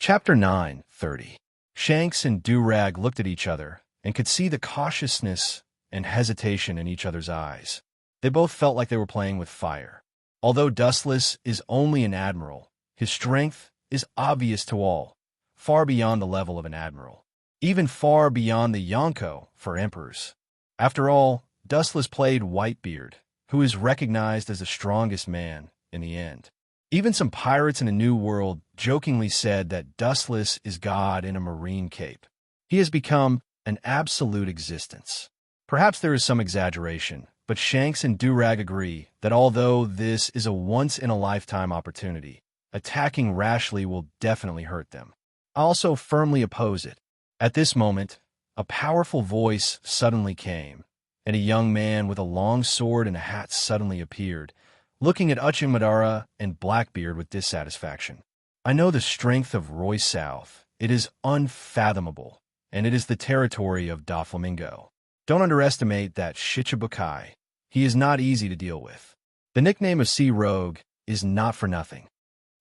Chapter 9:30. Shanks and Durag looked at each other and could see the cautiousness and hesitation in each other's eyes. They both felt like they were playing with fire. Although Dustless is only an admiral, his strength is obvious to all, far beyond the level of an admiral, even far beyond the Yonko for emperors. After all, Dustless played Whitebeard, who is recognized as the strongest man in the end. Even some pirates in a new world jokingly said that Dustless is God in a marine cape. He has become an absolute existence. Perhaps there is some exaggeration, but Shanks and Durag agree that although this is a once-in-a-lifetime opportunity, attacking rashly will definitely hurt them. I also firmly oppose it. At this moment, a powerful voice suddenly came, and a young man with a long sword and a hat suddenly appeared, looking at Madara and Blackbeard with dissatisfaction. I know the strength of Roy South. It is unfathomable, and it is the territory of Doflamingo. Don't underestimate that Shichibukai. He is not easy to deal with. The nickname of Sea Rogue is not for nothing.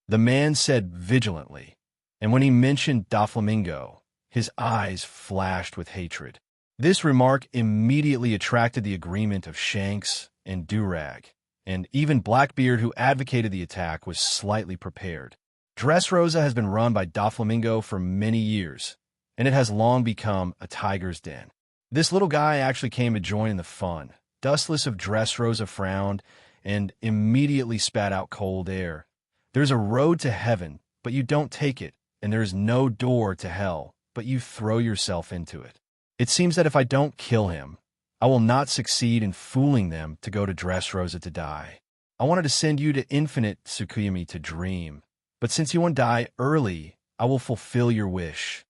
The man said vigilantly, and when he mentioned Doflamingo, his eyes flashed with hatred. This remark immediately attracted the agreement of Shanks and Durag, and even Blackbeard, who advocated the attack, was slightly prepared. Dressrosa has been run by Doflamingo for many years, and it has long become a tiger's den. This little guy actually came to join in the fun. Dustless of Dressrosa frowned and immediately spat out cold air. There's a road to heaven, but you don't take it, and there is no door to hell, but you throw yourself into it. It seems that if I don't kill him, I will not succeed in fooling them to go to Dressrosa to die. I wanted to send you to Infinite Tsukuyami to dream, but since you want to die early, I will fulfill your wish.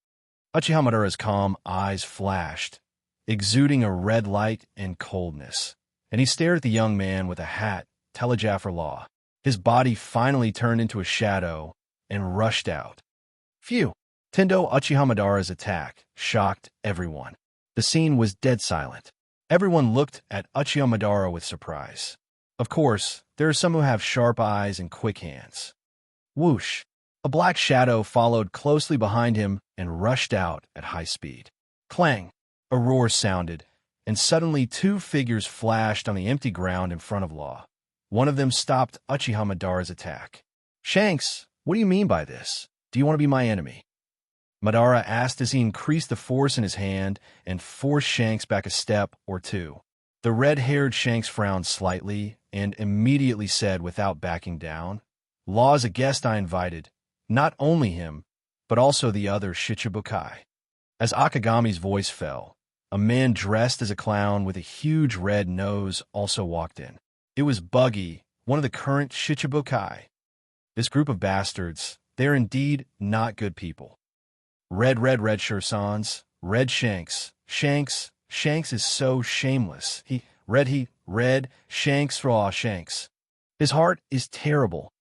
Uchiha Madara's calm eyes flashed, exuding a red light and coldness, and he stared at the young man with a hat, Telejaffer Law. His body finally turned into a shadow and rushed out. Phew! Tendo Uchiha Madara's attack shocked everyone. The scene was dead silent. Everyone looked at Uchiha Madara with surprise. Of course, there are some who have sharp eyes and quick hands. Whoosh! A black shadow followed closely behind him and rushed out at high speed. Clang! A roar sounded, and suddenly two figures flashed on the empty ground in front of Law. One of them stopped Uchiha Madara's attack. Shanks, what do you mean by this? Do you want to be my enemy? Madara asked as he increased the force in his hand and forced Shanks back a step or two. The red-haired Shanks frowned slightly and immediately said without backing down, Law is a guest I invited, not only him, but also the other Shichibukai. As Akagami's voice fell, a man dressed as a clown with a huge red nose also walked in. It was Buggy, one of the current Shichibukai. This group of bastards, they are indeed not good people. Red Shirsans, Red Shanks. Shanks is so shameless. Red Shanks raw Shanks. His heart is terrible.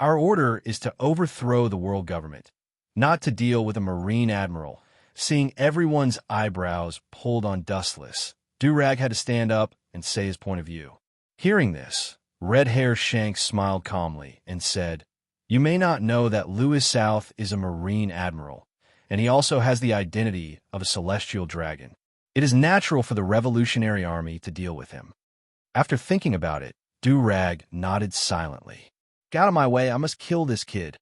Our order is to overthrow the world government, not to deal with a marine admiral. Seeing everyone's eyebrows pulled on Dustless, Durag had to stand up and say his point of view. Hearing this, red-haired Shanks smiled calmly and said, You may not know that Lewis South is a marine admiral, and he also has the identity of a celestial dragon. It is natural for the Revolutionary Army to deal with him. After thinking about it, Durag nodded silently. Get out of my way, I must kill this kid.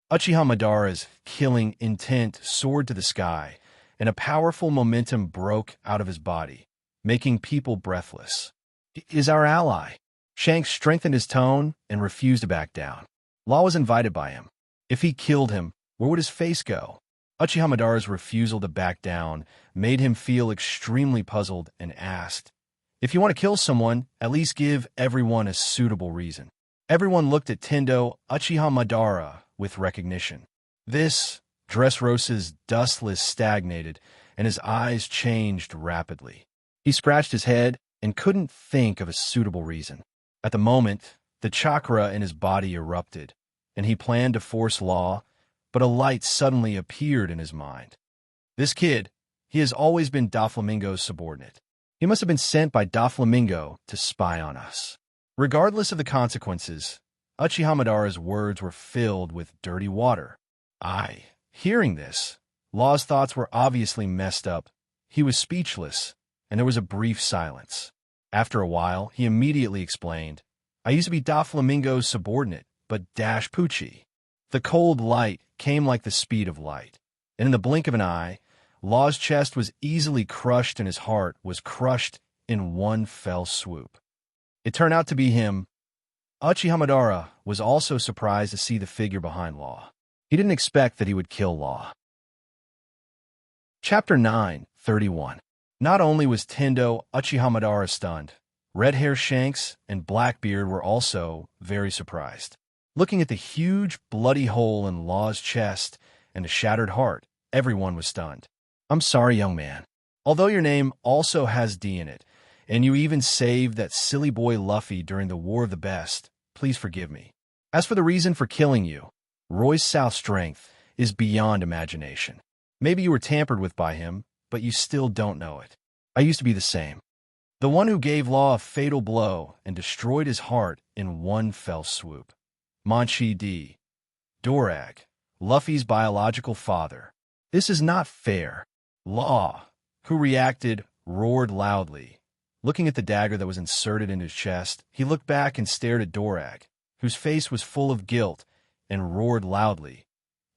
Uchiha Madara's killing intent soared to the sky, and a powerful momentum broke out of his body, making people breathless. He is our ally. Shanks strengthened his tone and refused to back down. Law was invited by him. If he killed him, where would his face go? Uchiha Madara's refusal to back down made him feel extremely puzzled and asked, If you want to kill someone, at least give everyone a suitable reason. Everyone looked at Tendo Uchiha Madara with recognition. This, Dressrosa's Dustless stagnated, and his eyes changed rapidly. He scratched his head and couldn't think of a suitable reason. At the moment, the chakra in his body erupted, and he planned to force Law, but a light suddenly appeared in his mind. This kid, he has always been Doflamingo's subordinate. He must have been sent by Doflamingo to spy on us. Regardless of the consequences, Uchiha Madara's words were filled with dirty water. Hearing this, Law's thoughts were obviously messed up. He was speechless, and there was a brief silence. After a while, he immediately explained, I used to be Doflamingo's subordinate, but Dash Poochie. The cold light came like the speed of light, and in the blink of an eye, Law's chest was easily crushed and his heart was crushed in one fell swoop. It turned out to be him. Uchihamadara was also surprised to see the figure behind Law. He didn't expect that he would kill Law. Chapter 9:31. Not only was Tendo Uchihamadara stunned, Red Hair Shanks and Blackbeard were also very surprised. Looking at the huge, bloody hole in Law's chest and the shattered heart, everyone was stunned. I'm sorry, young man. Although your name also has D in it, and you even saved that silly boy Luffy during the War of the Best, please forgive me. As for the reason for killing you, Roy's South strength is beyond imagination. Maybe you were tampered with by him, but you still don't know it. I used to be the same. The one who gave Law a fatal blow and destroyed his heart in one fell swoop. Manchi D. Dorag, Luffy's biological father. This is not fair. Law, who reacted, roared loudly. Looking at the dagger that was inserted in his chest, he looked back and stared at Dorag, whose face was full of guilt, and roared loudly.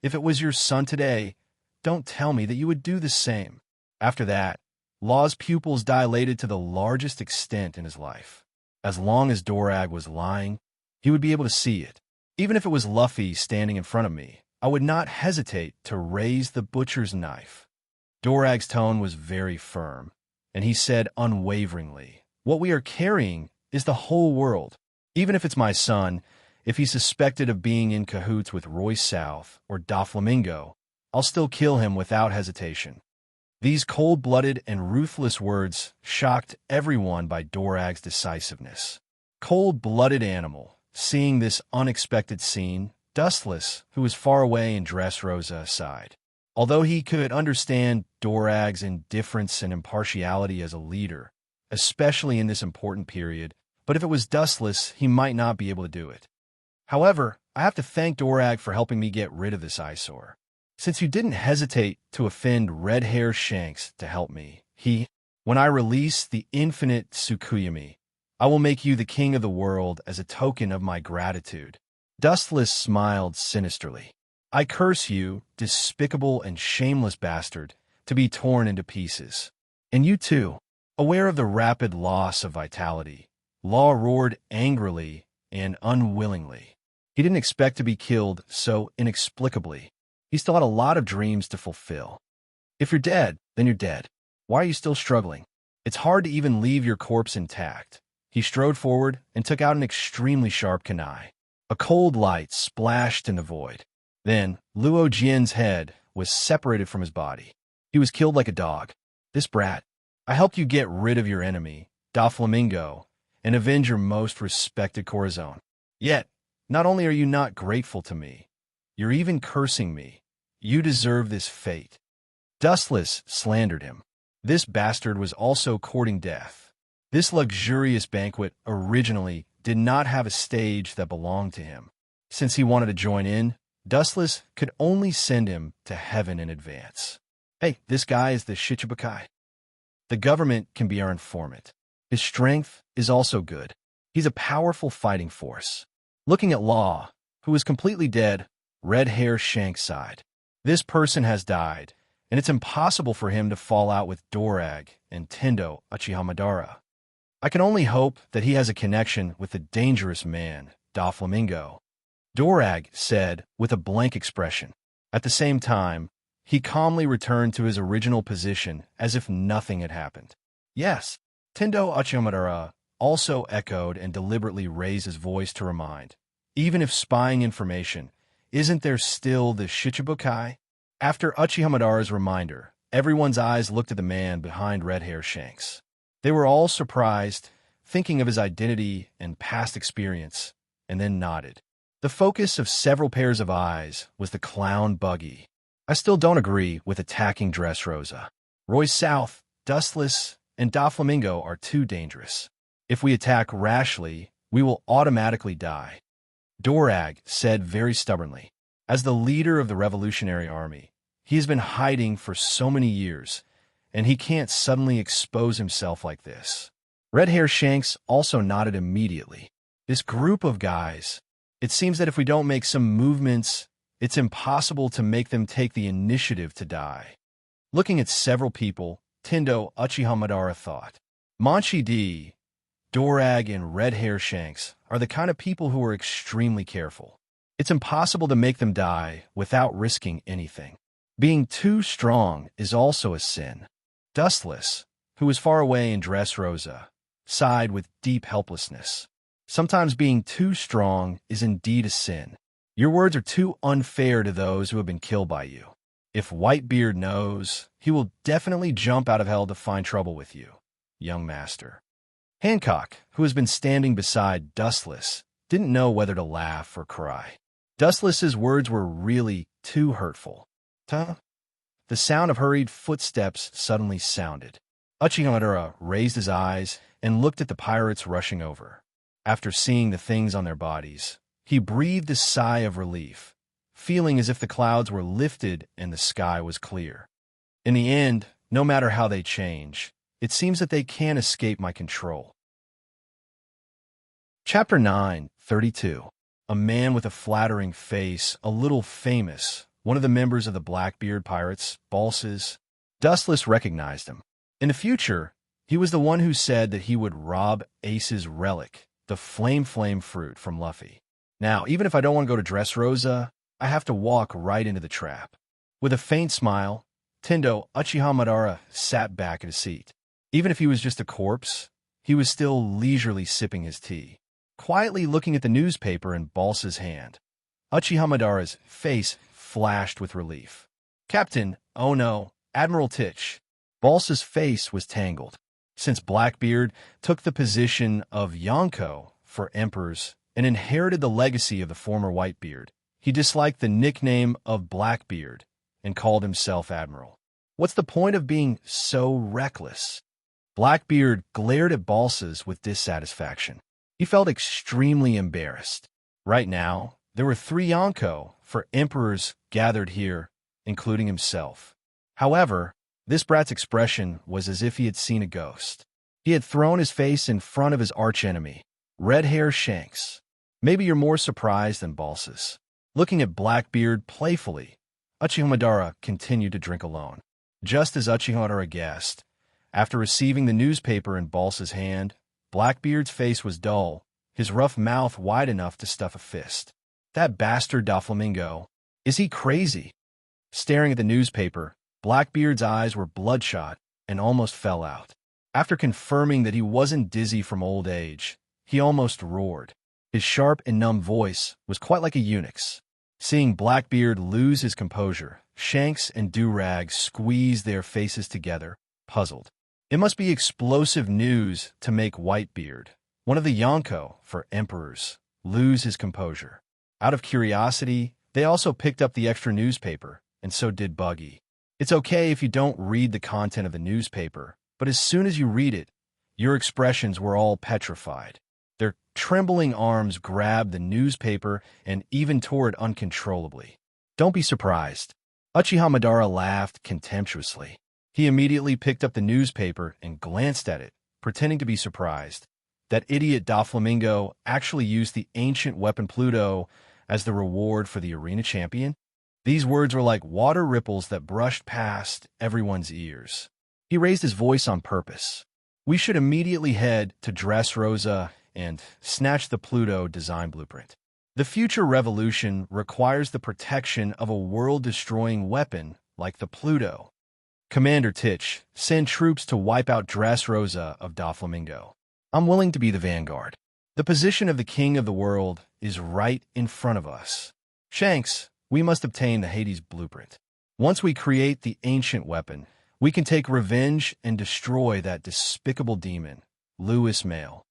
If it was your son today, don't tell me that you would do the same. After that, Law's pupils dilated to the largest extent in his life. As long as Dorag was lying, he would be able to see it. Even if it was Luffy standing in front of me, I would not hesitate to raise the butcher's knife. Dorag's tone was very firm, and he said unwaveringly, what we are carrying is the whole world. Even if it's my son, if he's suspected of being in cahoots with Royce South or Doflamingo, I'll still kill him without hesitation. These cold-blooded and ruthless words shocked everyone by Dorag's decisiveness. Cold-blooded animal, seeing this unexpected scene, Dustless, who was far away in Dressrosa, sighed. Although he could understand Dorag's indifference and impartiality as a leader, especially in this important period, but if it was Dustless, he might not be able to do it. However, I have to thank Dorag for helping me get rid of this eyesore. Since you didn't hesitate to offend Red Hair Shanks to help me, when I release the infinite Tsukuyami, I will make you the king of the world as a token of my gratitude. Dustless smiled sinisterly. I curse you, despicable and shameless bastard, to be torn into pieces. And you too. Aware of the rapid loss of vitality, Law roared angrily and unwillingly. He didn't expect to be killed so inexplicably. He still had a lot of dreams to fulfill. If you're dead, then you're dead. Why are you still struggling? It's hard to even leave your corpse intact. He strode forward and took out an extremely sharp kunai. A cold light splashed in the void. Then, Luo Jian's head was separated from his body. He was killed like a dog. This brat. I helped you get rid of your enemy, Doflamingo, and avenge your most respected Corazon. Yet, not only are you not grateful to me, you're even cursing me. You deserve this fate. Dustless slandered him. This bastard was also courting death. This luxurious banquet originally did not have a stage that belonged to him. Since he wanted to join in, Dustless could only send him to heaven in advance. Hey, this guy is the Shichibukai. The government can be our informant. His strength is also good. He's a powerful fighting force. Looking at Law, who was completely dead, Red Hair Shank sighed. This person has died, and it's impossible for him to fall out with Dorag and Tendo Uchihamadara. I can only hope that he has a connection with the dangerous man, Doflamingo. Dorag said with a blank expression. At the same time, he calmly returned to his original position as if nothing had happened. Yes, Tendo Uchihamadara also echoed and deliberately raised his voice to remind. Even if spying information, isn't there still the Shichibukai? After Uchihamadara's reminder, everyone's eyes looked at the man behind Red Hair Shanks. They were all surprised, thinking of his identity and past experience, and then nodded. The focus of several pairs of eyes was the clown buggy. I still don't agree with attacking Dressrosa. Royce South, Dustless, and Doflamingo are too dangerous. If we attack rashly, we will automatically die. Dorag said very stubbornly. As the leader of the Revolutionary Army, he has been hiding for so many years, and he can't suddenly expose himself like this. Red Hair Shanks also nodded immediately. This group of guys, it seems that if we don't make some movements, it's impossible to make them take the initiative to die. Looking at several people, Tindo Uchiha Madara thought, Manchi D, Dorag, and Red Hair Shanks are the kind of people who are extremely careful. It's impossible to make them die without risking anything. Being too strong is also a sin. Dustless, who was far away in Dressrosa, sighed with deep helplessness. Sometimes being too strong is indeed a sin. Your words are too unfair to those who have been killed by you. If Whitebeard knows, he will definitely jump out of hell to find trouble with you, young master. Hancock, who has been standing beside Dustless, didn't know whether to laugh or cry. Dustless's words were really too hurtful. The sound of hurried footsteps suddenly sounded. Uchiha raised his eyes and looked at the pirates rushing over. After seeing the things on their bodies, he breathed a sigh of relief, feeling as if the clouds were lifted and the sky was clear. In the end, no matter how they change, it seems that they can't escape my control. Chapter 9:32. A man with a flattering face, a little famous, one of the members of the Blackbeard pirates, Balsas. Dustless recognized him. In the future, he was the one who said that he would rob Ace's relic, the flame fruit, from Luffy. Now, even if I don't want to go to Dressrosa, I have to walk right into the trap. With a faint smile, Tindo Uchiha Madara sat back in his seat. Even if he was just a corpse, he was still leisurely sipping his tea, quietly looking at the newspaper in Balsa's hand. Uchiha Madara's face flashed with relief. Captain, oh no, Admiral Titch. Balsa's face was tangled. Since Blackbeard took the position of Yonko for emperors and inherited the legacy of the former Whitebeard, he disliked the nickname of Blackbeard and called himself Admiral. What's the point of being so reckless? Blackbeard glared at Balsas with dissatisfaction. He felt extremely embarrassed. Right now, there were 3 Yonko for emperors gathered here, including himself. However, this brat's expression was as if he had seen a ghost. He had thrown his face in front of his archenemy, Red Hair Shanks. Maybe you're more surprised than Balsas. Looking at Blackbeard playfully, Uchiha Madara continued to drink alone. Just as Uchiha Madara guessed, after receiving the newspaper in Balsa's hand, Blackbeard's face was dull, his rough mouth wide enough to stuff a fist. That bastard Doflamingo. Is he crazy? Staring at the newspaper, Blackbeard's eyes were bloodshot and almost fell out. After confirming that he wasn't dizzy from old age, he almost roared. His sharp and numb voice was quite like a eunuch's. Seeing Blackbeard lose his composure, Shanks and Durag squeezed their faces together, puzzled. It must be explosive news to make Whitebeard, one of the Yonko for emperors, lose his composure. Out of curiosity, they also picked up the extra newspaper, and so did Buggy. It's okay if you don't read the content of the newspaper, but as soon as you read it, your expressions were all petrified. Their trembling arms grabbed the newspaper and even tore it uncontrollably. Don't be surprised. Uchiha Madara laughed contemptuously. He immediately picked up the newspaper and glanced at it, pretending to be surprised. That idiot Doflamingo actually used the ancient weapon Pluto as the reward for the arena champion? These words were like water ripples that brushed past everyone's ears. He raised his voice on purpose. We should immediately head to Dressrosa and snatch the Pluto design blueprint. The future revolution requires the protection of a world-destroying weapon like the Pluto. Commander Titch, send troops to wipe out Dressrosa of Doflamingo. I'm willing to be the vanguard. The position of the king of the world is right in front of us. Shanks, we must obtain the Hades blueprint. Once we create the ancient weapon, we can take revenge and destroy that despicable demon, Lewis Mail.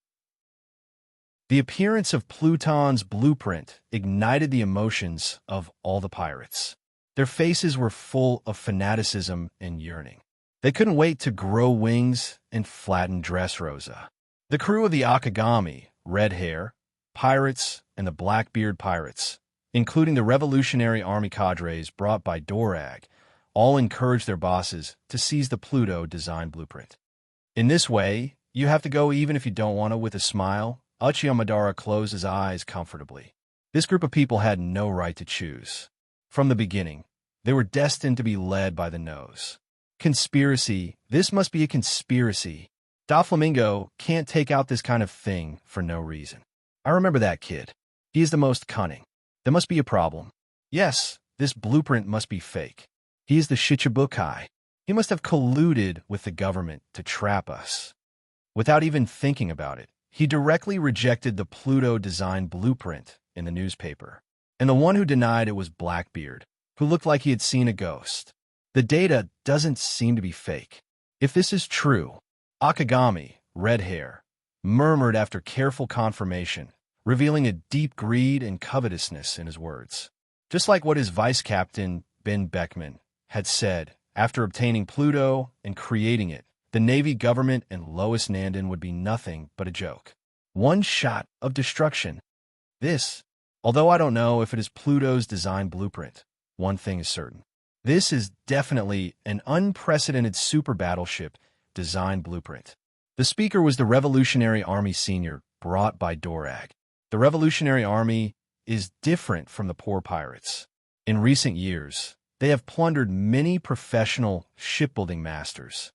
The appearance of Pluton's blueprint ignited the emotions of all the pirates. Their faces were full of fanaticism and yearning. They couldn't wait to grow wings and flatten Dressrosa. The crew of the Akagami, Red Hair, Pirates, and the Blackbeard Pirates, including the Revolutionary Army cadres brought by Dorag, all encouraged their bosses to seize the Pluto design blueprint. In this way, you have to go even if you don't want to. With a smile, Uchiha closed his eyes comfortably. This group of people had no right to choose. From the beginning, they were destined to be led by the nose. Conspiracy. This must be a conspiracy. Doflamingo can't take out this kind of thing for no reason. I remember that kid. He is the most cunning. There must be a problem. Yes, this blueprint must be fake. He is the Shichibukai. He must have colluded with the government to trap us. Without even thinking about it, he directly rejected the Pluto design blueprint in the newspaper. And the one who denied it was Blackbeard, who looked like he had seen a ghost. The data doesn't seem to be fake. If this is true, Akagami, red hair, murmured after careful confirmation, revealing a deep greed and covetousness in his words. Just like what his vice captain, Ben Beckman, had said, after obtaining Pluto and creating it, the Navy government and Lois Nandon would be nothing but a joke. One shot of destruction. This, although I don't know if it is Pluto's design blueprint, one thing is certain. This is definitely an unprecedented super battleship design blueprint. The speaker was the Revolutionary Army Senior, brought by Dorag. The Revolutionary Army is different from the poor pirates. In recent years, they have plundered many professional shipbuilding masters.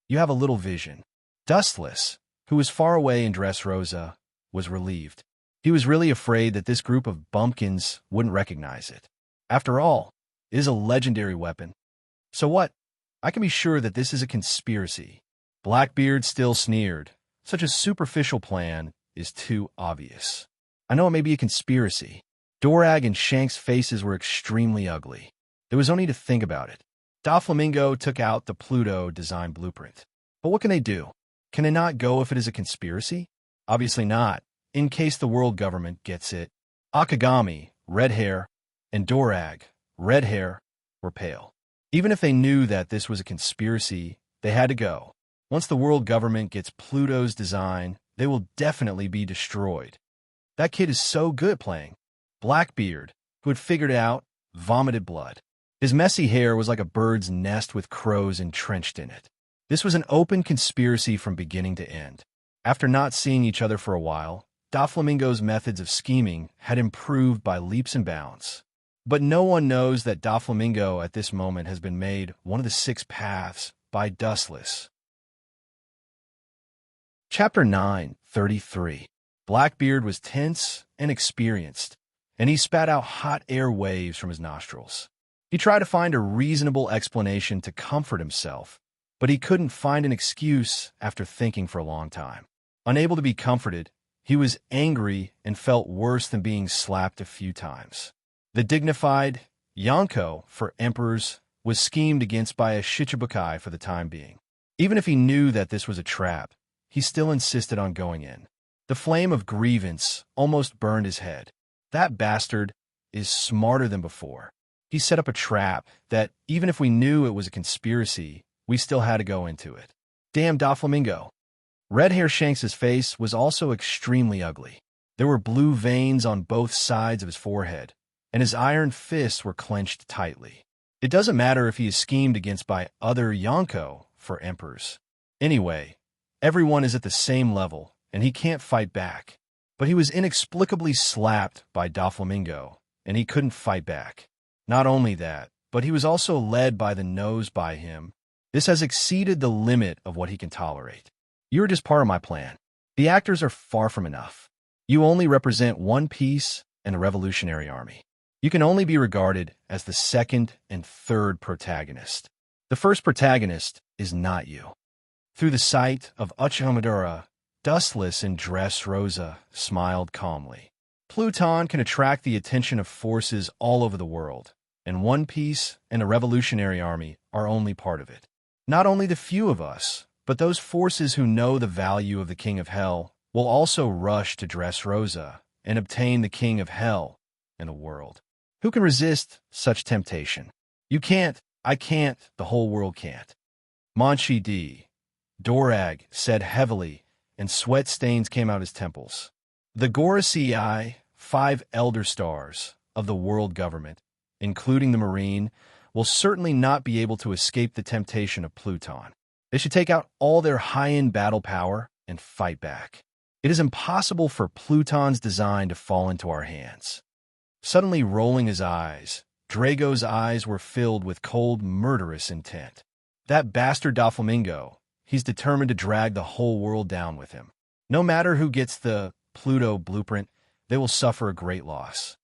You have a little vision. Dustless, who was far away in Dressrosa, was relieved. He was really afraid that this group of bumpkins wouldn't recognize it. After all, it is a legendary weapon. So what? I can be sure that this is a conspiracy. Blackbeard still sneered. Such a superficial plan is too obvious. I know it may be a conspiracy. Dorag and Shank's faces were extremely ugly. There was only to think about it. Doflamingo took out the Pluto design blueprint. But what can they do? Can they not go if it is a conspiracy? Obviously not, in case the world government gets it. Akagami, red hair, and Dorag, red hair, were pale. Even if they knew that this was a conspiracy, they had to go. Once the world government gets Pluto's design, they will definitely be destroyed. That kid is so good at playing. Blackbeard, who had figured it out, vomited blood. His messy hair was like a bird's nest with crows entrenched in it. This was an open conspiracy from beginning to end. After not seeing each other for a while, Doflamingo's methods of scheming had improved by leaps and bounds. But no one knows that Doflamingo at this moment has been made one of the 6 paths by Dustless. Chapter 9:33. Blackbeard was tense and experienced, and he spat out hot air waves from his nostrils. He tried to find a reasonable explanation to comfort himself, but he couldn't find an excuse after thinking for a long time. Unable to be comforted, he was angry and felt worse than being slapped a few times. The dignified Yonko for emperors was schemed against by a Shichibukai for the time being. Even if he knew that this was a trap, he still insisted on going in. The flame of grievance almost burned his head. That bastard is smarter than before. He set up a trap that, even if we knew it was a conspiracy, we still had to go into it. Damn Doflamingo. Red Hair Shanks' face was also extremely ugly. There were blue veins on both sides of his forehead, and his iron fists were clenched tightly. It doesn't matter if he is schemed against by other Yonko for emperors. Anyway, everyone is at the same level, and he can't fight back. But he was inexplicably slapped by Doflamingo, and he couldn't fight back. Not only that, but he was also led by the nose by him. This has exceeded the limit of what he can tolerate. You are just part of my plan. The actors are far from enough. You only represent one piece in the Revolutionary Army. You can only be regarded as the second and third protagonist. The first protagonist is not you. Through the sight of Uchiha, Dustless in Dressrosa smiled calmly. Pluton can attract the attention of forces all over the world, and One Piece and the Revolutionary Army are only part of it. Not only the few of us, but those forces who know the value of the King of Hell will also rush to Dressrosa and obtain the King of Hell in the world. Who can resist such temptation? You can't, I can't, the whole world can't. Manchi D. Dorag said heavily, and sweat stains came out his temples. The Gorosei, 5 Elder Stars, of the world government, including the Marine, will certainly not be able to escape the temptation of Pluton. They should take out all their high-end battle power and fight back. It is impossible for Pluton's design to fall into our hands. Suddenly rolling his eyes, Drago's eyes were filled with cold, murderous intent. That bastard Doflamingo, he's determined to drag the whole world down with him. No matter who gets the Pluto blueprint, they will suffer a great loss.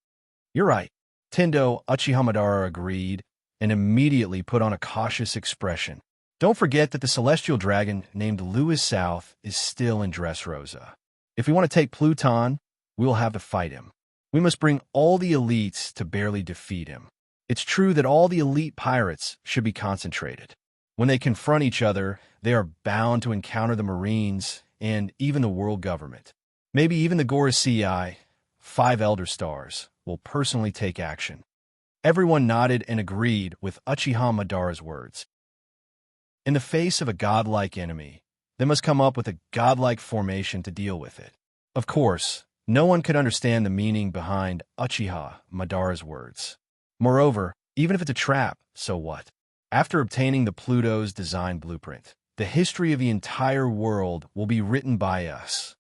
You're right. Tendo Uchihamadara agreed and immediately put on a cautious expression. Don't forget that the celestial dragon named Louis South is still in Dressrosa. If we want to take Pluton, we will have to fight him. We must bring all the elites to barely defeat him. It's true that all the elite pirates should be concentrated. When they confront each other, they are bound to encounter the Marines and even the world government. Maybe even the Gorosei, 5 Elder Stars, will personally take action. Everyone nodded and agreed with Uchiha Madara's words. In the face of a godlike enemy, they must come up with a godlike formation to deal with it. Of course, no one could understand the meaning behind Uchiha Madara's words. Moreover, even if it's a trap, so what? After obtaining the Pluto's design blueprint, the history of the entire world will be written by us.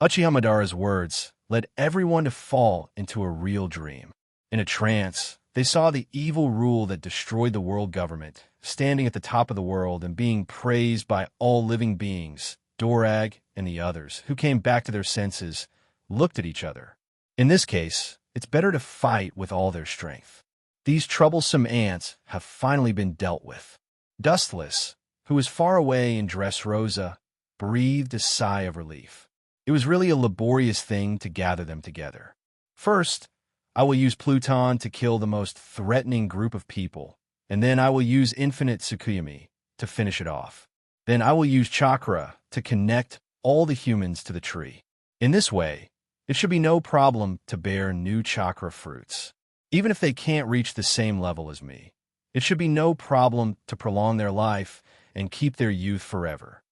Uchiha Madara's words led everyone to fall into a real dream. In a trance, they saw the evil rule that destroyed the world government, standing at the top of the world and being praised by all living beings. Dorag and the others, who came back to their senses, looked at each other. In this case, it's better to fight with all their strength. These troublesome ants have finally been dealt with. Dustless, who was far away in Dressrosa, breathed a sigh of relief. It was really a laborious thing to gather them together. First, I will use Pluton to kill the most threatening group of people, and then I will use Infinite Tsukuyomi to finish it off. Then I will use Chakra to connect all the humans to the tree. In this way, it should be no problem to bear new chakra fruits. Even if they can't reach the same level as me, it should be no problem to prolong their life and keep their youth forever.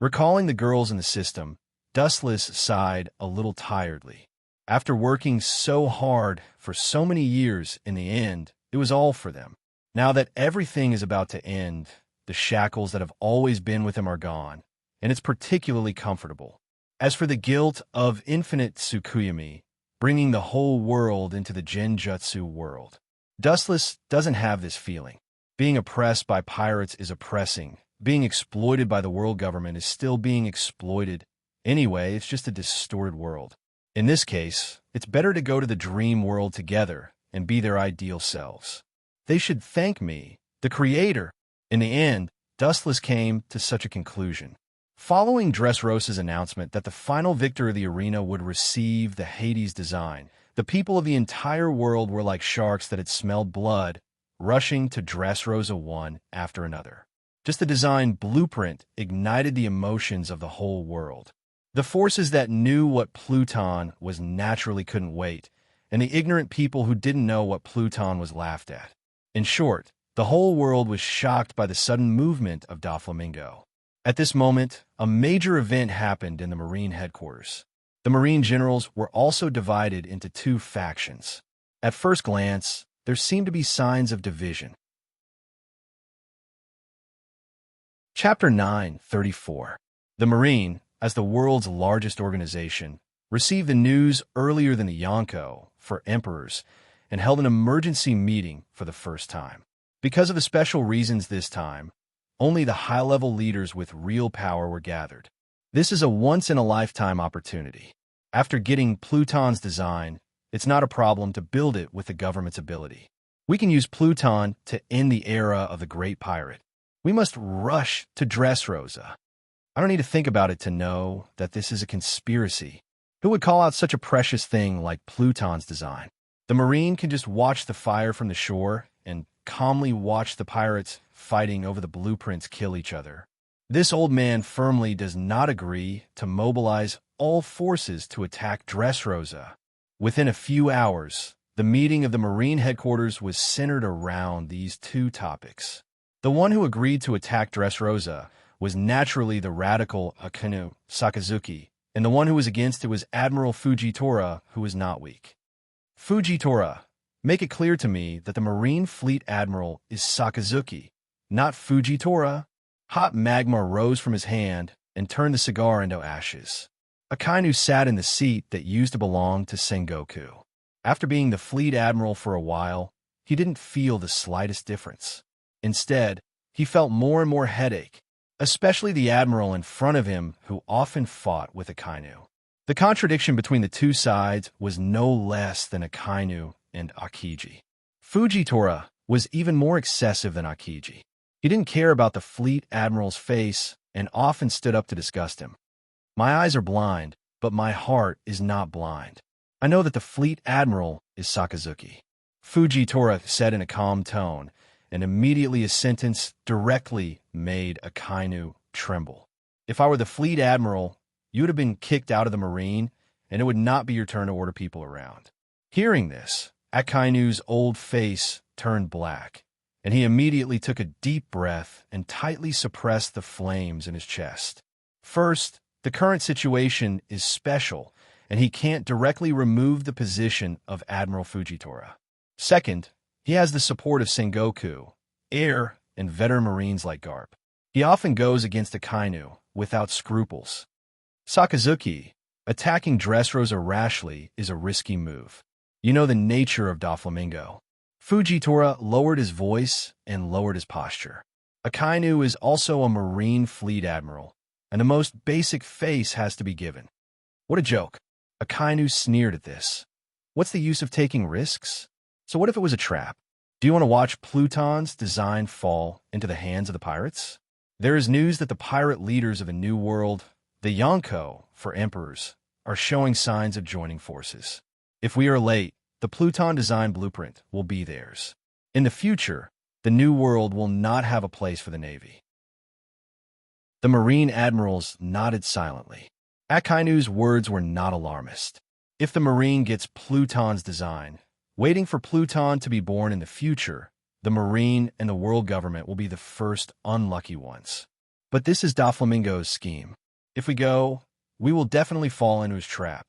Recalling the girls in the system, Dustless sighed a little tiredly. After working so hard for so many years, in the end, it was all for them. Now that everything is about to end, the shackles that have always been with him are gone, and it's particularly comfortable. As for the guilt of Infinite Tsukuyomi, bringing the whole world into the Genjutsu world, Dustless doesn't have this feeling. Being oppressed by pirates is oppressing. Being exploited by the world government is still being exploited. Anyway, it's just a distorted world. In this case, it's better to go to the dream world together and be their ideal selves. They should thank me, the creator. In the end, Dustless came to such a conclusion. Following Dressrosa's announcement that the final victor of the arena would receive the Hades design, the people of the entire world were like sharks that had smelled blood, rushing to Dressrosa one after another. Just the design blueprint ignited the emotions of the whole world. The forces that knew what Pluton was naturally couldn't wait, and the ignorant people who didn't know what Pluton was laughed at. In short, the whole world was shocked by the sudden movement of Doflamingo. At this moment, a major event happened in the Marine headquarters. The Marine generals were also divided into 2 factions. At first glance, there seemed to be signs of division. Chapter 9:34. The Marine, as the world's largest organization, received the news earlier than the Yonko for emperors and held an emergency meeting for the first time. Because of the special reasons this time, only the high-level leaders with real power were gathered. This is a once-in-a-lifetime opportunity. After getting Pluton's design, it's not a problem to build it with the government's ability. We can use Pluton to end the era of the Great Pirate. We must rush to Dressrosa. I don't need to think about it to know that this is a conspiracy. Who would call out such a precious thing like Pluton's design? The Marine can just watch the fire from the shore and calmly watch the pirates fighting over the blueprints kill each other. This old man firmly does not agree to mobilize all forces to attack Dressrosa. Within a few hours, the meeting of the Marine headquarters was centered around these 2 topics. The one who agreed to attack Dressrosa was naturally the radical Akinu Sakazuki, and the one who was against it was Admiral Fujitora, who was not weak. Fujitora, make it clear to me that the Marine Fleet Admiral is Sakazuki, not Fujitora." Hot magma rose from his hand and turned the cigar into ashes. Akainu sat in the seat that used to belong to Sengoku. After being the fleet admiral for a while, he didn't feel the slightest difference. Instead, he felt more and more headache, especially the admiral in front of him who often fought with Akainu. The contradiction between the two sides was no less than Akainu and Akiji. Fujitora was even more excessive than Akiji. He didn't care about the fleet admiral's face and often stood up to disgust him. "My eyes are blind, but my heart is not blind. I know that the fleet admiral is Sakazuki," Fujitora said in a calm tone, and immediately his sentence directly made Akainu tremble. "If I were the fleet admiral, you would have been kicked out of the Marine, and it would not be your turn to order people around." Hearing this, Akainu's old face turned black, and he immediately took a deep breath and tightly suppressed the flames in his chest. First, the current situation is special, and he can't directly remove the position of Admiral Fujitora. Second, he has the support of Sengoku, Air, and veteran Marines like Garp. He often goes against Akainu without scruples. Sakazuki, attacking Dressrosa rashly is a risky move. You know the nature of Doflamingo. Fujitora lowered his voice and lowered his posture. Akainu is also a Marine Fleet Admiral, and the most basic face has to be given. What a joke. Akainu sneered at this. What's the use of taking risks? So what if it was a trap? Do you want to watch Pluton's design fall into the hands of the pirates? There is news that the pirate leaders of a new world, the Yonko for emperors, are showing signs of joining forces. If we are late, the Pluton design blueprint will be theirs. In the future, the new world will not have a place for the Navy. The Marine admirals nodded silently. Akainu's words were not alarmist. If the Marine gets Pluton's design, waiting for Pluton to be born in the future, the Marine and the world government will be the first unlucky ones. But this is Doflamingo's scheme. If we go, we will definitely fall into his trap.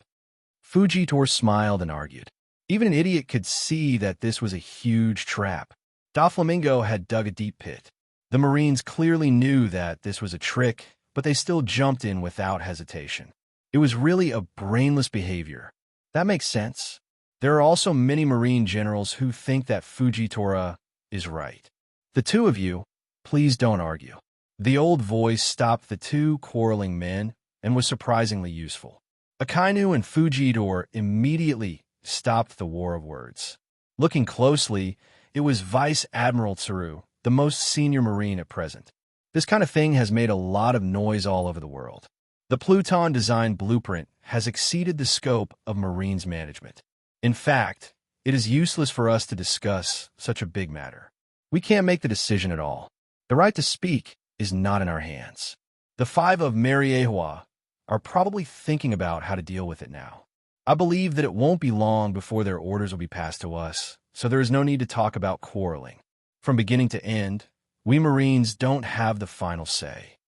Fujitora smiled and argued. Even an idiot could see that this was a huge trap. Doflamingo had dug a deep pit. The Marines clearly knew that this was a trick, but they still jumped in without hesitation. It was really a brainless behavior. That makes sense. There are also many Marine generals who think that Fujitora is right. The two of you, please don't argue. The old voice stopped the two quarreling men and was surprisingly useful. Akainu and Fujitora immediately stopped the war of words. Looking closely, it was Vice Admiral Tsaru, the most senior Marine at present. This kind of thing has made a lot of noise all over the world. The Pluton design blueprint has exceeded the scope of Marines management. In fact, it is useless for us to discuss such a big matter. We can't make the decision at all. The right to speak is not in our hands. The five of Mariehua are probably thinking about how to deal with it now. I believe that it won't be long before their orders will be passed to us, so there is no need to talk about quarreling. From beginning to end, we Marines don't have the final say.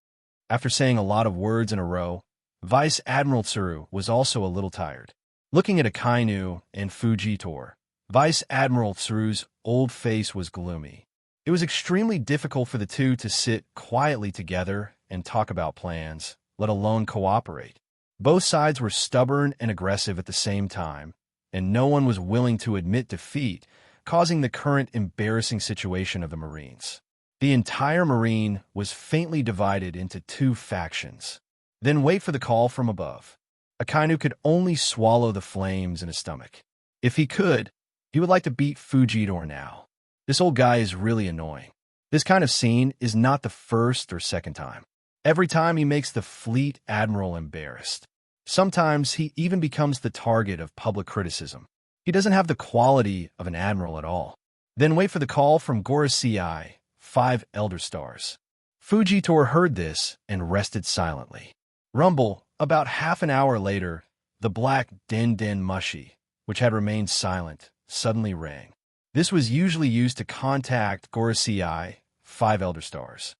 After saying a lot of words in a row, Vice Admiral Tsaru was also a little tired. Looking at Akainu and Fujitora, Vice Admiral Tsaru's old face was gloomy. It was extremely difficult for the two to sit quietly together and talk about plans, let alone cooperate. Both sides were stubborn and aggressive at the same time, and no one was willing to admit defeat, causing the current embarrassing situation of the Marines. The entire Marine was faintly divided into two factions. Then wait for the call from above. Akainu could only swallow the flames in his stomach. If he could, he would like to beat Fujitora now. This old guy is really annoying. This kind of scene is not the first or second time. Every time he makes the fleet admiral embarrassed. Sometimes he even becomes the target of public criticism. He doesn't have the quality of an admiral at all. Then wait for the call from Gorosei, 5 Elder Stars. Fujitora heard this and rested silently. Rumble, about half an hour later, the black Den Mushi, which had remained silent, suddenly rang. This was usually used to contact Gorosei, 5 Elder Stars.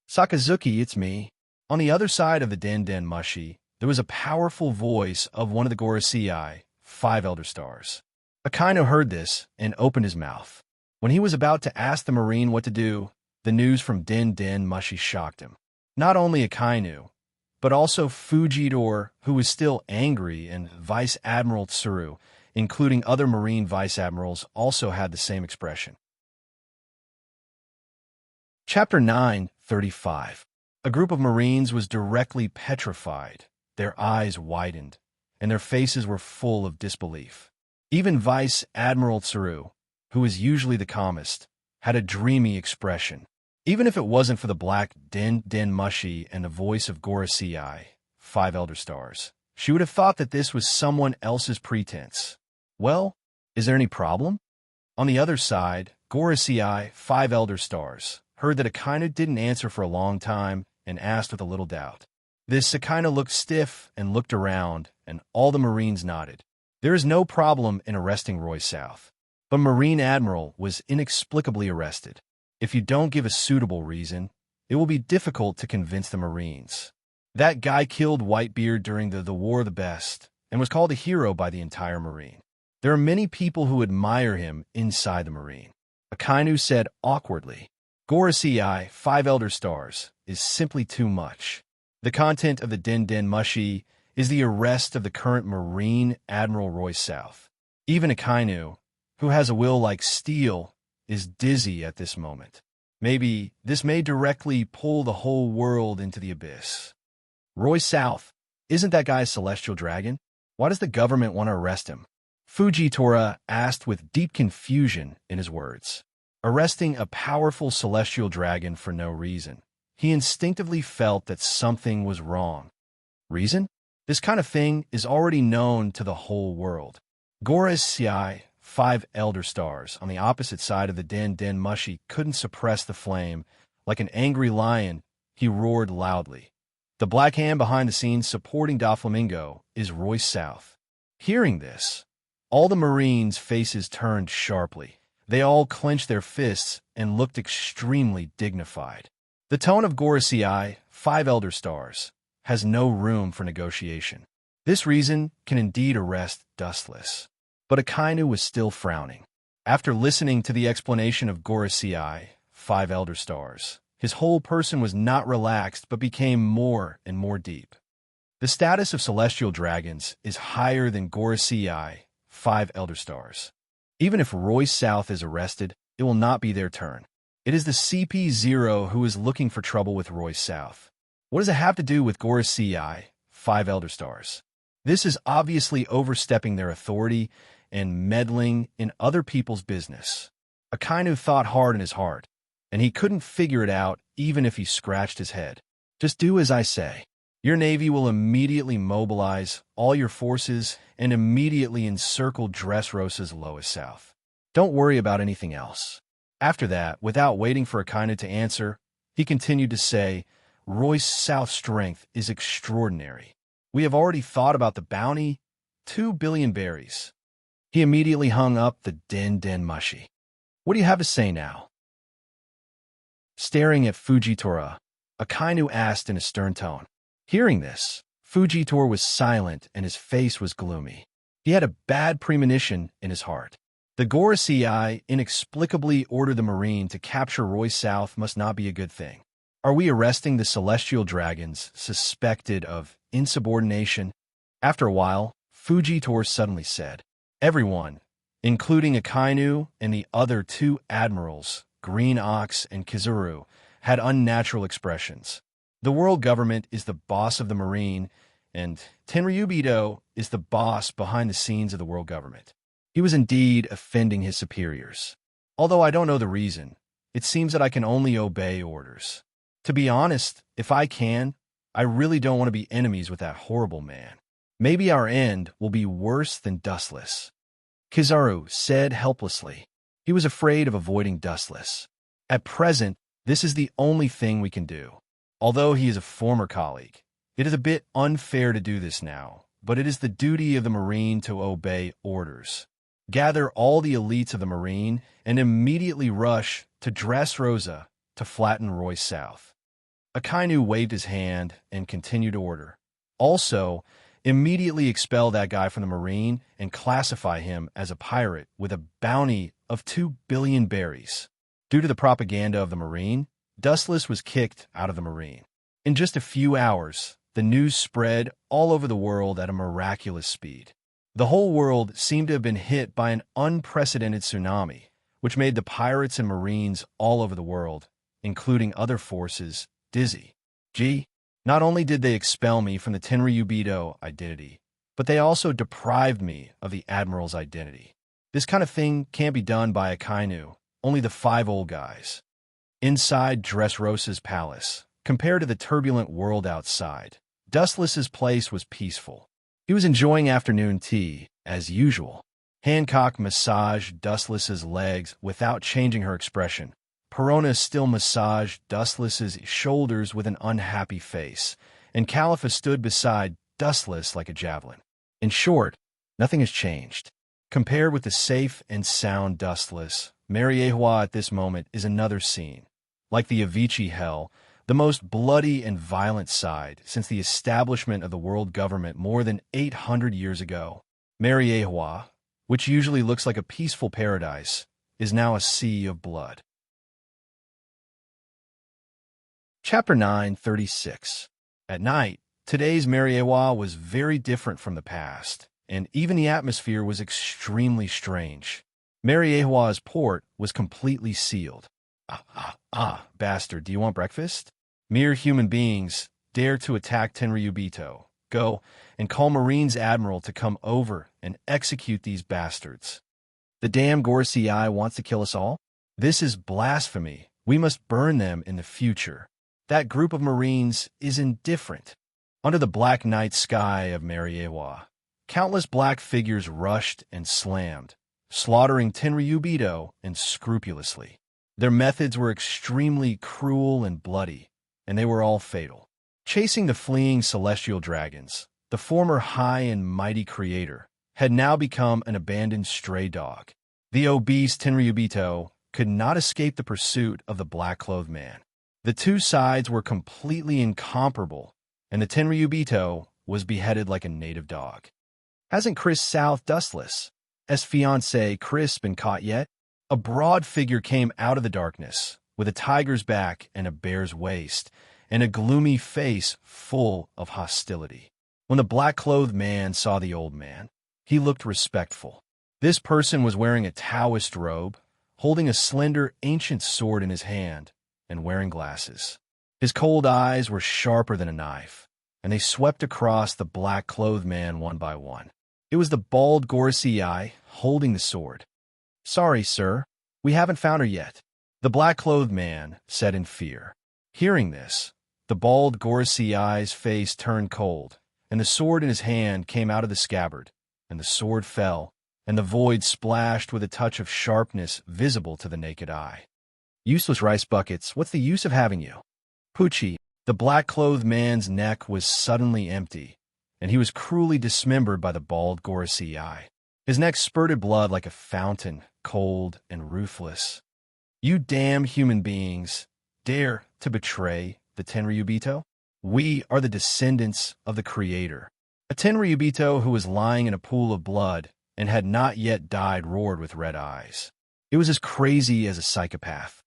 Sakazuki, it's me. On the other side of the Den Mushi, there was a powerful voice of one of the Gorosei, 5 Elder Stars. Akainu heard this and opened his mouth. When he was about to ask the Marine what to do, the news from Den Den Mushi shocked him. Not only Akainu, but also Fujitor, who was still angry, and Vice Admiral Tsuru, including other Marine Vice Admirals, also had the same expression. Chapter 9:35. A group of Marines was directly petrified. Their eyes widened, and their faces were full of disbelief. Even Vice Admiral Tsuru, who is usually the calmest, had a dreamy expression. Even if it wasn't for the black Den Den Mushi and the voice of Gorosei, 5 Elder Stars, she would have thought that this was someone else's pretense. Well, is there any problem? On the other side, Gorosei, 5 Elder Stars, heard that Akainu didn't answer for a long time and asked with a little doubt. This Akainu looked stiff and looked around, and all the Marines nodded. There is no problem in arresting Roy South. But Marine Admiral was inexplicably arrested. If you don't give a suitable reason, it will be difficult to convince the Marines. That guy killed Whitebeard during the War of the Best and was called a hero by the entire Marine. There are many people who admire him inside the Marine. Akainu said awkwardly, Gorosei, 5 Elder Stars, is simply too much. The content of the Den Den Mushi is the arrest of the current Marine Admiral Roy South. Even Akainu, who has a will like steel, is dizzy at this moment. Maybe this may directly pull the whole world into the abyss. Roy South, isn't that guy a celestial dragon? Why does the government want to arrest him? Fujitora asked with deep confusion in his words. Arresting a powerful celestial dragon for no reason. He instinctively felt that something was wrong. Reason? This kind of thing is already known to the whole world. Gorosei, 5 Elder Stars, on the opposite side of the Den Den Mushi, couldn't suppress the flame. Like an angry lion, he roared loudly. The black hand behind the scenes supporting Doflamingo is Roy South. Hearing this, all the Marines' faces turned sharply. They all clenched their fists and looked extremely dignified. The tone of Gorosei, 5 Elder Stars, has no room for negotiation. This reason can indeed arrest Dustless. But Akainu was still frowning. After listening to the explanation of Gorosei, 5 Elder Stars, his whole person was not relaxed but became more and more deep. The status of celestial dragons is higher than Gorosei, 5 Elder Stars. Even if Roy South is arrested, it will not be their turn. It is the CP0 who is looking for trouble with Roy South. What does it have to do with Gorosei, 5 Elder Stars? This is obviously overstepping their authority and meddling in other people's business. Akainu thought hard in his heart, and he couldn't figure it out even if he scratched his head. Just do as I say. Your navy will immediately mobilize all your forces and immediately encircle Dressrosa's lowest south. Don't worry about anything else. After that, without waiting for Akainu to answer, he continued to say, Roy's South's strength is extraordinary. We have already thought about the bounty, 2 billion berries. He immediately hung up the Den Den Mushi. What do you have to say now? Staring at Fujitora, Akainu asked in a stern tone. Hearing this, Fujitora was silent and his face was gloomy. He had a bad premonition in his heart. The Gorosei inexplicably ordered the Marine to capture Roy South must not be a good thing. Are we arresting the celestial dragons suspected of insubordination? After a while, Fujitora suddenly said, Everyone, including Akainu and the other 2 admirals, Green Ox and Kizuru, had unnatural expressions. The world government is the boss of the Marine, and Tenryubido is the boss behind the scenes of the world government. He was indeed offending his superiors. Although I don't know the reason, it seems that I can only obey orders. To be honest, if I can, I really don't want to be enemies with that horrible man. Maybe our end will be worse than Dustless. Kizaru said helplessly. He was afraid of avoiding Dustless. At present, this is the only thing we can do. Although he is a former colleague, it is a bit unfair to do this now, but it is the duty of the Marine to obey orders. Gather all the elites of the Marine and immediately rush to Dressrosa to flatten Roy South. Akainu waved his hand and continued to order. Also, Immediately expel that guy from the marine and classify him as a pirate with a bounty of 2 billion berries. Due to the propaganda of the marine, Dustless was kicked out of the marine. In just a few hours, the news spread all over the world at a miraculous speed. The whole world seemed to have been hit by an unprecedented tsunami, which made the pirates and marines all over the world, including other forces, dizzy. Not only did they expel me from the Tenryubito identity, but they also deprived me of the Admiral's identity. This kind of thing can't be done by a Kainu, only the 5 old guys. Inside Dressrosa's palace, compared to the turbulent world outside, Dustless's place was peaceful. He was enjoying afternoon tea, as usual. Hancock massaged Dustless's legs without changing her expression. Perona still massaged Dustless's shoulders with an unhappy face, and Califa stood beside Dustless like a javelin. In short, nothing has changed. Compared with the safe and sound Dustless, Mariewa at this moment is another scene. Like the Avicii Hell, the most bloody and violent side since the establishment of the world government more than 800 years ago. Mariewa, which usually looks like a peaceful paradise, is now a sea of blood. Chapter 936. At night, today's Mariewa was very different from the past, and even the atmosphere was extremely strange. Mariewa's port was completely sealed. Bastard, do you want breakfast? Mere human beings dare to attack Tenryubito. Go and call Marine's Admiral to come over and execute these bastards. The damn Gorosei wants to kill us all? This is blasphemy. We must burn them in the future. That group of Marines is indifferent. Under the black night sky of Mariewa, countless black figures rushed and slammed, slaughtering Tenryubito unscrupulously. Their methods were extremely cruel and bloody, and they were all fatal. Chasing the fleeing celestial dragons, the former high and mighty creator had now become an abandoned stray dog. The obese Tenryubito could not escape the pursuit of the black-clothed man. The two sides were completely incomparable, and the Tenryubito was beheaded like a native dog. Hasn't Chris South Dustless, fiancé Chris, been caught yet? A broad figure came out of the darkness, with a tiger's back and a bear's waist, and a gloomy face full of hostility. When the black-clothed man saw the old man, he looked respectful. This person was wearing a Taoist robe, holding a slender ancient sword in his hand, and wearing glasses. His cold eyes were sharper than a knife, and they swept across the black-clothed man one by one. It was the bald Gorosei holding the sword. "Sorry, sir, we haven't found her yet," the black-clothed man said in fear. Hearing this, the bald Gorosei's face turned cold, and the sword in his hand came out of the scabbard, and the sword fell, and the void splashed with a touch of sharpness visible to the naked eye. "Useless rice buckets, what's the use of having you?" Pucci, the black-clothed man's neck was suddenly empty, and he was cruelly dismembered by the bald Gorosei. His neck spurted blood like a fountain, cold and ruthless. "You damn human beings dare to betray the Tenryubito? We are the descendants of the Creator." A Tenryubito who was lying in a pool of blood and had not yet died roared with red eyes. It was as crazy as a psychopath.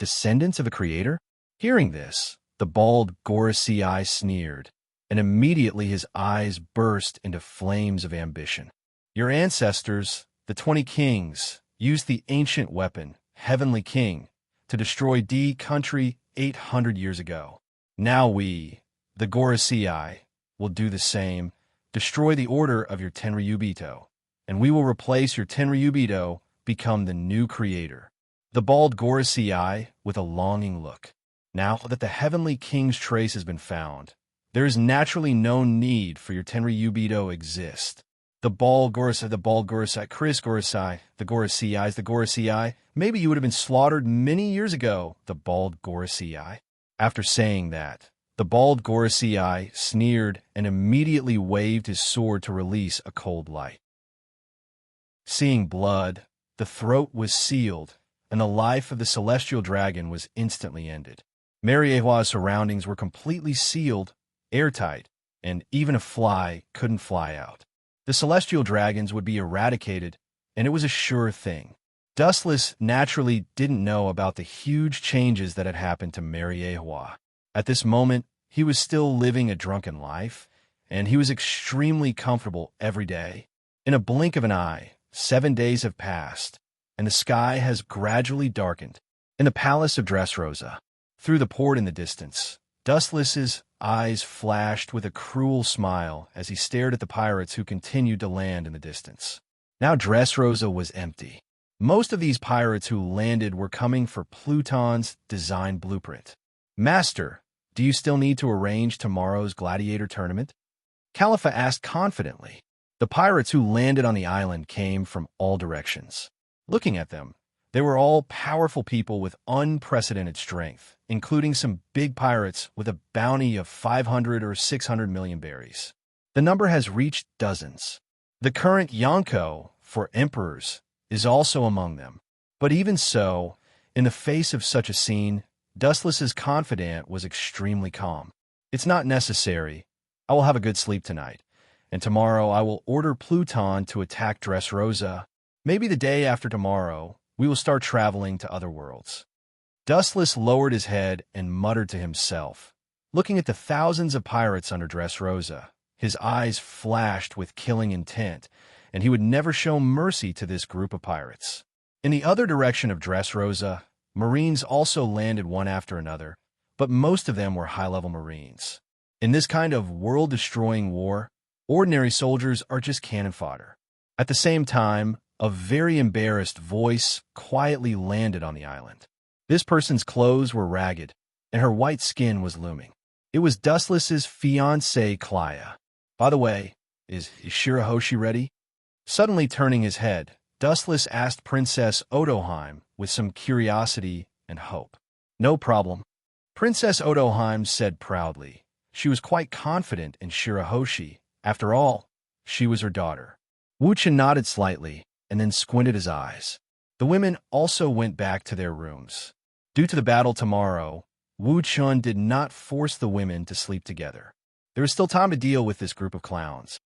Descendants of a Creator? Hearing this, the bald Gorosei sneered, and immediately his eyes burst into flames of ambition. "Your ancestors, the 20 kings, used the ancient weapon, Heavenly King, to destroy D country 800 years ago. Now we, the Gorosei, will do the same, destroy the order of your Tenryubito, and we will replace your Tenryubito, become the new creator." The bald Gorosei with a longing look. "Now that the Heavenly King's trace has been found, there is naturally no need for your Tenryubito exist." The bald Gorosei, Chris Gorosei, the Gorosei, maybe you would have been slaughtered many years ago, the bald Gorosei. After saying that, the bald Gorosei sneered and immediately waved his sword to release a cold light. Seeing blood, the throat was sealed, and the life of the celestial dragon was instantly ended. Mariewa's surroundings were completely sealed, airtight, and even a fly couldn't fly out. The celestial dragons would be eradicated, and it was a sure thing. Dustless naturally didn't know about the huge changes that had happened to Mariehua. At this moment, he was still living a drunken life, and he was extremely comfortable every day. In a blink of an eye, 7 days have passed, and the sky has gradually darkened. In the palace of Dressrosa, through the port in the distance, Dustless's eyes flashed with a cruel smile as he stared at the pirates who continued to land in the distance. Now Dressrosa was empty. Most of these pirates who landed were coming for Pluton's design blueprint. "Master, do you still need to arrange tomorrow's gladiator tournament?" Khalifa asked confidently. The pirates who landed on the island came from all directions. Looking at them, they were all powerful people with unprecedented strength, including some big pirates with a bounty of 500 or 600 million berries. The number has reached dozens. The current Yonko for emperors is also among them. But even so, in the face of such a scene, Dustless's confidant was extremely calm. "It's not necessary. I will have a good sleep tonight, and tomorrow I will order Pluton to attack Dressrosa. Maybe the day after tomorrow, we will start traveling to other worlds." Dustless lowered his head and muttered to himself. Looking at the thousands of pirates under Dressrosa, his eyes flashed with killing intent, and he would never show mercy to this group of pirates. In the other direction of Dressrosa, Marines also landed one after another, but most of them were high-level Marines. In this kind of world-destroying war, ordinary soldiers are just cannon fodder. At the same time, a very embarrassed voice quietly landed on the island. This person's clothes were ragged, and her white skin was looming. It was Dustless's fiancée, Klaya. "By the way, is Shirahoshi ready?" Suddenly turning his head, Dustless asked Princess Odoheim with some curiosity and hope. "No problem," Princess Odoheim said proudly. She was quite confident in Shirahoshi. After all, she was her daughter. Wu-chan nodded slightly and then squinted his eyes. The women also went back to their rooms. Due to the battle tomorrow, Wu-chan did not force the women to sleep together. There was still time to deal with this group of clowns.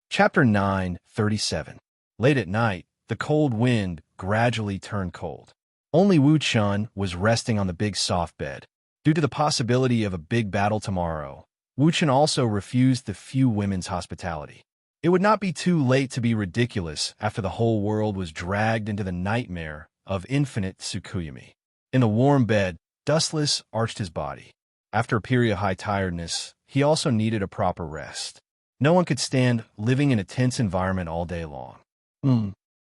Chapter 9:37. Late at night, the cold wind gradually turned cold. Only Wu-chan was resting on the big soft bed. Due to the possibility of a big battle tomorrow, Wu-chan also refused the few women's hospitality. It would not be too late to be ridiculous after the whole world was dragged into the nightmare of infinite Tsukuyomi. In the warm bed, Dustless arched his body. After a period of high tiredness, he also needed a proper rest. No one could stand living in a tense environment all day long.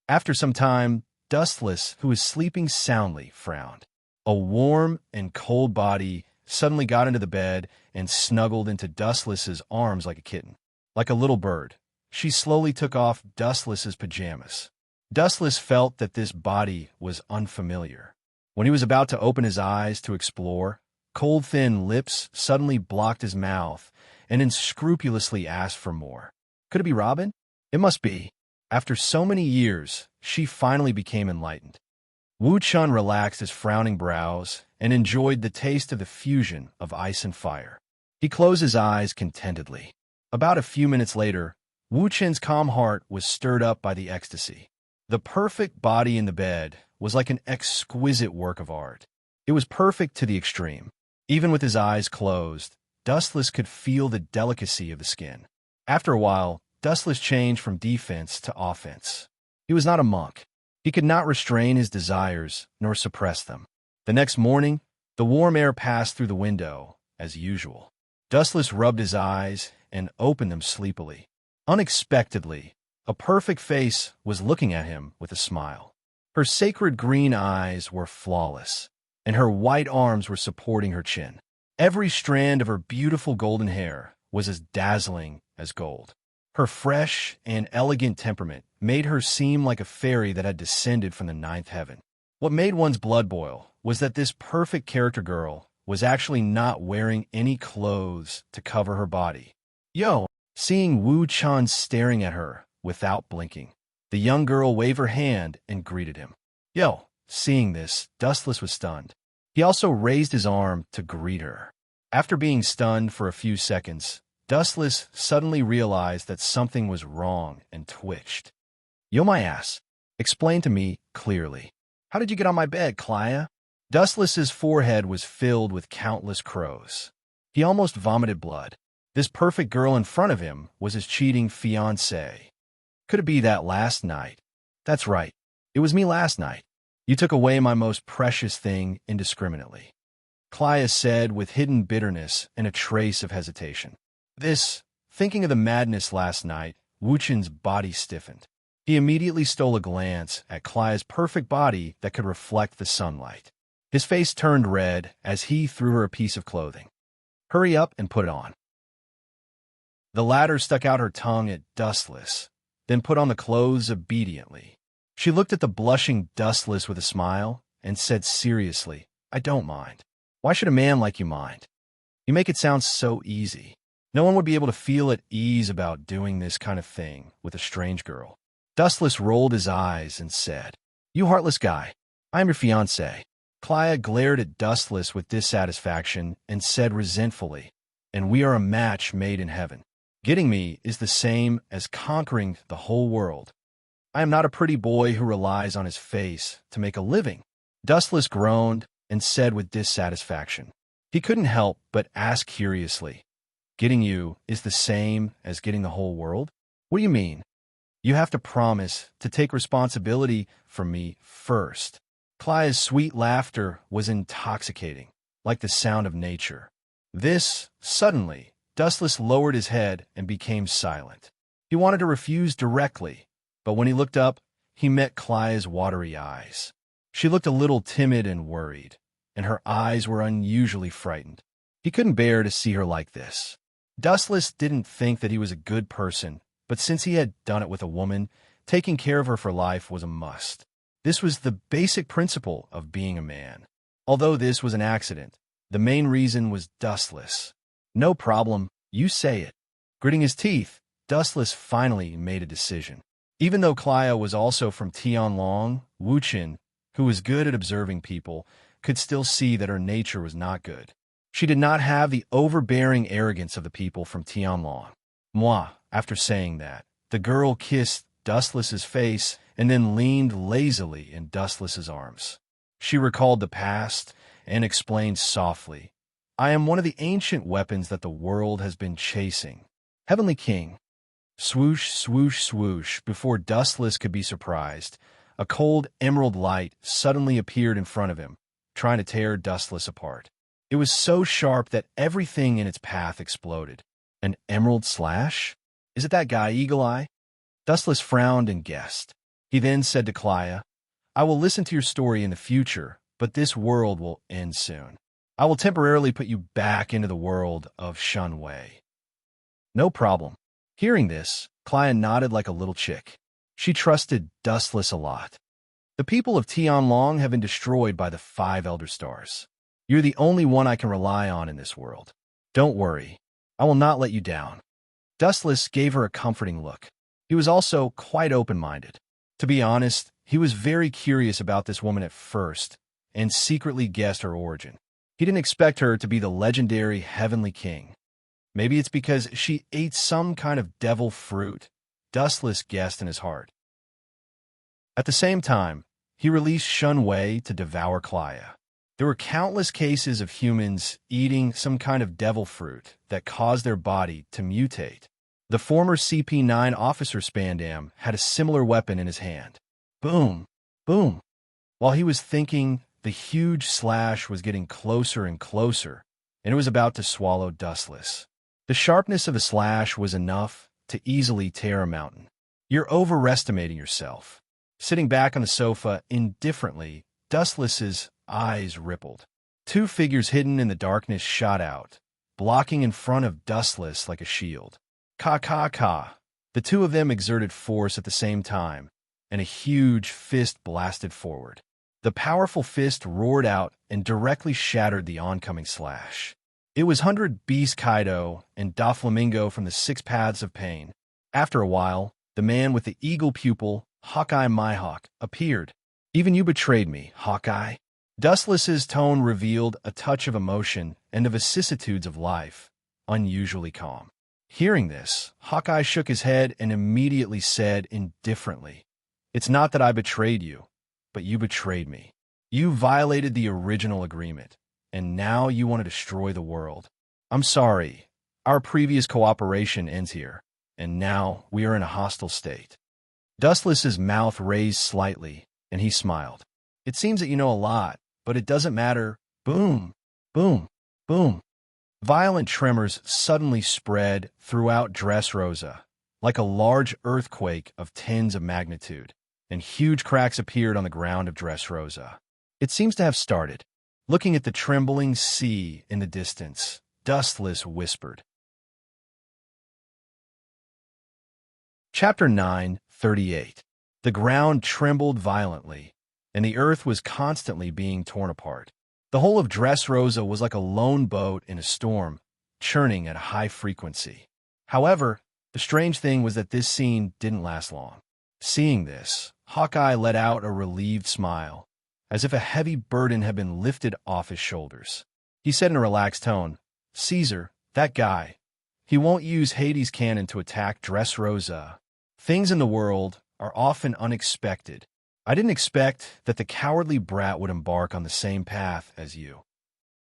After some time, Dustless, who was sleeping soundly, frowned. A warm and cold body suddenly got into the bed and snuggled into Dustless's arms like a kitten. Like a little bird, she slowly took off Dustless's pajamas. Dustless felt that this body was unfamiliar. When he was about to open his eyes to explore, cold thin lips suddenly blocked his mouth and unscrupulously asked for more. Could it be Robin? It must be. After so many years, she finally became enlightened. Wu-chan relaxed his frowning brows and enjoyed the taste of the fusion of ice and fire. He closed his eyes contentedly. About a few minutes later, Wu-chan's calm heart was stirred up by the ecstasy. The perfect body in the bed was like an exquisite work of art. It was perfect to the extreme. Even with his eyes closed, Dustless could feel the delicacy of the skin. After a while, Dustless changed from defense to offense. He was not a monk. He could not restrain his desires nor suppress them. The next morning, the warm air passed through the window, as usual. Dustless rubbed his eyes and opened them sleepily. Unexpectedly, a perfect face was looking at him with a smile. Her sacred green eyes were flawless, and her white arms were supporting her chin. Every strand of her beautiful golden hair was as dazzling as gold. Her fresh and elegant temperament made her seem like a fairy that had descended from the ninth heaven. What made one's blood boil was that this perfect character girl was actually not wearing any clothes to cover her body. "Yo!" Seeing Wu-chan staring at her without blinking, the young girl waved her hand and greeted him. "Yo!" Seeing this, Dustless was stunned. He also raised his arm to greet her. After being stunned for a few seconds, Dustless suddenly realized that something was wrong and twitched. Yo, my ass. Explain to me clearly. How did you get on my bed, Clia? Dustless's forehead was filled with countless crows. He almost vomited blood. This perfect girl in front of him was his cheating fiancée. Could it be that last night? That's right. It was me last night. You took away my most precious thing indiscriminately. Clia said with hidden bitterness and a trace of hesitation. Thinking of the madness last night, Wuchen's body stiffened. He immediately stole a glance at Clia's perfect body that could reflect the sunlight. His face turned red as he threw her a piece of clothing. Hurry up and put it on. The latter stuck out her tongue at Dustless, then put on the clothes obediently. She looked at the blushing Dustless with a smile and said seriously, I don't mind. Why should a man like you mind? You make it sound so easy. No one would be able to feel at ease about doing this kind of thing with a strange girl. Dustless rolled his eyes and said, You heartless guy, I am your fiancé. Clia glared at Dustless with dissatisfaction and said resentfully, And we are a match made in heaven. Getting me is the same as conquering the whole world. I am not a pretty boy who relies on his face to make a living. Dustless groaned and said with dissatisfaction. He couldn't help but ask curiously, Getting you is the same as getting the whole world? What do you mean? You have to promise to take responsibility for me first. Clia's sweet laughter was intoxicating, like the sound of nature. Suddenly, Dustless lowered his head and became silent. He wanted to refuse directly, but when he looked up, he met Clia's watery eyes. She looked a little timid and worried, and her eyes were unusually frightened. He couldn't bear to see her like this. Dustless didn't think that he was a good person, but since he had done it with a woman, taking care of her for life was a must. This was the basic principle of being a man. Although this was an accident, the main reason was Dustless. No problem, you say it. Gritting his teeth, Dustless finally made a decision. Even though Clia was also from Tianlong, Wuchen, who was good at observing people, could still see that her nature was not good. She did not have the overbearing arrogance of the people from Tianlong. After saying that, the girl kissed Dustless's face and then leaned lazily in Dustless's arms. She recalled the past and explained softly, I am one of the ancient weapons that the world has been chasing. Heavenly King. Swoosh, swoosh, swoosh. Before Dustless could be surprised, a cold emerald light suddenly appeared in front of him, trying to tear Dustless apart. It was so sharp that everything in its path exploded. An emerald slash? Is it that guy, Eagle Eye? Dustless frowned and guessed. He then said to Clia, I will listen to your story in the future, but this world will end soon. I will temporarily put you back into the world of Shunwei. No problem. Hearing this, Clia nodded like a little chick. She trusted Dustless a lot. The people of Tianlong have been destroyed by the 5 Elder Stars. You're the only one I can rely on in this world. Don't worry. I will not let you down. Dustless gave her a comforting look. He was also quite open-minded. To be honest, he was very curious about this woman at first, and secretly guessed her origin. He didn't expect her to be the legendary Heavenly King. Maybe it's because she ate some kind of devil fruit, Dustless guessed in his heart. At the same time, he released Shunwei to devour Clia. There were countless cases of humans eating some kind of devil fruit that caused their body to mutate. The former CP9 officer Spandam had a similar weapon in his hand. Boom! Boom! While he was thinking, the huge slash was getting closer and closer, and it was about to swallow Dustless. The sharpness of the slash was enough to easily tear a mountain. You're overestimating yourself. Sitting back on the sofa indifferently, Dustless's eyes rippled. 2 figures hidden in the darkness shot out, blocking in front of Dustless like a shield. Ka. The 2 of them exerted force at the same time, and a huge fist blasted forward. The powerful fist roared out and directly shattered the oncoming slash. It was 100 Beast Kaido and Doflamingo from the 6 Paths of Pain. After a while, the man with the eagle pupil, Hawkeye Mihawk, appeared. Even you betrayed me, Hawkeye. Dustless's tone revealed a touch of emotion and the vicissitudes of life unusually calm. Hearing this, Hawkeye shook his head and immediately said indifferently, "It's not that I betrayed you, but you betrayed me. You violated the original agreement, and now you want to destroy the world. I'm sorry. Our previous cooperation ends here, and now we are in a hostile state." Dustless's mouth raised slightly, and he smiled. "It seems that you know a lot, but it doesn't matter." Boom, boom, boom. Violent tremors suddenly spread throughout Dressrosa, like a large earthquake of tens of magnitude, and huge cracks appeared on the ground of Dressrosa. It seems to have started. Looking at the trembling sea in the distance, Dustless whispered. Chapter 9:38. The ground trembled violently, and the earth was constantly being torn apart. The whole of Dressrosa was like a lone boat in a storm, churning at a high frequency. However, the strange thing was that this scene didn't last long. Seeing this, Hawkeye let out a relieved smile, as if a heavy burden had been lifted off his shoulders. He said in a relaxed tone, "Caesar, that guy, he won't use Hades' cannon to attack Dressrosa. Things in the world are often unexpected. I didn't expect that the cowardly brat would embark on the same path as you."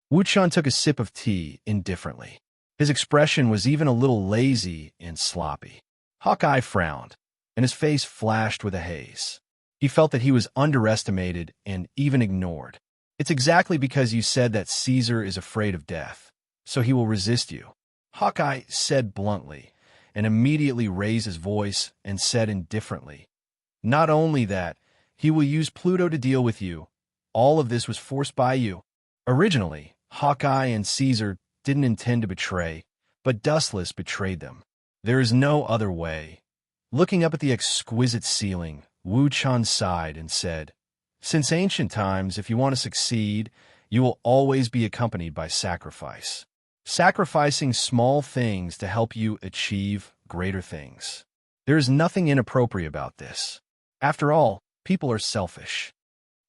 Wuchon took a sip of tea indifferently. His expression was even a little lazy and sloppy. Hawkeye frowned, and his face flashed with a haze. He felt that he was underestimated and even ignored. "It's exactly because you said that Caesar is afraid of death, so he will resist you," Hawkeye said bluntly, and immediately raised his voice and said indifferently, "Not only that, he will use Pluto to deal with you. All of this was forced by you." Originally, Hawkeye and Caesar didn't intend to betray, but Dustless betrayed them. There is no other way. Looking up at the exquisite ceiling, Wu Chun sighed and said, "Since ancient times, if you want to succeed, you will always be accompanied by sacrifice. Sacrificing small things to help you achieve greater things. There is nothing inappropriate about this. After all, people are selfish."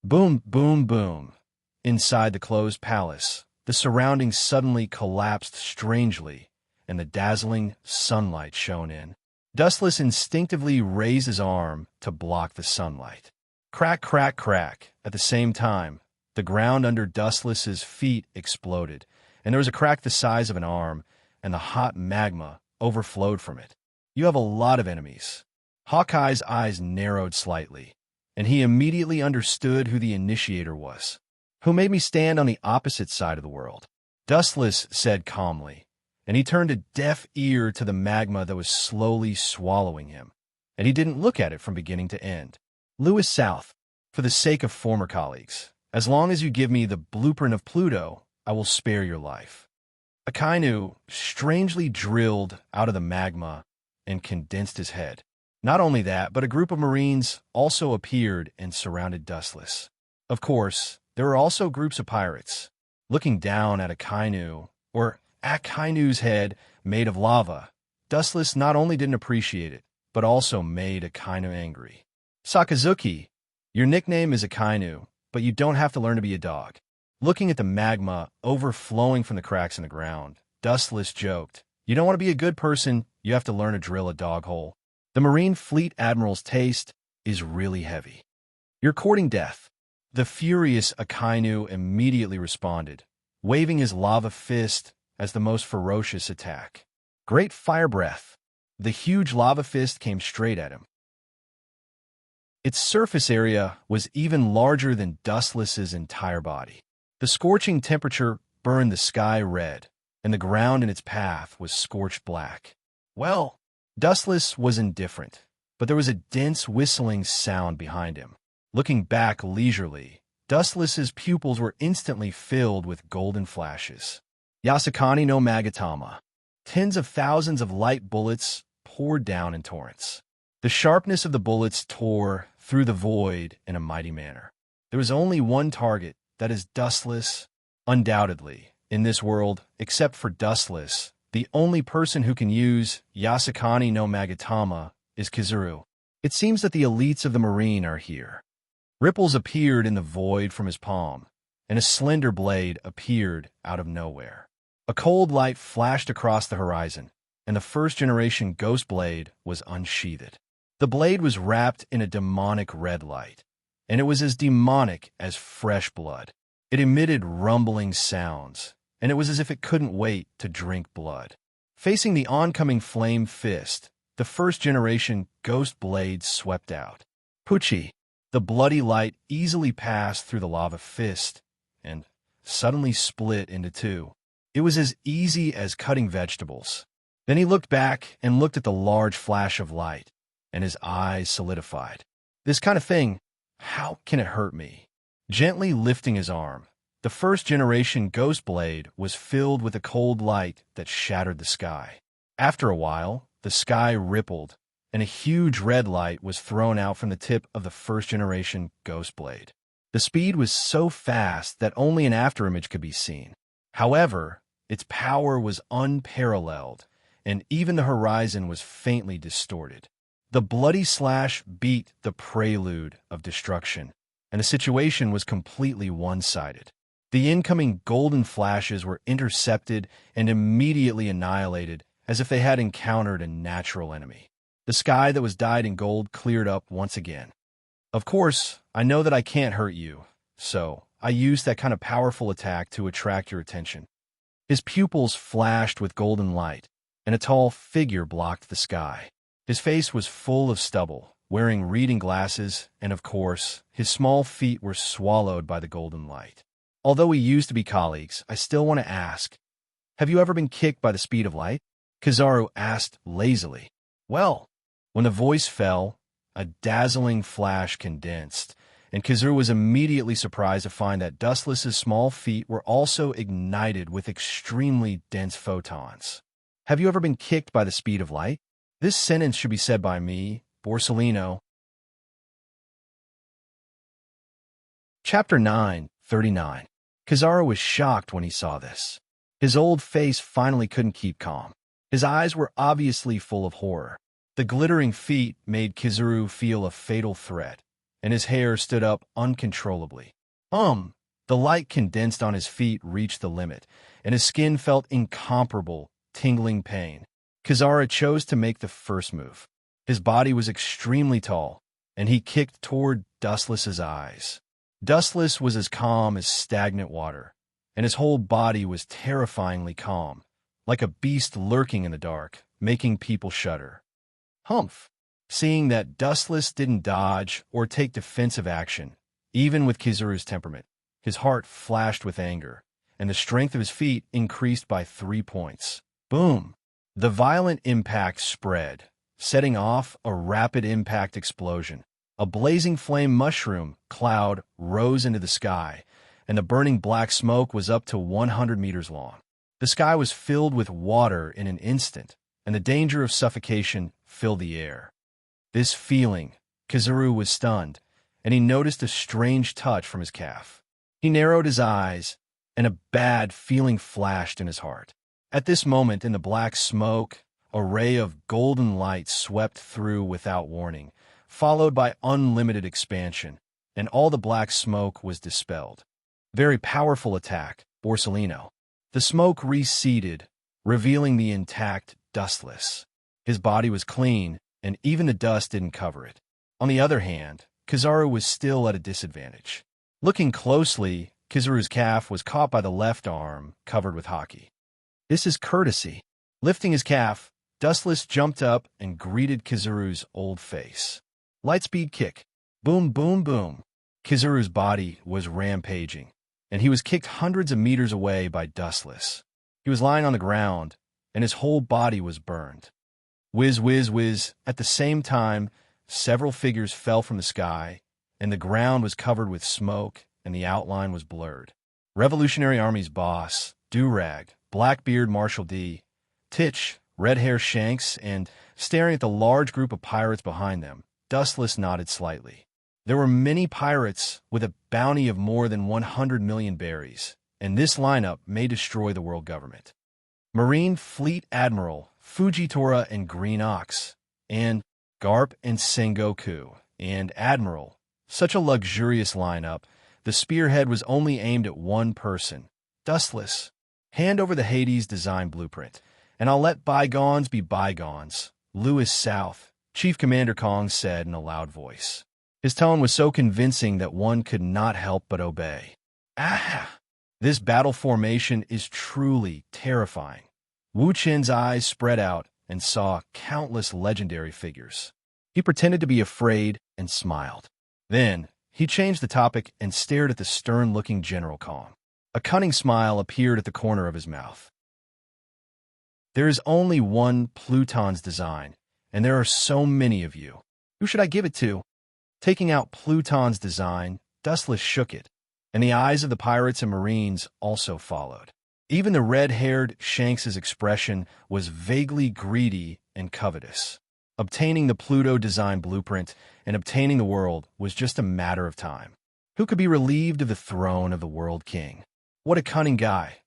Boom, boom, boom. Inside the closed palace, the surroundings suddenly collapsed strangely, and the dazzling sunlight shone in. Dustless instinctively raised his arm to block the sunlight. Crack, crack, crack. At the same time, the ground under Dustless's feet exploded, and there was a crack the size of an arm, and the hot magma overflowed from it. "You have a lot of enemies." Hawkeye's eyes narrowed slightly, and he immediately understood who the initiator was. "Who made me stand on the opposite side of the world?" Dustless said calmly, and he turned a deaf ear to the magma that was slowly swallowing him, and he didn't look at it from beginning to end. "Lewis South, for the sake of former colleagues, as long as you give me the blueprint of Pluto, I will spare your life." Akainu strangely drilled out of the magma and condensed his head. Not only that, but a group of Marines also appeared and surrounded Dustless. Of course, there were also groups of pirates. Looking down at Akainu, or Akainu's head made of lava, Dustless not only didn't appreciate it, but also made Akainu angry. "Sakazuki, your nickname is Akainu, but you don't have to learn to be a dog." Looking at the magma overflowing from the cracks in the ground, Dustless joked, "You don't want to be a good person, you have to learn to drill a dog hole. The Marine Fleet Admiral's taste is really heavy. You're courting death." The furious Akainu immediately responded, waving his lava fist as the most ferocious attack. Great fire breath. The huge lava fist came straight at him. Its surface area was even larger than Dustless's entire body. The scorching temperature burned the sky red, and the ground in its path was scorched black. Well, Dustless was indifferent, but there was a dense whistling sound behind him. Looking back leisurely, Dustless's pupils were instantly filled with golden flashes. Yasukani no Magatama. Tens of thousands of light bullets poured down in torrents. The sharpness of the bullets tore through the void in a mighty manner. There was only one target, that is Dustless. Undoubtedly, in this world, except for Dustless, the only person who can use Yasukani no Magatama is Kizuru. It seems that the elites of the Marine are here. Ripples appeared in the void from his palm, and a slender blade appeared out of nowhere. A cold light flashed across the horizon, and the first-generation ghost blade was unsheathed. The blade was wrapped in a demonic red light, and it was as demonic as fresh blood. It emitted rumbling sounds, and it was as if it couldn't wait to drink blood. Facing the oncoming flame fist, the first-generation ghost blade swept out. Poochie! The bloody light easily passed through the lava fist and suddenly split into two. It was as easy as cutting vegetables. Then he looked back and looked at the large flash of light, and his eyes solidified. This kind of thing, how can it hurt me? Gently lifting his arm, the first-generation ghost blade was filled with a cold light that shattered the sky. After a while, the sky rippled, and a huge red light was thrown out from the tip of the first-generation ghost blade. The speed was so fast that only an afterimage could be seen. However, its power was unparalleled, and even the horizon was faintly distorted. The bloody slash beat the prelude of destruction, and the situation was completely one-sided. The incoming golden flashes were intercepted and immediately annihilated as if they had encountered a natural enemy. The sky that was dyed in gold cleared up once again. Of course, I know that I can't hurt you, so I used that kind of powerful attack to attract your attention. His pupils flashed with golden light, and a tall figure blocked the sky. His face was full of stubble, wearing reading glasses, and of course, his small feet were swallowed by the golden light. Although we used to be colleagues, I still want to ask, have you ever been kicked by the speed of light? Kizaru asked lazily. Well, when the voice fell, a dazzling flash condensed, and Kizaru was immediately surprised to find that Dustless's small feet were also ignited with extremely dense photons. Have you ever been kicked by the speed of light? This sentence should be said by me, Borsellino. Chapter 9:39. Kizaru was shocked when he saw this. His old face finally couldn't keep calm. His eyes were obviously full of horror. The glittering feet made Kizaru feel a fatal threat, and his hair stood up uncontrollably. The light condensed on his feet reached the limit, and his skin felt incomparable, tingling pain. Kizaru chose to make the first move. His body was extremely tall, and he kicked toward Dustless's eyes. Dustless was as calm as stagnant water, and his whole body was terrifyingly calm, like a beast lurking in the dark, making people shudder. Humph! Seeing that Dustless didn't dodge or take defensive action, even with Kizaru's temperament, his heart flashed with anger, and the strength of his feet increased by 3 points. Boom! The violent impact spread, setting off a rapid impact explosion. A blazing flame mushroom cloud rose into the sky, and the burning black smoke was up to 100 meters long. The sky was filled with water in an instant, and the danger of suffocation filled the air. This feeling, Kizaru was stunned, and he noticed a strange touch from his calf. He narrowed his eyes, and a bad feeling flashed in his heart. At this moment in the black smoke, a ray of golden light swept through without warning, followed by unlimited expansion, and all the black smoke was dispelled. Very powerful attack, Borsellino. The smoke receded, revealing the intact Dustless. His body was clean, and even the dust didn't cover it. On the other hand, Kizaru was still at a disadvantage. Looking closely, Kizaru's calf was caught by the left arm, covered with hockey. This is courtesy. Lifting his calf, Dustless jumped up and greeted Kizaru's old face. Lightspeed kick. Boom, boom, boom. Kizaru's body was rampaging, and he was kicked hundreds of meters away by Dustless. He was lying on the ground, and his whole body was burned. Whiz, whiz, whiz. At the same time, several figures fell from the sky, and the ground was covered with smoke, and the outline was blurred. Revolutionary Army's boss, Durag, Blackbeard Marshal D, Titch, Red Hair Shanks, and, staring at the large group of pirates behind them, Dustless nodded slightly. There were many pirates with a bounty of more than 100 million berries, and this lineup may destroy the world government. Marine Fleet Admiral Fujitora and Green Ox, and Garp and Sengoku, and Admiral. Such a luxurious lineup, the spearhead was only aimed at one person, Dustless. Hand over the Hades design blueprint, and I'll let bygones be bygones. Lewis South, Chief Commander Kong said in a loud voice. His tone was so convincing that one could not help but obey. Ah! This battle formation is truly terrifying. Wu Chen's eyes spread out and saw countless legendary figures. He pretended to be afraid and smiled. Then, he changed the topic and stared at the stern-looking General Kong. A cunning smile appeared at the corner of his mouth. There is only one Pluton's design, and there are so many of you. Who should I give it to? Taking out Pluton's design, Dustless shook it, and the eyes of the pirates and marines also followed. Even the red-haired Shanks's expression was vaguely greedy and covetous. Obtaining the Pluto design blueprint and obtaining the world was just a matter of time. Who could be relieved of the throne of the World King? What a cunning guy.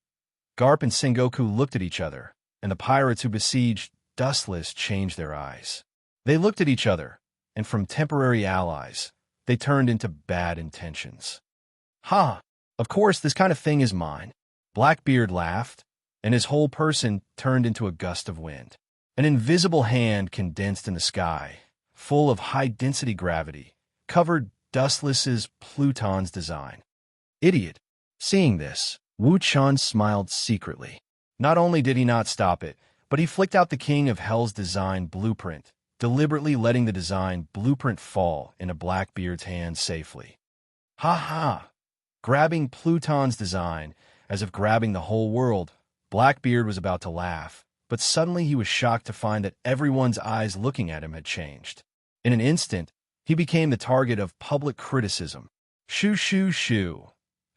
Garp and Sengoku looked at each other, and the pirates who besieged Dustless changed their eyes. They looked at each other, and from temporary allies, they turned into bad intentions. Ha! Of course, this kind of thing is mine. Blackbeard laughed, and his whole person turned into a gust of wind. An invisible hand condensed in the sky, full of high-density gravity, covered Dustless's Pluton's design. Idiot! Seeing this, Wu Chun smiled secretly. Not only did he not stop it, but he flicked out the King of Hell's design blueprint, deliberately letting the design blueprint fall into Blackbeard's hand safely. Ha ha! Grabbing Pluton's design, as if grabbing the whole world, Blackbeard was about to laugh, but suddenly he was shocked to find that everyone's eyes looking at him had changed. In an instant, he became the target of public criticism. Shoo shoo shoo!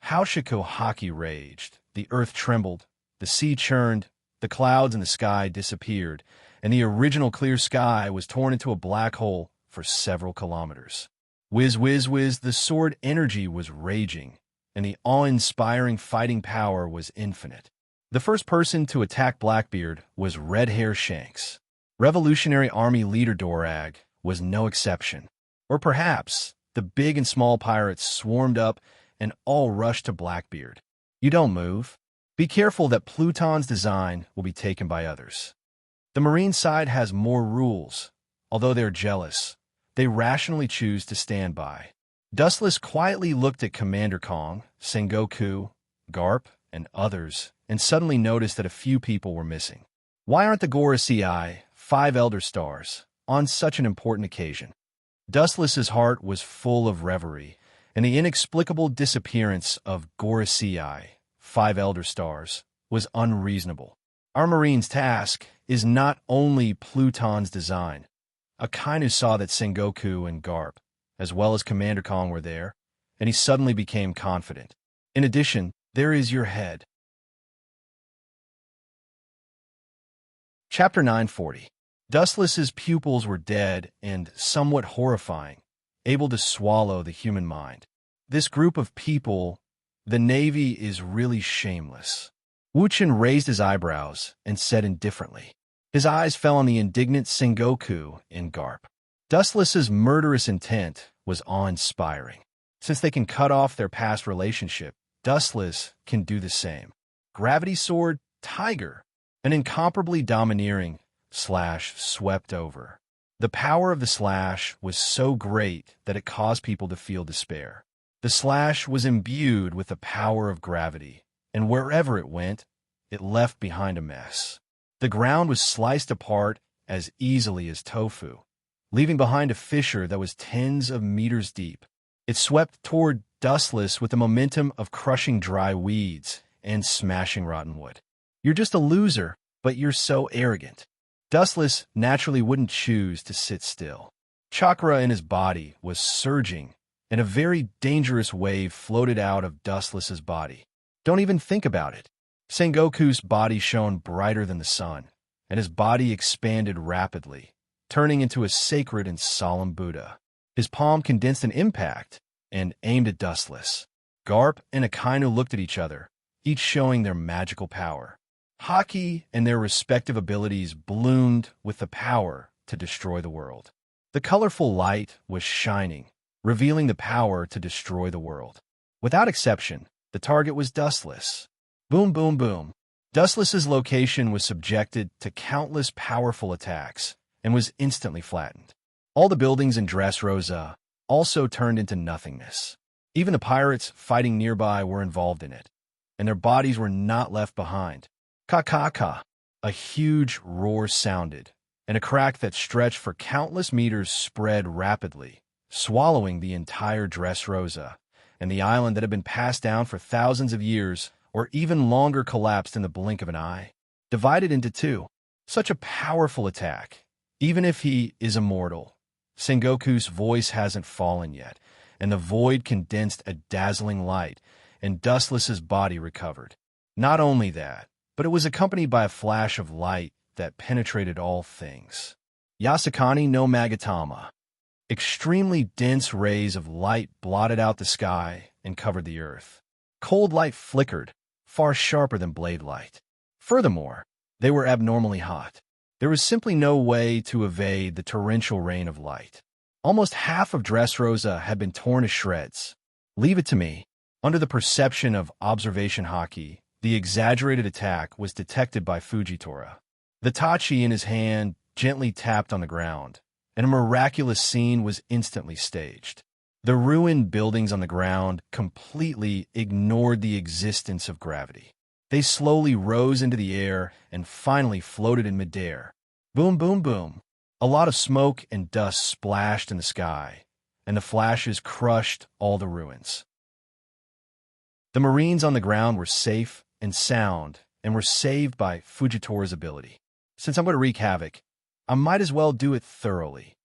How Shikohaki raged, the earth trembled, the sea churned, the clouds in the sky disappeared, and the original clear sky was torn into a black hole for several kilometers. Whiz, whiz, whiz, the sword energy was raging, and the awe-inspiring fighting power was infinite. The first person to attack Blackbeard was Red Hair Shanks. Revolutionary Army leader Dorag was no exception. Or perhaps the big and small pirates swarmed up and all rushed to Blackbeard. You don't move. Be careful that Pluton's design will be taken by others. The Marine side has more rules. Although they're jealous, they rationally choose to stand by. Dustless quietly looked at Commander Kong, Sengoku, Garp, and others, and suddenly noticed that a few people were missing. Why aren't the Gorosei, 5 Elder Stars, on such an important occasion? Dustless's heart was full of reverie, and the inexplicable disappearance of Gorosei, 5 Elder Stars, was unreasonable. Our Marine's task is not only Pluton's design. Akainu saw that Sengoku and Garp, as well as Commander Kong, were there, and he suddenly became confident. In addition, there is your head. Chapter 940. Dustless's pupils were dead and somewhat horrifying, able to swallow the human mind. This group of people, the Navy, is really shameless. Wu Chen raised his eyebrows and said indifferently. His eyes fell on the indignant Sengoku and Garp. Dustless's murderous intent was awe-inspiring. Since they can cut off their past relationship, Dustless can do the same. Gravity Sword, Tiger, an incomparably domineering slash swept over. The power of the slash was so great that it caused people to feel despair. The slash was imbued with the power of gravity, and wherever it went, it left behind a mess. The ground was sliced apart as easily as tofu, leaving behind a fissure that was tens of meters deep. It swept toward Dustless with the momentum of crushing dry weeds and smashing rotten wood. You're just a loser, but you're so arrogant. Dustless naturally wouldn't choose to sit still. Chakra in his body was surging, and a very dangerous wave floated out of Dustless's body. Don't even think about it. Sengoku's body shone brighter than the sun, and his body expanded rapidly, turning into a sacred and solemn Buddha. His palm condensed an impact and aimed at Dustless. Garp and Akainu looked at each other, each showing their magical power. Haki and their respective abilities bloomed with the power to destroy the world. The colorful light was shining, revealing the power to destroy the world. Without exception, the target was Dustless. Boom, boom, boom. Dustless's location was subjected to countless powerful attacks and was instantly flattened. All the buildings in Dressrosa also turned into nothingness. Even the pirates fighting nearby were involved in it, and their bodies were not left behind. Ka-ka-ka! A huge roar sounded, and a crack that stretched for countless meters spread rapidly, swallowing the entire Dressrosa, and the island that had been passed down for thousands of years or even longer collapsed in the blink of an eye, divided into two. Such a powerful attack. Even if he is immortal, Sengoku's voice hasn't fallen yet, and the void condensed a dazzling light, and Dustless's body recovered. Not only that, but it was accompanied by a flash of light that penetrated all things. Yasukani no Magatama. Extremely dense rays of light blotted out the sky and covered the earth. Cold light flickered, far sharper than blade light. Furthermore, they were abnormally hot. There was simply no way to evade the torrential rain of light. Almost half of Dressrosa had been torn to shreds. Leave it to me. Under the perception of observation haki, the exaggerated attack was detected by Fujitora. The tachi in his hand gently tapped on the ground, and a miraculous scene was instantly staged. The ruined buildings on the ground completely ignored the existence of gravity. They slowly rose into the air and finally floated in midair. Boom, boom, boom. A lot of smoke and dust splashed in the sky, and the flashes crushed all the ruins. The Marines on the ground were safe and sound and were saved by Fujitora's ability. Since I'm going to wreak havoc, I might as well do it thoroughly.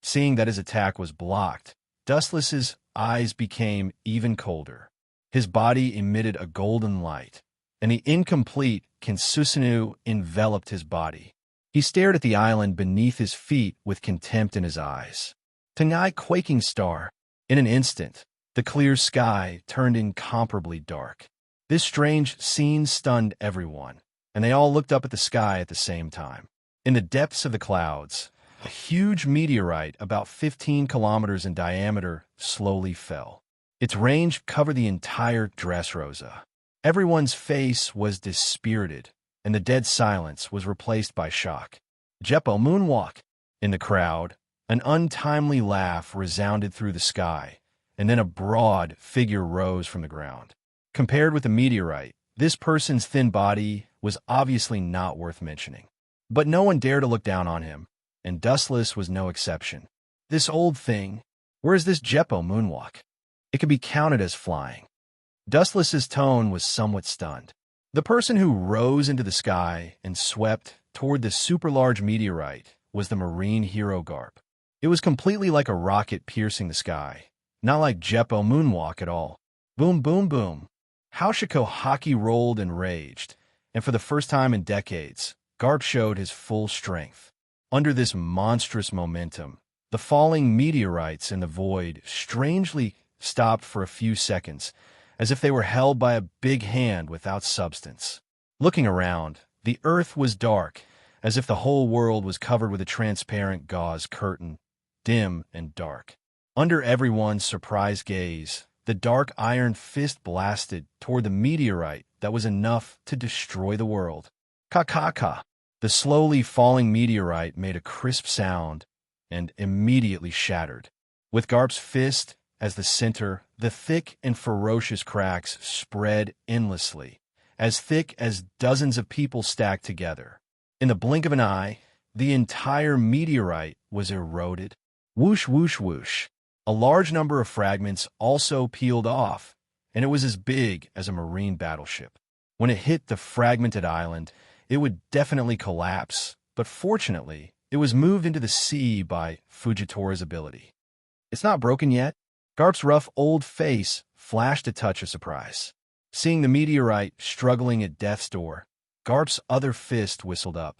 Seeing that his attack was blocked, Dustless's eyes became even colder. His body emitted a golden light, and the incomplete Kinsusinu enveloped his body. He stared at the island beneath his feet with contempt in his eyes. Tangai quaking star. In an instant, the clear sky turned incomparably dark. This strange scene stunned everyone, and they all looked up at the sky at the same time. In the depths of the clouds, a huge meteorite about 15 kilometers in diameter slowly fell. Its range covered the entire Dressrosa. Everyone's face was dispirited, and the dead silence was replaced by shock. Jeppo moonwalk! In the crowd, an untimely laugh resounded through the sky, and then a broad figure rose from the ground. Compared with the meteorite, this person's thin body was obviously not worth mentioning. But no one dared to look down on him, and Dustless was no exception. This old thing, where's this Jeppo moonwalk? It could be counted as flying. Dustless's tone was somewhat stunned. The person who rose into the sky and swept toward the super-large meteorite was the Marine hero Garp. It was completely like a rocket piercing the sky, not like Jeppo moonwalk at all. Boom, boom, boom. Haushiko Haki rolled and raged, and for the first time in decades, Garp showed his full strength. Under this monstrous momentum, the falling meteorites in the void strangely stopped for a few seconds, as if they were held by a big hand without substance. Looking around, the earth was dark, as if the whole world was covered with a transparent gauze curtain, dim and dark. Under everyone's surprised gaze, the dark iron fist blasted toward the meteorite that was enough to destroy the world. Ka-ka-ka! The slowly falling meteorite made a crisp sound and immediately shattered. With Garp's fist as the center, the thick and ferocious cracks spread endlessly, as thick as dozens of people stacked together. In the blink of an eye, the entire meteorite was eroded. Whoosh, whoosh, whoosh. A large number of fragments also peeled off, and it was as big as a marine battleship. When it hit the fragmented island, it would definitely collapse, but fortunately, it was moved into the sea by Fujitora's ability. It's not broken yet. Garp's rough old face flashed a touch of surprise. Seeing the meteorite struggling at death's door, Garp's other fist whistled up.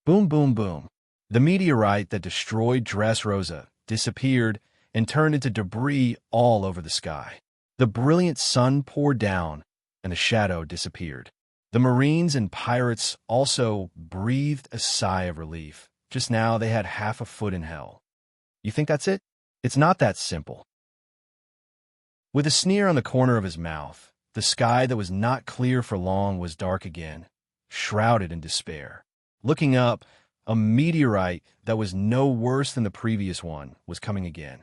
Boom, boom, boom. The meteorite that destroyed Dressrosa disappeared and turned into debris all over the sky. The brilliant sun poured down, and the shadow disappeared. The Marines and pirates also breathed a sigh of relief. Just now they had half a foot in hell. You think that's it? It's not that simple. With a sneer on the corner of his mouth, the sky that was not clear for long was dark again, shrouded in despair. Looking up, a meteorite that was no worse than the previous one was coming again.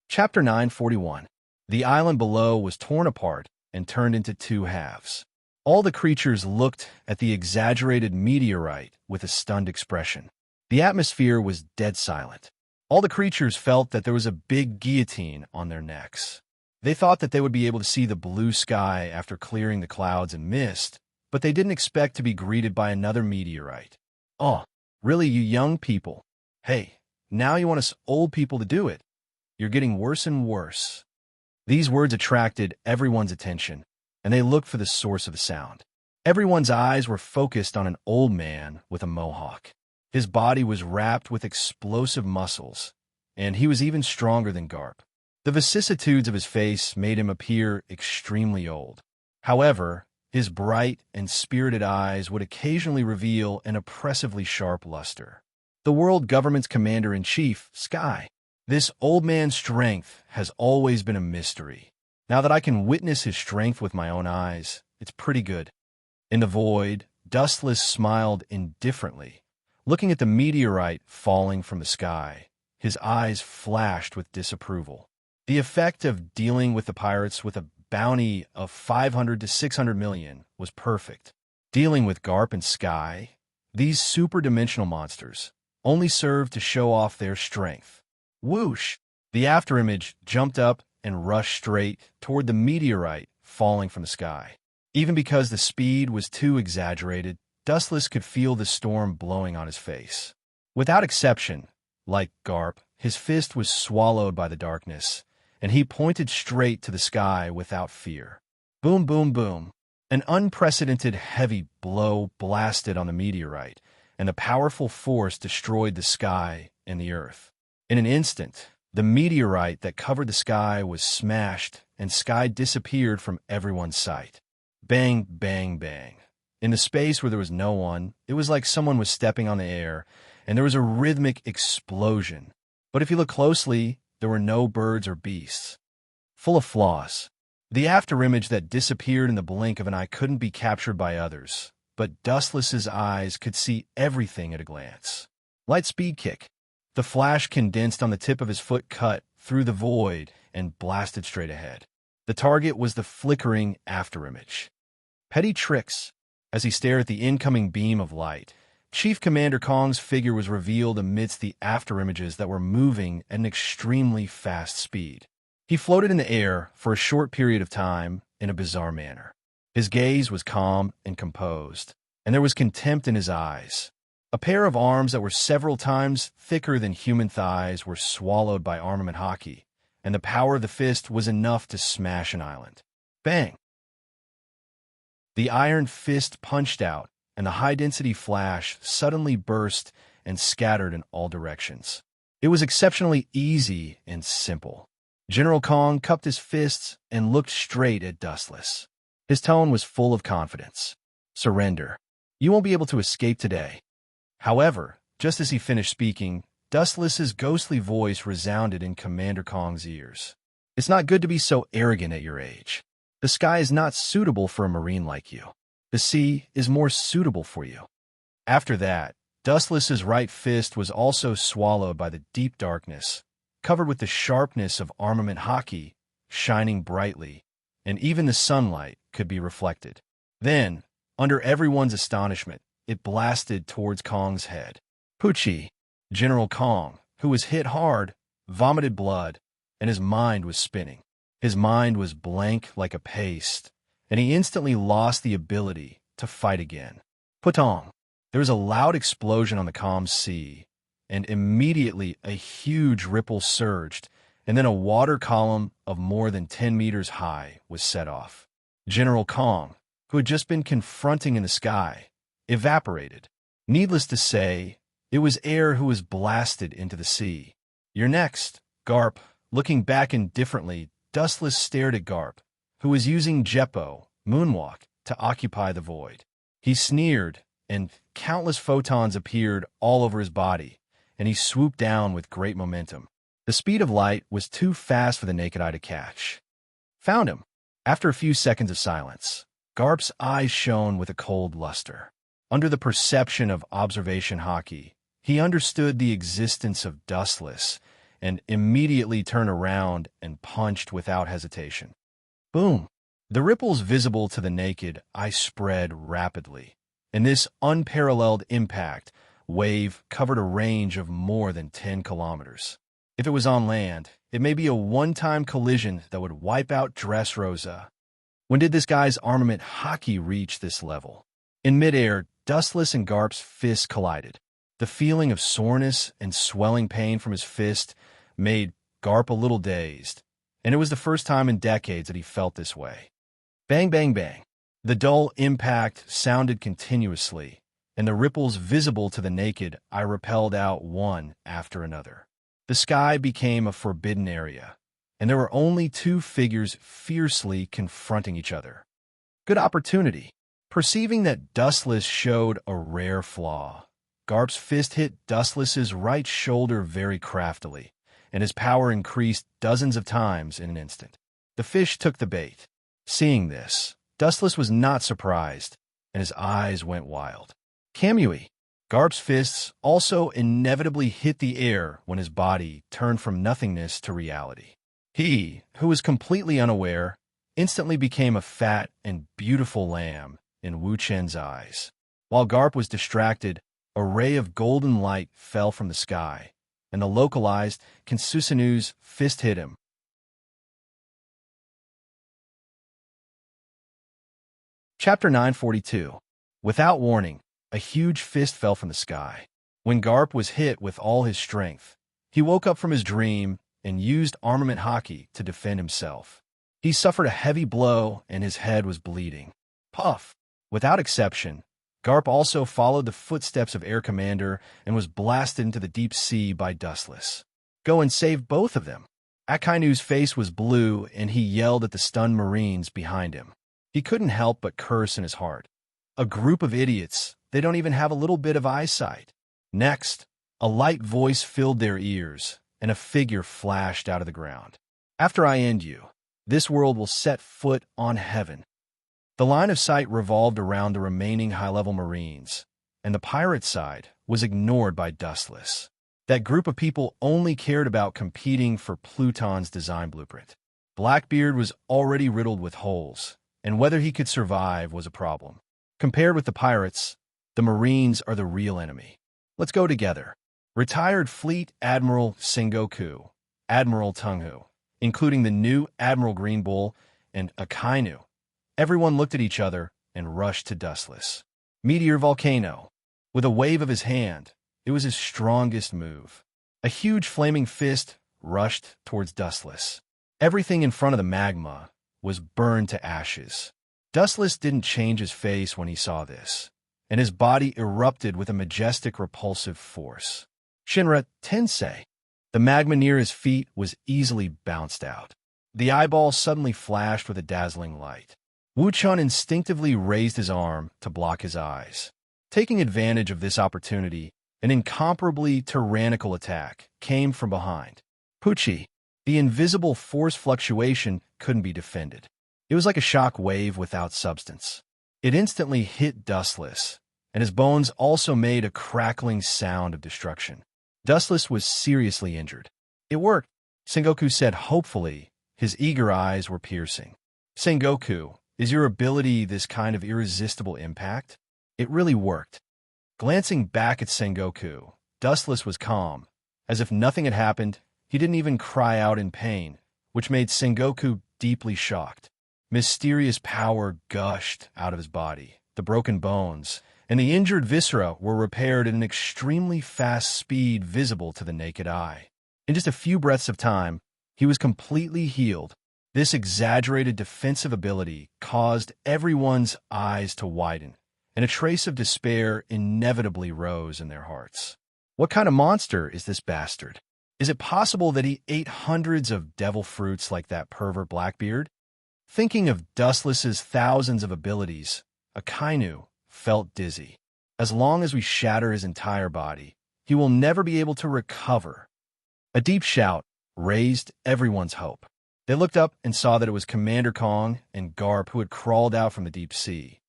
Chapter 941. The island below was torn apart and turned into two halves. All the creatures looked at the exaggerated meteorite with a stunned expression. The atmosphere was dead silent. All the creatures felt that there was a big guillotine on their necks. They thought that they would be able to see the blue sky after clearing the clouds and mist, but they didn't expect to be greeted by another meteorite. Oh, really, you young people? Hey, now you want us old people to do it? You're getting worse and worse. These words attracted everyone's attention, and they looked for the source of the sound. Everyone's eyes were focused on an old man with a mohawk. His body was wrapped with explosive muscles, and he was even stronger than Garp. The vicissitudes of his face made him appear extremely old. However, his bright and spirited eyes would occasionally reveal an oppressively sharp luster. The world government's commander-in-chief, Sky. This old man's strength has always been a mystery. Now that I can witness his strength with my own eyes, it's pretty good. In the void, Dustless smiled indifferently, looking at the meteorite falling from the sky. His eyes flashed with disapproval. The effect of dealing with the pirates with a bounty of 500 to 600 million was perfect. Dealing with Garp and Sky, these super-dimensional monsters, only served to show off their strength. Whoosh! The afterimage jumped up and rushed straight toward the meteorite falling from the sky. Even because the speed was too exaggerated, Dustless could feel the storm blowing on his face. Without exception, like Garp, his fist was swallowed by the darkness, and he pointed straight to the sky without fear. Boom, boom, boom. An unprecedented heavy blow blasted on the meteorite, and the powerful force destroyed the sky and the earth. In an instant, the meteorite that covered the sky was smashed, and sky disappeared from everyone's sight. Bang, bang, bang. In the space where there was no one, it was like someone was stepping on the air, and there was a rhythmic explosion. But if you look closely, there were no birds or beasts. Full of flaws. The afterimage that disappeared in the blink of an eye couldn't be captured by others, but Dustless's eyes could see everything at a glance. Light speed kick. The flash condensed on the tip of his foot cut through the void and blasted straight ahead. The target was the flickering afterimage. Petty tricks. As he stared at the incoming beam of light, Chief Commander Kong's figure was revealed amidst the afterimages that were moving at an extremely fast speed. He floated in the air for a short period of time in a bizarre manner. His gaze was calm and composed, and there was contempt in his eyes. A pair of arms that were several times thicker than human thighs were swallowed by armament hockey, and the power of the fist was enough to smash an island. Bang! The iron fist punched out, and the high-density flash suddenly burst and scattered in all directions. It was exceptionally easy and simple. General Kong cupped his fists and looked straight at Dustless. His tone was full of confidence. Surrender. You won't be able to escape today. However, just as he finished speaking, Dustless's ghostly voice resounded in Commander Kong's ears. It's not good to be so arrogant at your age. The sky is not suitable for a marine like you. The sea is more suitable for you. After that, Dustless's right fist was also swallowed by the deep darkness, covered with the sharpness of armament hockey, shining brightly, and even the sunlight could be reflected. Then, under everyone's astonishment, it blasted towards Kong's head. Poochie! General Kong, who was hit hard, vomited blood, and his mind was spinning. His mind was blank like a paste, and he instantly lost the ability to fight again. Putong! There was a loud explosion on the calm sea, and immediately a huge ripple surged, and then a water column of more than 10 meters high was set off. General Kong, who had just been confronting in the sky, evaporated. Needless to say, it was air who was blasted into the sea. You're next, Garp. Looking back indifferently, Dustless stared at Garp, who was using Jeppo, Moonwalk, to occupy the void. He sneered, and countless photons appeared all over his body, and he swooped down with great momentum. The speed of light was too fast for the naked eye to catch. Found him. After a few seconds of silence, Garp's eyes shone with a cold luster. Under the perception of observation hockey, he understood the existence of Dustless and immediately turned around and punched without hesitation. Boom! The ripples visible to the naked eye spread rapidly, and this unparalleled impact wave covered a range of more than 10 kilometers. If it was on land, it may be a one-time collision that would wipe out Dressrosa. When did this guy's armament hockey reach this level? In midair, Dustless and Garp's fists collided. The feeling of soreness and swelling pain from his fist made Garp a little dazed, and it was the first time in decades that he felt this way. Bang, bang, bang. The dull impact sounded continuously, and the ripples visible to the naked eye repelled out one after another. The sky became a forbidden area, and there were only two figures fiercely confronting each other. Good opportunity. Perceiving that Dustless showed a rare flaw, Garp's fist hit Dustless's right shoulder very craftily, and his power increased dozens of times in an instant. The fish took the bait. Seeing this, Dustless was not surprised, and his eyes went wild. Kamui. Garp's fists also inevitably hit the air when his body turned from nothingness to reality. He, who was completely unaware, instantly became a fat and beautiful lamb in Wu Chen's eyes. While Garp was distracted, a ray of golden light fell from the sky, and the localized Kinsusanu's fist hit him. Chapter 942. Without warning, a huge fist fell from the sky. When Garp was hit with all his strength, he woke up from his dream and used armament hockey to defend himself. He suffered a heavy blow and his head was bleeding. Puff! Without exception, Garp also followed the footsteps of Air Commander and was blasted into the deep sea by Dustless. Go and save both of them. Akainu's face was blue and he yelled at the stunned Marines behind him. He couldn't help but curse in his heart. A group of idiots. They don't even have a little bit of eyesight. Next, a light voice filled their ears, and a figure flashed out of the ground. After I end you, this world will set foot on heaven. The line of sight revolved around the remaining high-level Marines, and the pirate side was ignored by Dustless. That group of people only cared about competing for Pluton's design blueprint. Blackbeard was already riddled with holes, and whether he could survive was a problem. Compared with the pirates, the Marines are the real enemy. Let's go together. Retired Fleet Admiral Sengoku, Admiral Tunghu, including the new Admiral Green Bull and Akainu. Everyone looked at each other and rushed to Dustless. Meteor Volcano. With a wave of his hand, it was his strongest move. A huge flaming fist rushed towards Dustless. Everything in front of the magma was burned to ashes. Dustless didn't change his face when he saw this, and his body erupted with a majestic, repulsive force. Shinra Tensei. The magma near his feet was easily bounced out. The eyeball suddenly flashed with a dazzling light. Wu Chun instinctively raised his arm to block his eyes. Taking advantage of this opportunity, an incomparably tyrannical attack came from behind. Pucci. The invisible force fluctuation couldn't be defended. It was like a shock wave without substance. It instantly hit Dustless, and his bones also made a crackling sound of destruction. Dustless was seriously injured. It worked, Sengoku said hopefully. His eager eyes were piercing. Sengoku, is your ability this kind of irresistible impact? It really worked. Glancing back at Sengoku, Dustless was calm. As if nothing had happened, he didn't even cry out in pain, which made Sengoku deeply shocked. Mysterious power gushed out of his body. The broken bones and the injured viscera were repaired at an extremely fast speed visible to the naked eye. In just a few breaths of time, he was completely healed. This exaggerated defensive ability caused everyone's eyes to widen, and a trace of despair inevitably rose in their hearts. What kind of monster is this bastard? Is it possible that he ate hundreds of devil fruits like that pervert Blackbeard? Thinking of Dustless's thousands of abilities, Akainu felt dizzy. As long as we shatter his entire body, he will never be able to recover. A deep shout raised everyone's hope. They looked up and saw that it was Commander Kong and Garp who had crawled out from the deep sea.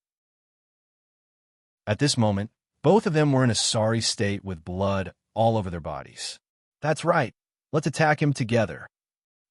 At this moment, both of them were in a sorry state with blood all over their bodies. "That's right. Let's attack him together."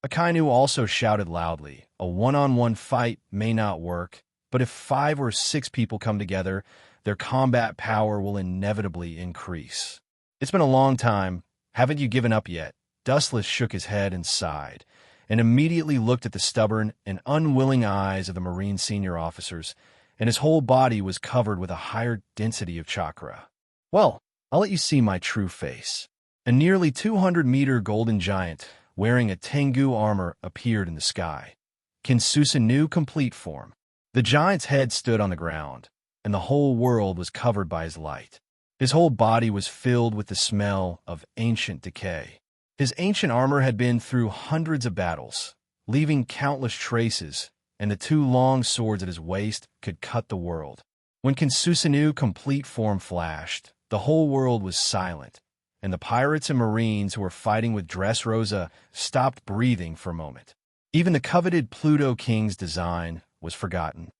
Akainu also shouted loudly, "A one-on-one fight may not work, but if 5 or 6 people come together, their combat power will inevitably increase." "It's been a long time. Haven't you given up yet?" Dustless shook his head and sighed, and immediately looked at the stubborn and unwilling eyes of the Marine senior officers, and his whole body was covered with a higher density of chakra. "Well, I'll let you see my true face." A nearly 200-meter golden giant, wearing a Tengu armor, appeared in the sky. Kinsusu complete form. The giant's head stood on the ground, and the whole world was covered by his light. His whole body was filled with the smell of ancient decay. His ancient armor had been through hundreds of battles, leaving countless traces, and the 2 long swords at his waist could cut the world. When Kinsusu complete form flashed, the whole world was silent, and the pirates and marines who were fighting with Dressrosa stopped breathing for a moment. Even the coveted Pluto King's design was forgotten.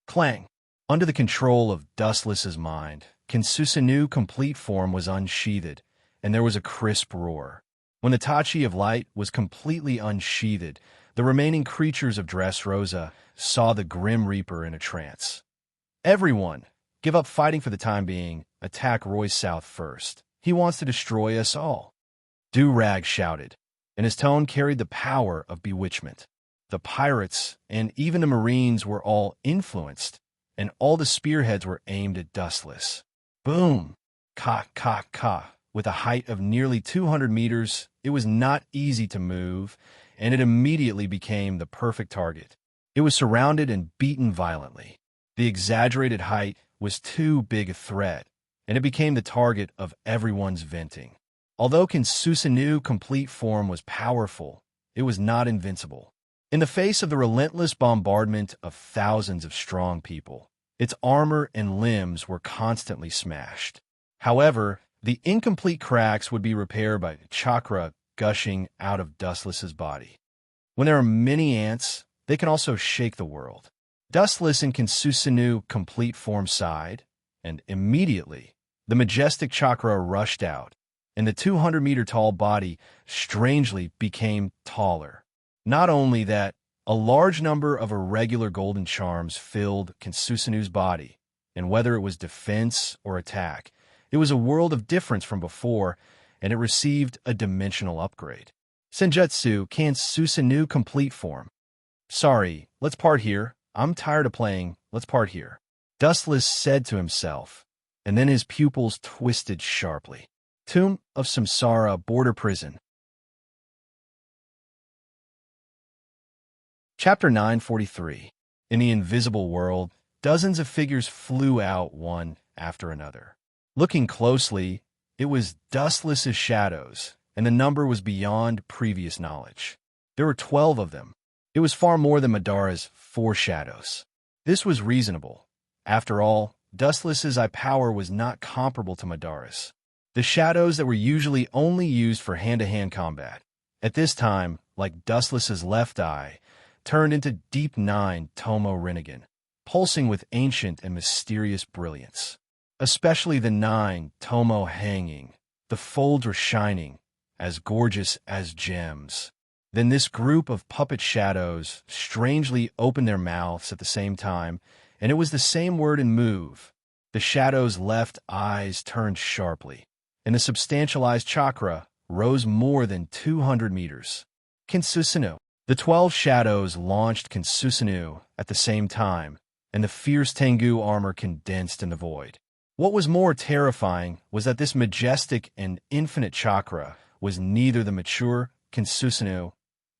Clang! Under the control of Dustless's mind, Kinsusu complete form was unsheathed, and there was a crisp roar. When the Tachi of Light was completely unsheathed, the remaining creatures of Dressrosa saw the Grim Reaper in a trance. "Everyone, give up fighting for the time being. Attack Royce South first. He wants to destroy us all." Durag shouted, and his tone carried the power of bewitchment. The pirates and even the Marines were all influenced, and all the spearheads were aimed at Dustless. Boom! Ka, ka, ka. With a height of nearly 200 meters, it was not easy to move, and it immediately became the perfect target. It was surrounded and beaten violently. The exaggerated height was too big a threat, and it became the target of everyone's venting. Although Kinsusu complete form was powerful, it was not invincible. In the face of the relentless bombardment of thousands of strong people, its armor and limbs were constantly smashed. However, the incomplete cracks would be repaired by chakra gushing out of Dustless's body. When there are many ants, they can also shake the world. Dustless and Kinsusu complete form sighed, and immediately the majestic chakra rushed out, and the 200-meter tall body strangely became taller. Not only that, a large number of irregular golden charms filled Kinsusu's body, and whether it was defense or attack, it was a world of difference from before, and it received a dimensional upgrade. Senjutsu Kinsusu complete form. "Sorry, let's part here. I'm tired of playing. Let's part here," Dustless said to himself, and then his pupils twisted sharply. Tomb of Samsara Border Prison. Chapter 943. In the invisible world, dozens of figures flew out one after another. Looking closely, it was Dustless's shadows, and the number was beyond previous knowledge. There were 12 of them. It was far more than Madara's 4 shadows. This was reasonable. After all, Dustless's eye power was not comparable to Madara's. The shadows that were usually only used for hand-to-hand combat, at this time, like Dustless's left eye, turned into Deep 9 Tomo Rinnegan, pulsing with ancient and mysterious brilliance. Especially the 9 Tomo hanging, the folds were shining, as gorgeous as gems. Then this group of puppet shadows strangely opened their mouths at the same time, and it was the same word and move. The shadow's left eyes turned sharply, and the substantialized chakra rose more than 200 meters. Kinsusu. The 12 shadows launched Kinsusu at the same time, and the fierce Tengu armor condensed in the void. What was more terrifying was that this majestic and infinite chakra was neither the mature Kinsusu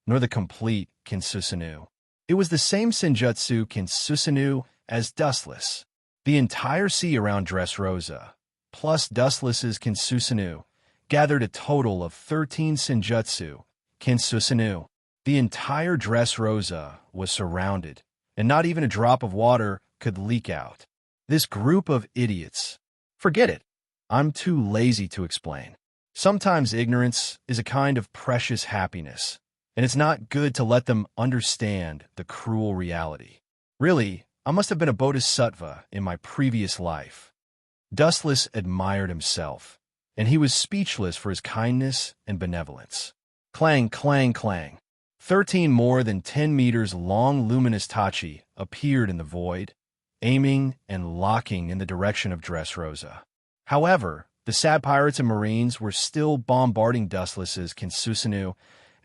nor the complete Kinsusu. It was the same Senjutsu Kinsusu as Dustless. The entire sea around Dressrosa, plus Dustless's Kinsusu, gathered a total of 13 Senjutsu Kinsusu. The entire Dressrosa was surrounded, and not even a drop of water could leak out. This group of idiots. Forget it. I'm too lazy to explain. Sometimes ignorance is a kind of precious happiness, and it's not good to let them understand the cruel reality. Really, I must have been a bodhisattva in my previous life. Dustless admired himself, and he was speechless for his kindness and benevolence. Clang, clang, clang. 13 more than 10 meters long luminous tachi appeared in the void, aiming and locking in the direction of Dressrosa. However, the sad pirates and marines were still bombarding Dustless's Kinsusinu,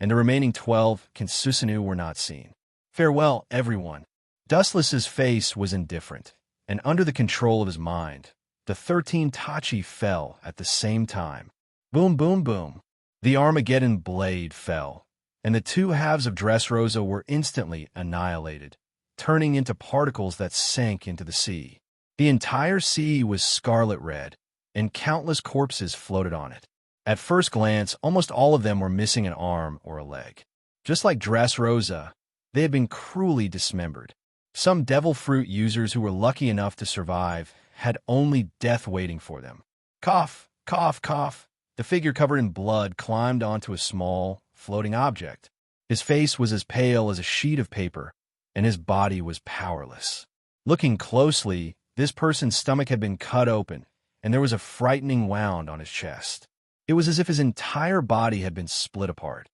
and the remaining 12 Kinsusinu were not seen. Farewell, everyone. Dustless's face was indifferent, and under the control of his mind, the 13 tachi fell at the same time. Boom, boom, boom. The Armageddon blade fell, and the two halves of Dressrosa were instantly annihilated, turning into particles that sank into the sea. The entire sea was scarlet red, and countless corpses floated on it. At first glance, almost all of them were missing an arm or a leg. Just like Dressrosa, they had been cruelly dismembered. Some devil fruit users who were lucky enough to survive had only death waiting for them. Cough, cough, cough. The figure covered in blood climbed onto a small, floating object. His face was as pale as a sheet of paper, and his body was powerless. Looking closely, this person's stomach had been cut open, and there was a frightening wound on his chest. It was as if his entire body had been split apart.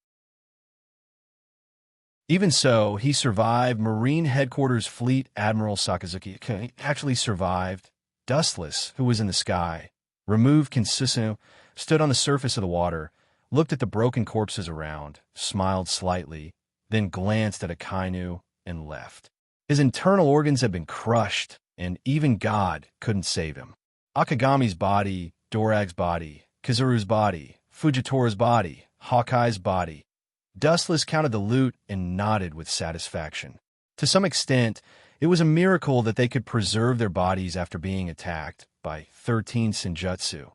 Even so, he survived. Marine Headquarters Fleet Admiral Sakazuki actually survived. Dustless, who was in the sky, removed Kinsusinu, stood on the surface of the water, looked at the broken corpses around, smiled slightly, then glanced at Akainu and left. His internal organs had been crushed, and even God couldn't save him. Akagami's body, Dorag's body, Kizaru's body, Fujitora's body, Hawkeye's body. Dustless counted the loot and nodded with satisfaction. To some extent, it was a miracle that they could preserve their bodies after being attacked by 13 Senjutsu.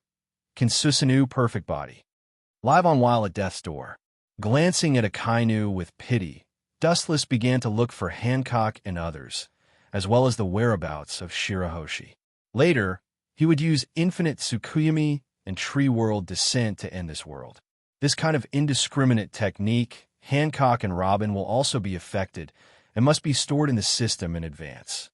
Kinsusinu perfect body. Live on while at death's door. Glancing at Akainu with pity, Dustless began to look for Hancock and others, as well as the whereabouts of Shirahoshi. Later, he would use infinite Tsukuyomi and Tree World Descent to end this world. This kind of indiscriminate technique, Hancock and Robin will also be affected and must be stored in the system in advance.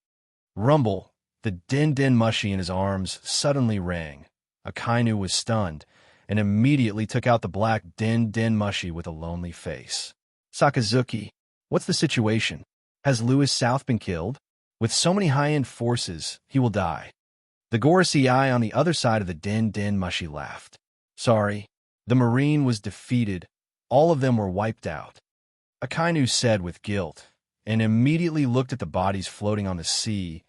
Rumble, the Den Mushi in his arms, suddenly rang. Akainu was stunned and immediately took out the black Den Mushi with a lonely face. Sakazuki, what's the situation? Has Lewis South been killed? With so many high-end forces, he will die. The Gorosei on the other side of the Den Mushi laughed. Sorry. The Marine was defeated. All of them were wiped out. Akainu said with guilt, and immediately looked at the bodies floating on the sea.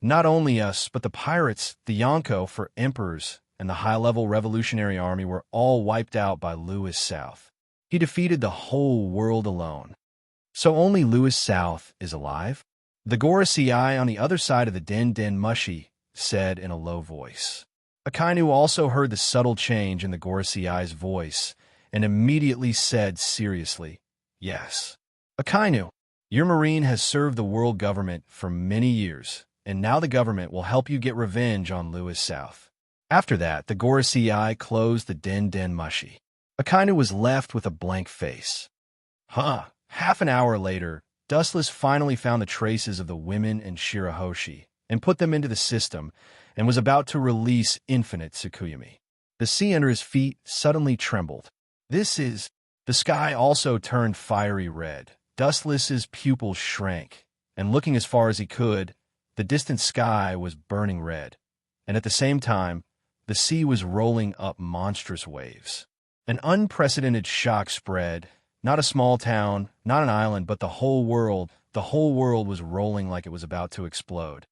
Not only us, but the pirates, the Yonko for emperors, and the high-level Revolutionary Army were all wiped out by Lewis South. He defeated the whole world alone. So only Lewis South is alive? The Gorosei on the other side of the Den Mushi said in a low voice. Akainu also heard the subtle change in the Gorosei's voice and immediately said seriously, Yes. Akainu, your Marine has served the world government for many years, and now the government will help you get revenge on Lewis South. After that, the Gorosei closed the Den Mushi. Akainu was left with a blank face. Half an hour later, Dustless finally found the traces of the women and Shirahoshi and put them into the system and was about to release infinite Tsukuyomi. The sea under his feet suddenly trembled. The sky also turned fiery red. Dustless's pupils shrank, and looking as far as he could, the distant sky was burning red, and at the same time, the sea was rolling up monstrous waves. An unprecedented shock spread. Not a small town, not an island, but the whole world. The whole world was rolling like it was about to explode.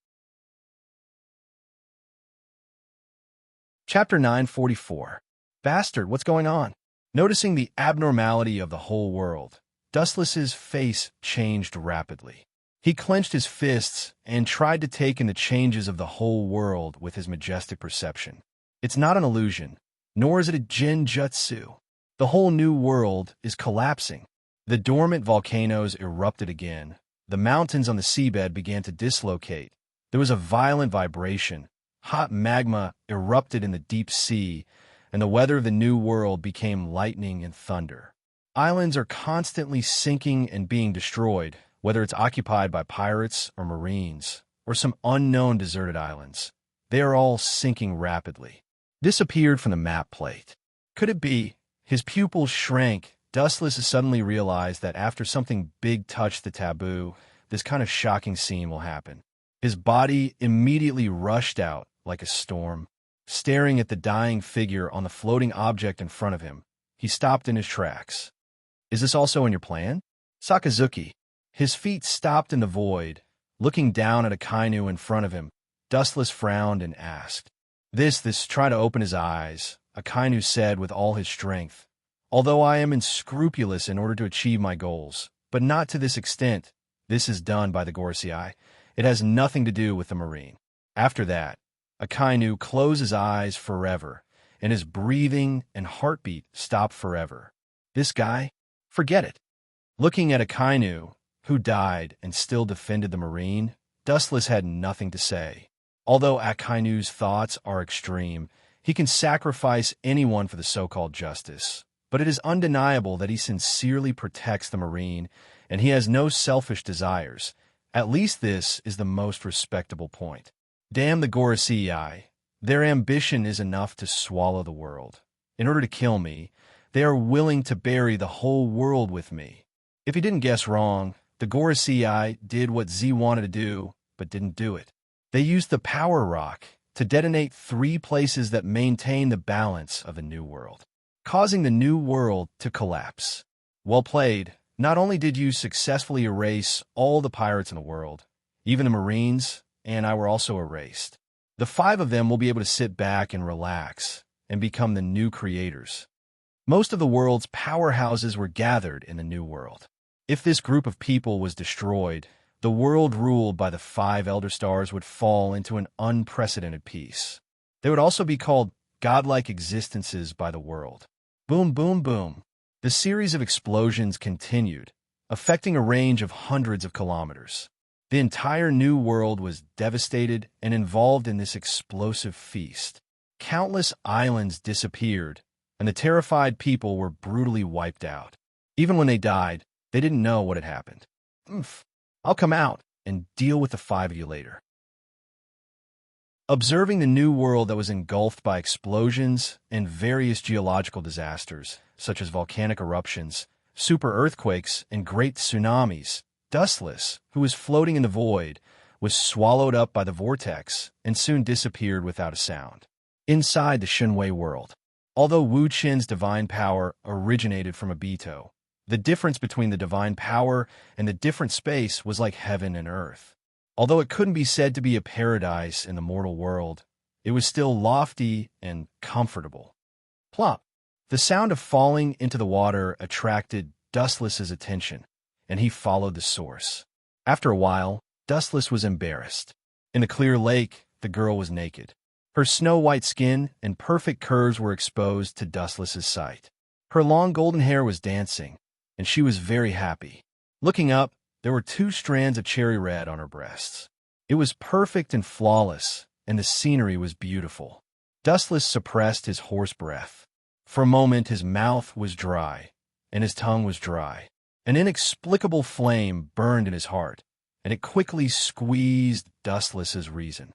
Chapter 944. Bastard, what's going on? Noticing the abnormality of the whole world, Dustless's face changed rapidly. He clenched his fists and tried to take in the changes of the whole world with his majestic perception. It's not an illusion, nor is it a genjutsu. The whole new world is collapsing. The dormant volcanoes erupted again. The mountains on the seabed began to dislocate. There was a violent vibration. Hot magma erupted in the deep sea, and the weather of the new world became lightning and thunder. Islands are constantly sinking and being destroyed, whether it's occupied by pirates or marines, or some unknown deserted islands. They are all sinking rapidly. This appeared from the map plate. Could it be? His pupils shrank. Dustless suddenly realized that after something big touched the taboo, this kind of shocking scene will happen. His body immediately rushed out like a storm. Staring at the dying figure on the floating object in front of him, he stopped in his tracks. Is this also in your plan? Sakazuki. His feet stopped in the void. Looking down at Akainu in front of him, Dustless frowned and asked. Try to open his eyes, Akainu said with all his strength. Although I am unscrupulous in order to achieve my goals, but not to this extent. This is done by the Gorosei. It has nothing to do with the marine. After that, Akainu closed his eyes forever, and his breathing and heartbeat stopped forever. This guy? Forget it. Looking at Akainu, who died and still defended the marine, Dustless had nothing to say. Although Akainu's thoughts are extreme, he can sacrifice anyone for the so-called justice. But it is undeniable that he sincerely protects the marine, and he has no selfish desires. At least this is the most respectable point. Damn the Gorosei. Their ambition is enough to swallow the world. In order to kill me, they are willing to bury the whole world with me. If he didn't guess wrong, the Gorosei did what Z wanted to do, but didn't do it. They used the power rock to detonate 3 places that maintain the balance of the New World, causing the New World to collapse. Well played. Not only did you successfully erase all the pirates in the world, even the Marines and I were also erased. The 5 of them will be able to sit back and relax and become the new creators. Most of the world's powerhouses were gathered in the New World. If this group of people was destroyed, the world ruled by the 5 Elder Stars would fall into an unprecedented peace. They would also be called godlike existences by the world. Boom, boom, boom. The series of explosions continued, affecting a range of hundreds of kilometers. The entire New World was devastated and involved in this explosive feast. Countless islands disappeared, and the terrified people were brutally wiped out. Even when they died, they didn't know what had happened. I'll come out and deal with the 5 of you later. Observing the New World that was engulfed by explosions and various geological disasters, such as volcanic eruptions, super earthquakes, and great tsunamis, Dustless, who was floating in the void, was swallowed up by the vortex and soon disappeared without a sound. Inside the Shinwei world, although Wu Qin's divine power originated from Obito, the difference between the divine power and the different space was like heaven and earth. Although it couldn't be said to be a paradise in the mortal world, it was still lofty and comfortable. Plop! The sound of falling into the water attracted Dustless's attention, and he followed the source. After a while, Dustless was embarrassed. In the clear lake, the girl was naked. Her snow-white skin and perfect curves were exposed to Dustless's sight. Her long golden hair was dancing, and she was very happy. Looking up, there were 2 strands of cherry red on her breasts. It was perfect and flawless, and the scenery was beautiful. Dustless suppressed his hoarse breath. For a moment, his mouth was dry, and his tongue was dry. An inexplicable flame burned in his heart, and it quickly squeezed Dustless's reason.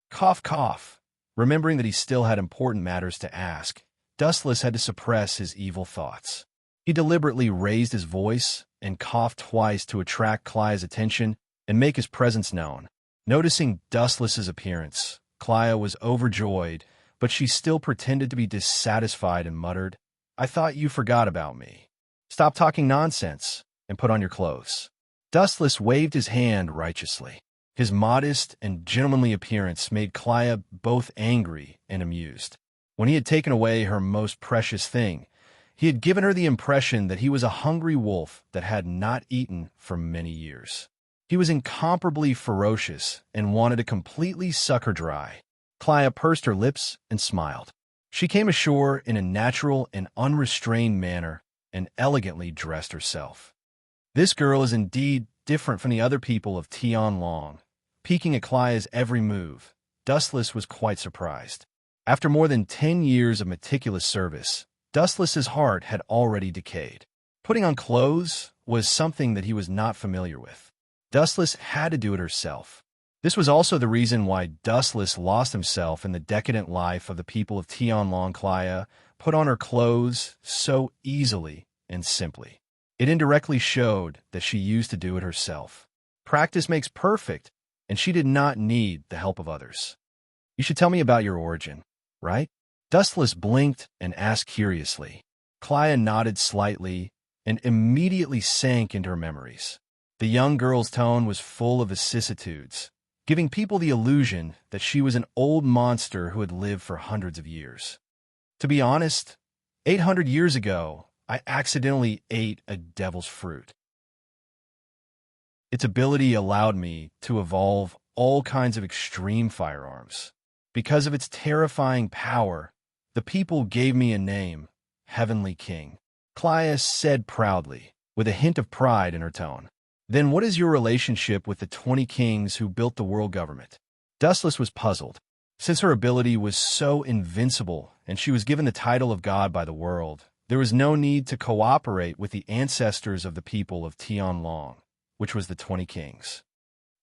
Cough, cough. Remembering that he still had important matters to ask, Dustless had to suppress his evil thoughts. He deliberately raised his voice and coughed twice to attract Clia's attention and make his presence known. Noticing Dustless's appearance, Clia was overjoyed, but she still pretended to be dissatisfied and muttered, "I thought you forgot about me. Stop talking nonsense and put on your clothes." Dustless waved his hand righteously. His modest and gentlemanly appearance made Clia both angry and amused. When he had taken away her most precious thing, he had given her the impression that he was a hungry wolf that had not eaten for many years. He was incomparably ferocious and wanted to completely suck her dry. Clia pursed her lips and smiled. She came ashore in a natural and unrestrained manner and elegantly dressed herself. This girl is indeed different from the other people of Tianlong. Peeking at Clia's every move, Dustless was quite surprised. After more than 10 years of meticulous service, Dustless's heart had already decayed. Putting on clothes was something that he was not familiar with. Dustless had to do it herself. This was also the reason why Dustless lost himself in the decadent life of the people of Tianlong. Clia put on her clothes so easily and simply. It indirectly showed that she used to do it herself. Practice makes perfect, and she did not need the help of others. You should tell me about your origin, right? Dustless blinked and asked curiously. Clia nodded slightly and immediately sank into her memories. The young girl's tone was full of vicissitudes, giving people the illusion that she was an old monster who had lived for hundreds of years. To be honest, 800 years ago, I accidentally ate a devil's fruit. Its ability allowed me to evolve all kinds of extreme firearms. Because of its terrifying power, the people gave me a name, Heavenly King. Clia said proudly, with a hint of pride in her tone. Then what is your relationship with the 20 kings who built the world government? Dustless was puzzled. Since her ability was so invincible and she was given the title of God by the world, there was no need to cooperate with the ancestors of the people of Tianlong, which was the 20 kings.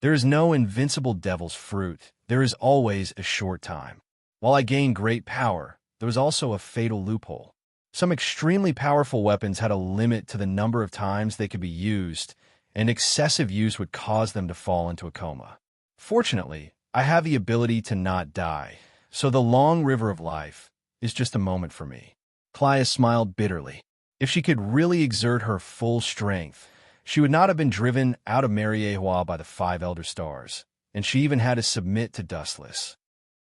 There is no invincible devil's fruit. There is always a short time. While I gained great power, there was also a fatal loophole. Some extremely powerful weapons had a limit to the number of times they could be used, and excessive use would cause them to fall into a coma. Fortunately, I have the ability to not die, so the long river of life is just a moment for me. Clia smiled bitterly. If she could really exert her full strength, she would not have been driven out of Mariehua by the 5 elder stars, and she even had to submit to Dustless.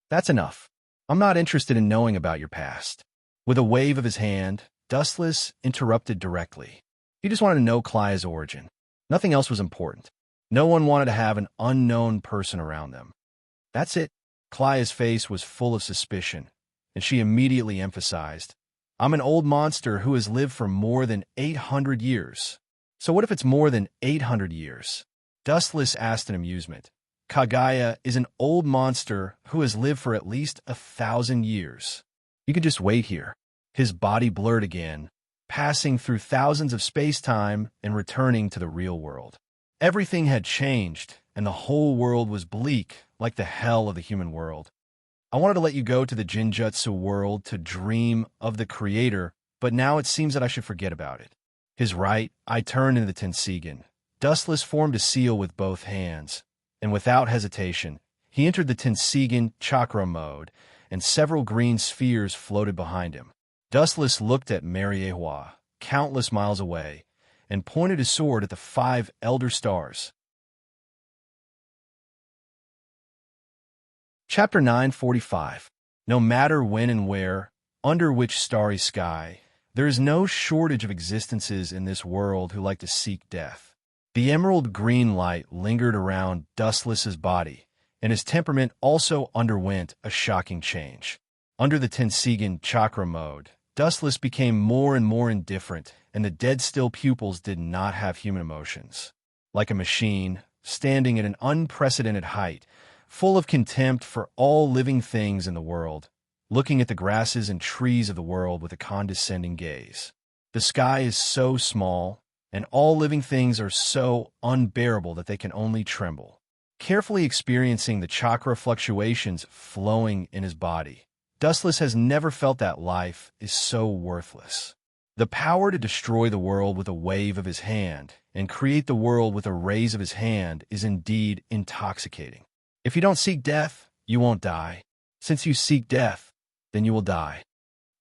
That's enough. I'm not interested in knowing about your past. With a wave of his hand, Dustless interrupted directly. He just wanted to know Clia's origin. Nothing else was important. No one wanted to have an unknown person around them. That's it. Clia's face was full of suspicion, and she immediately emphasized, I'm an old monster who has lived for more than 800 years. So what if it's more than 800 years? Dustless asked in amusement. Kagaya is an old monster who has lived for at least 1,000 years. You can just wait here. His body blurred again, passing through thousands of space-time and returning to the real world. Everything had changed, and the whole world was bleak, like the hell of the human world. I wanted to let you go to the Jinjutsu world to dream of the creator, but now it seems that I should forget about it. His right eye turned into the Tensigan. Dustless formed a seal with both hands, and without hesitation, he entered the Tensigan chakra mode, and several green spheres floated behind him. Dustless looked at Mariehua, countless miles away, and pointed his sword at the 5 elder stars. Chapter 945. No matter when and where, under which starry sky, there is no shortage of existences in this world who like to seek death. The emerald green light lingered around Dustless's body, and his temperament also underwent a shocking change. Under the Tensigan chakra mode, Dustless became more and more indifferent, and the dead-still pupils did not have human emotions. Like a machine, standing at an unprecedented height, full of contempt for all living things in the world, looking at the grasses and trees of the world with a condescending gaze. The sky is so small, and all living things are so unbearable that they can only tremble. Carefully experiencing the chakra fluctuations flowing in his body, Dustless has never felt that life is so worthless. The power to destroy the world with a wave of his hand and create the world with a raise of his hand is indeed intoxicating. If you don't seek death, you won't die. Since you seek death, then you will die.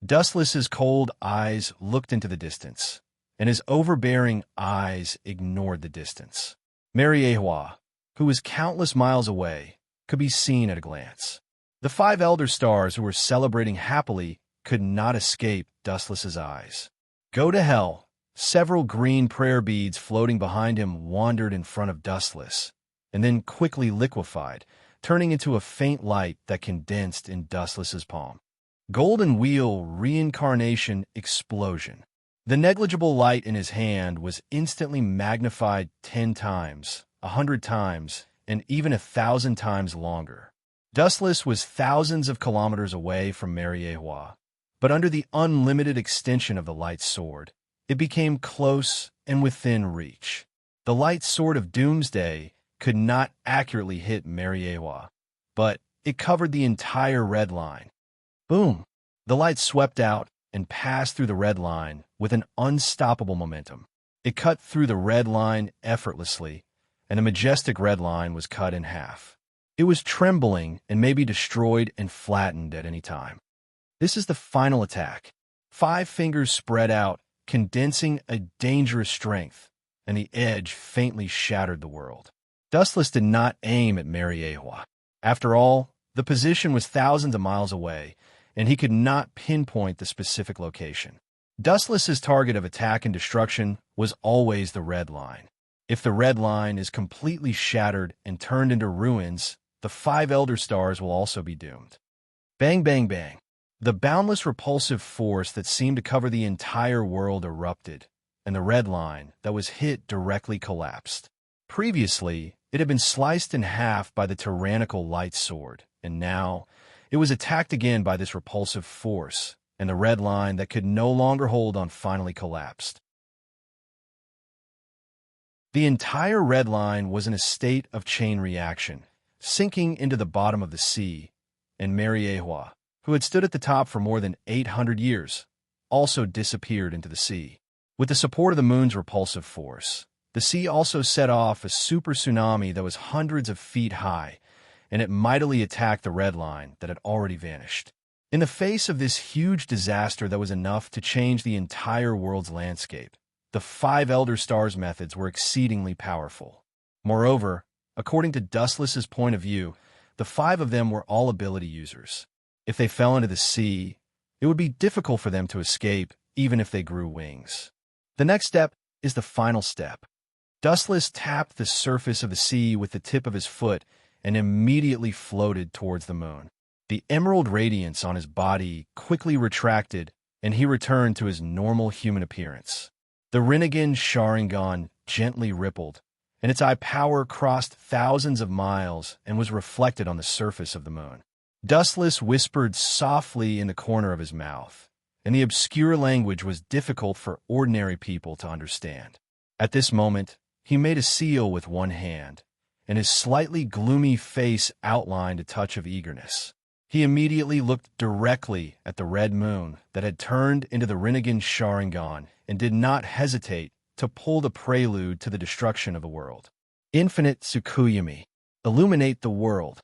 Dustless's cold eyes looked into the distance, and his overbearing eyes ignored the distance. Mariehua, who was countless miles away, could be seen at a glance. The 5 elder stars who were celebrating happily could not escape Dustless's eyes. Go to hell. Several green prayer beads floating behind him wandered in front of Dustless, and then quickly liquefied, turning into a faint light that condensed in Dustless's palm. Golden Wheel Reincarnation Explosion. The negligible light in his hand was instantly magnified 10 times, 100 times, and even 1,000 times longer. Dustless was thousands of kilometers away from Mariehua, but under the unlimited extension of the light sword, It became close and within reach. The light sword of Doomsday could not accurately hit Mariewa, but it covered the entire red line. Boom! The light swept out and passed through the red line with an unstoppable momentum. It cut through the red line effortlessly, and the majestic red line was cut in half. It was trembling and may be destroyed and flattened at any time. This is the final attack. 5 fingers spread out, condensing a dangerous strength, and the edge faintly shattered the world. Dustless did not aim at Mariewa. After all, the position was thousands of miles away, and he could not pinpoint the specific location. Dustless's target of attack and destruction was always the red line. If the red line is completely shattered and turned into ruins, the 5 Elder Stars will also be doomed. Bang, bang, bang. The boundless repulsive force that seemed to cover the entire world erupted, and the red line that was hit directly collapsed. Previously, it had been sliced in half by the tyrannical light sword, and now it was attacked again by this repulsive force, and the red line that could no longer hold on finally collapsed. The entire red line was in a state of chain reaction, sinking into the bottom of the sea, and Mariewa, who had stood at the top for more than 800 years, also disappeared into the sea. With the support of the moon's repulsive force, the sea also set off a super tsunami that was hundreds of feet high, and it mightily attacked the red line that had already vanished. In the face of this huge disaster that was enough to change the entire world's landscape, the 5 Elder Stars methods were exceedingly powerful. Moreover, according to Dustless's point of view, the 5 of them were all ability users. If they fell into the sea, it would be difficult for them to escape, even if they grew wings. The next step is the final step. Dustless tapped the surface of the sea with the tip of his foot and immediately floated towards the moon. The emerald radiance on his body quickly retracted, and he returned to his normal human appearance. The Rinnegan Sharingan gently rippled, and its eye power crossed thousands of miles and was reflected on the surface of the moon. Dustless whispered softly in the corner of his mouth, and the obscure language was difficult for ordinary people to understand. At this moment, he made a seal with one hand, and his slightly gloomy face outlined a touch of eagerness. He immediately looked directly at the red moon that had turned into the Rinnegan Sharingan and did not hesitate to pull the prelude to the destruction of the world. Infinite Tsukuyami, illuminate the world.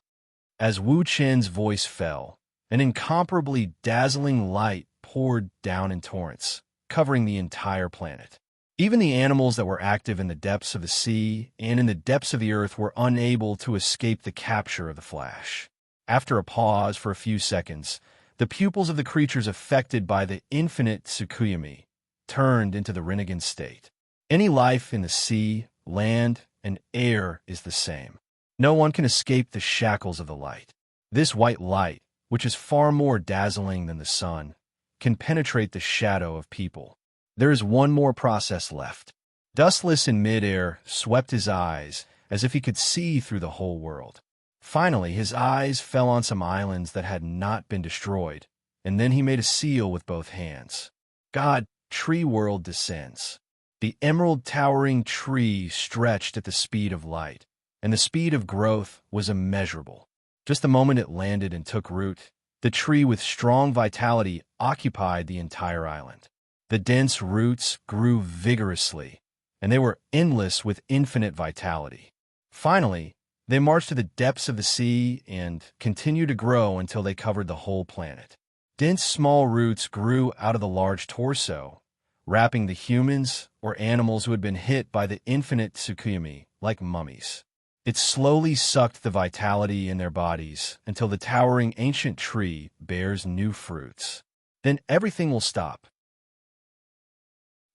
As Wu Chen's voice fell, an incomparably dazzling light poured down in torrents, covering the entire planet. Even the animals that were active in the depths of the sea and in the depths of the earth were unable to escape the capture of the flash. After a pause for a few seconds, the pupils of the creatures affected by the infinite Tsukuyami turned into the Rinnegan state. Any life in the sea, land, and air is the same. No one can escape the shackles of the light. This white light, which is far more dazzling than the sun, can penetrate the shadow of people. There is one more process left. Dustless in midair swept his eyes as if he could see through the whole world. Finally, his eyes fell on some islands that had not been destroyed, and then he made a seal with both hands. God, Tree World descends. The emerald towering tree stretched at the speed of light, and the speed of growth was immeasurable. Just the moment it landed and took root, the tree with strong vitality occupied the entire island. The dense roots grew vigorously, and they were endless with infinite vitality. Finally, they marched to the depths of the sea and continued to grow until they covered the whole planet. Dense small roots grew out of the large torso, wrapping the humans or animals who had been hit by the infinite Tsukuyami like mummies. It slowly sucked the vitality in their bodies until the towering ancient tree bears new fruits. Then everything will stop.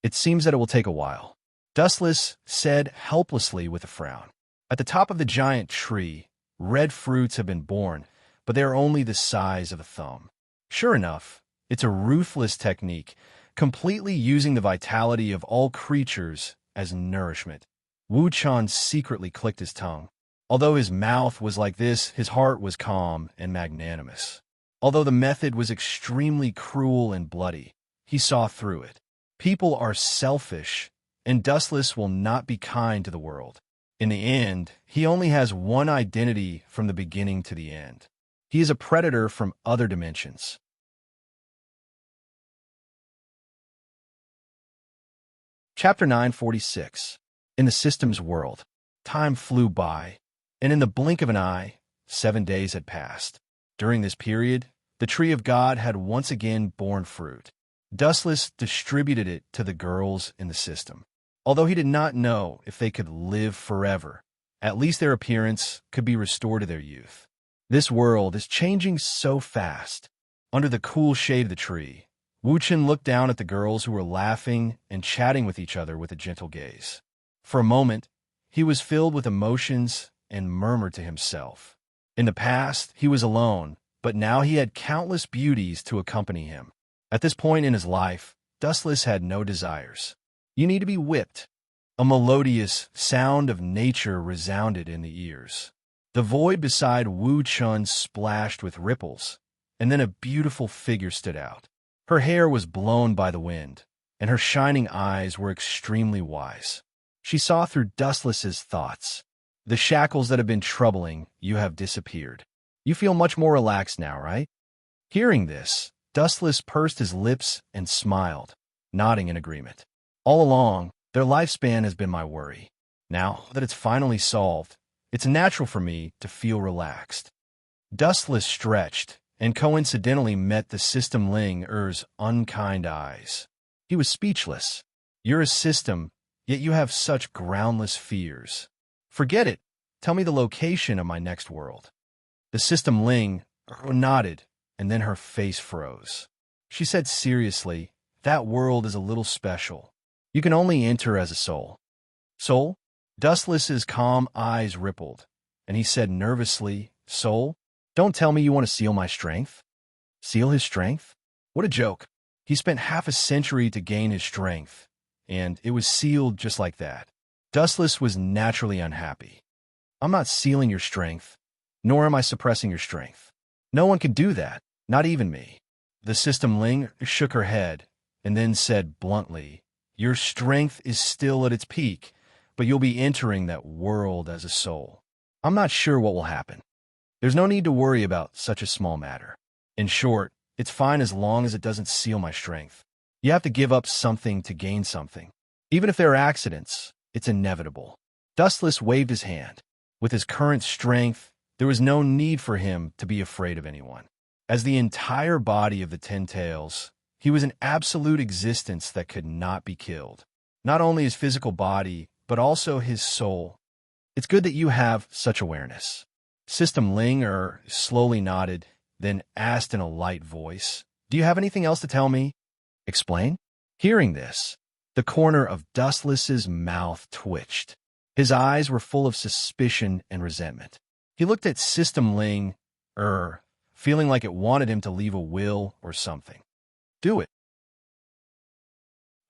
It seems that it will take a while, Dustless said helplessly with a frown. At the top of the giant tree, red fruits have been born, but they are only the size of a thumb. Sure enough, it's a ruthless technique, completely using the vitality of all creatures as nourishment. Wu Chan secretly clicked his tongue. Although his mouth was like this, his heart was calm and magnanimous. Although the method was extremely cruel and bloody, he saw through it. People are selfish, and Dustless will not be kind to the world. In the end, he only has one identity from the beginning to the end. He is a predator from other dimensions. Chapter 946. In the system's world. Time flew by, and in the blink of an eye, 7 days had passed. During this period, the tree of God had once again borne fruit. Dustless distributed it to the girls in the system. Although he did not know if they could live forever, at least their appearance could be restored to their youth. This world is changing so fast. Under the cool shade of the tree, Wu-Chen looked down at the girls who were laughing and chatting with each other with a gentle gaze. For a moment, he was filled with emotions and murmured to himself. In the past, he was alone, but now he had countless beauties to accompany him. At this point in his life, Dustless had no desires. You need to be whipped. A melodious sound of nature resounded in the ears. The void beside Wu-Chun splashed with ripples, and then a beautiful figure stood out. Her hair was blown by the wind, and her shining eyes were extremely wise. She saw through Dustless's thoughts. The shackles that have been troubling you have disappeared. You feel much more relaxed now, right? Hearing this, Dustless pursed his lips and smiled, nodding in agreement. All along, their lifespan has been my worry. Now that it's finally solved, it's natural for me to feel relaxed. Dustless stretched and coincidentally met the System Ling-Er's unkind eyes. He was speechless. You're a system, yet you have such groundless fears. Forget it. Tell me the location of my next world. The System Ling-Er nodded, and then her face froze. She said seriously, that world is a little special. You can only enter as a soul. Soul? Dustless's calm eyes rippled, and he said nervously, Soul? Don't tell me you want to seal my strength? Seal his strength? What a joke. He spent half a century to gain his strength, and it was sealed just like that. Dustless was naturally unhappy. I'm not sealing your strength, nor am I suppressing your strength. No one can do that, not even me. The System Ling shook her head, and then said bluntly, Your strength is still at its peak, but you'll be entering that world as a soul. I'm not sure what will happen. There's no need to worry about such a small matter. In short, it's fine as long as it doesn't seal my strength. You have to give up something to gain something. Even if there are accidents, it's inevitable. Dustless waved his hand. With his current strength, there was no need for him to be afraid of anyone. As the entire body of the Ten Tails, he was an absolute existence that could not be killed. Not only his physical body, but also his soul. It's good that you have such awareness. System Ling-Er slowly nodded, then asked in a light voice, Do you have anything else to tell me? Explain? Hearing this, the corner of Dustless's mouth twitched. His eyes were full of suspicion and resentment. He looked at System Ling-Er, feeling like it wanted him to leave a will or something. Do it.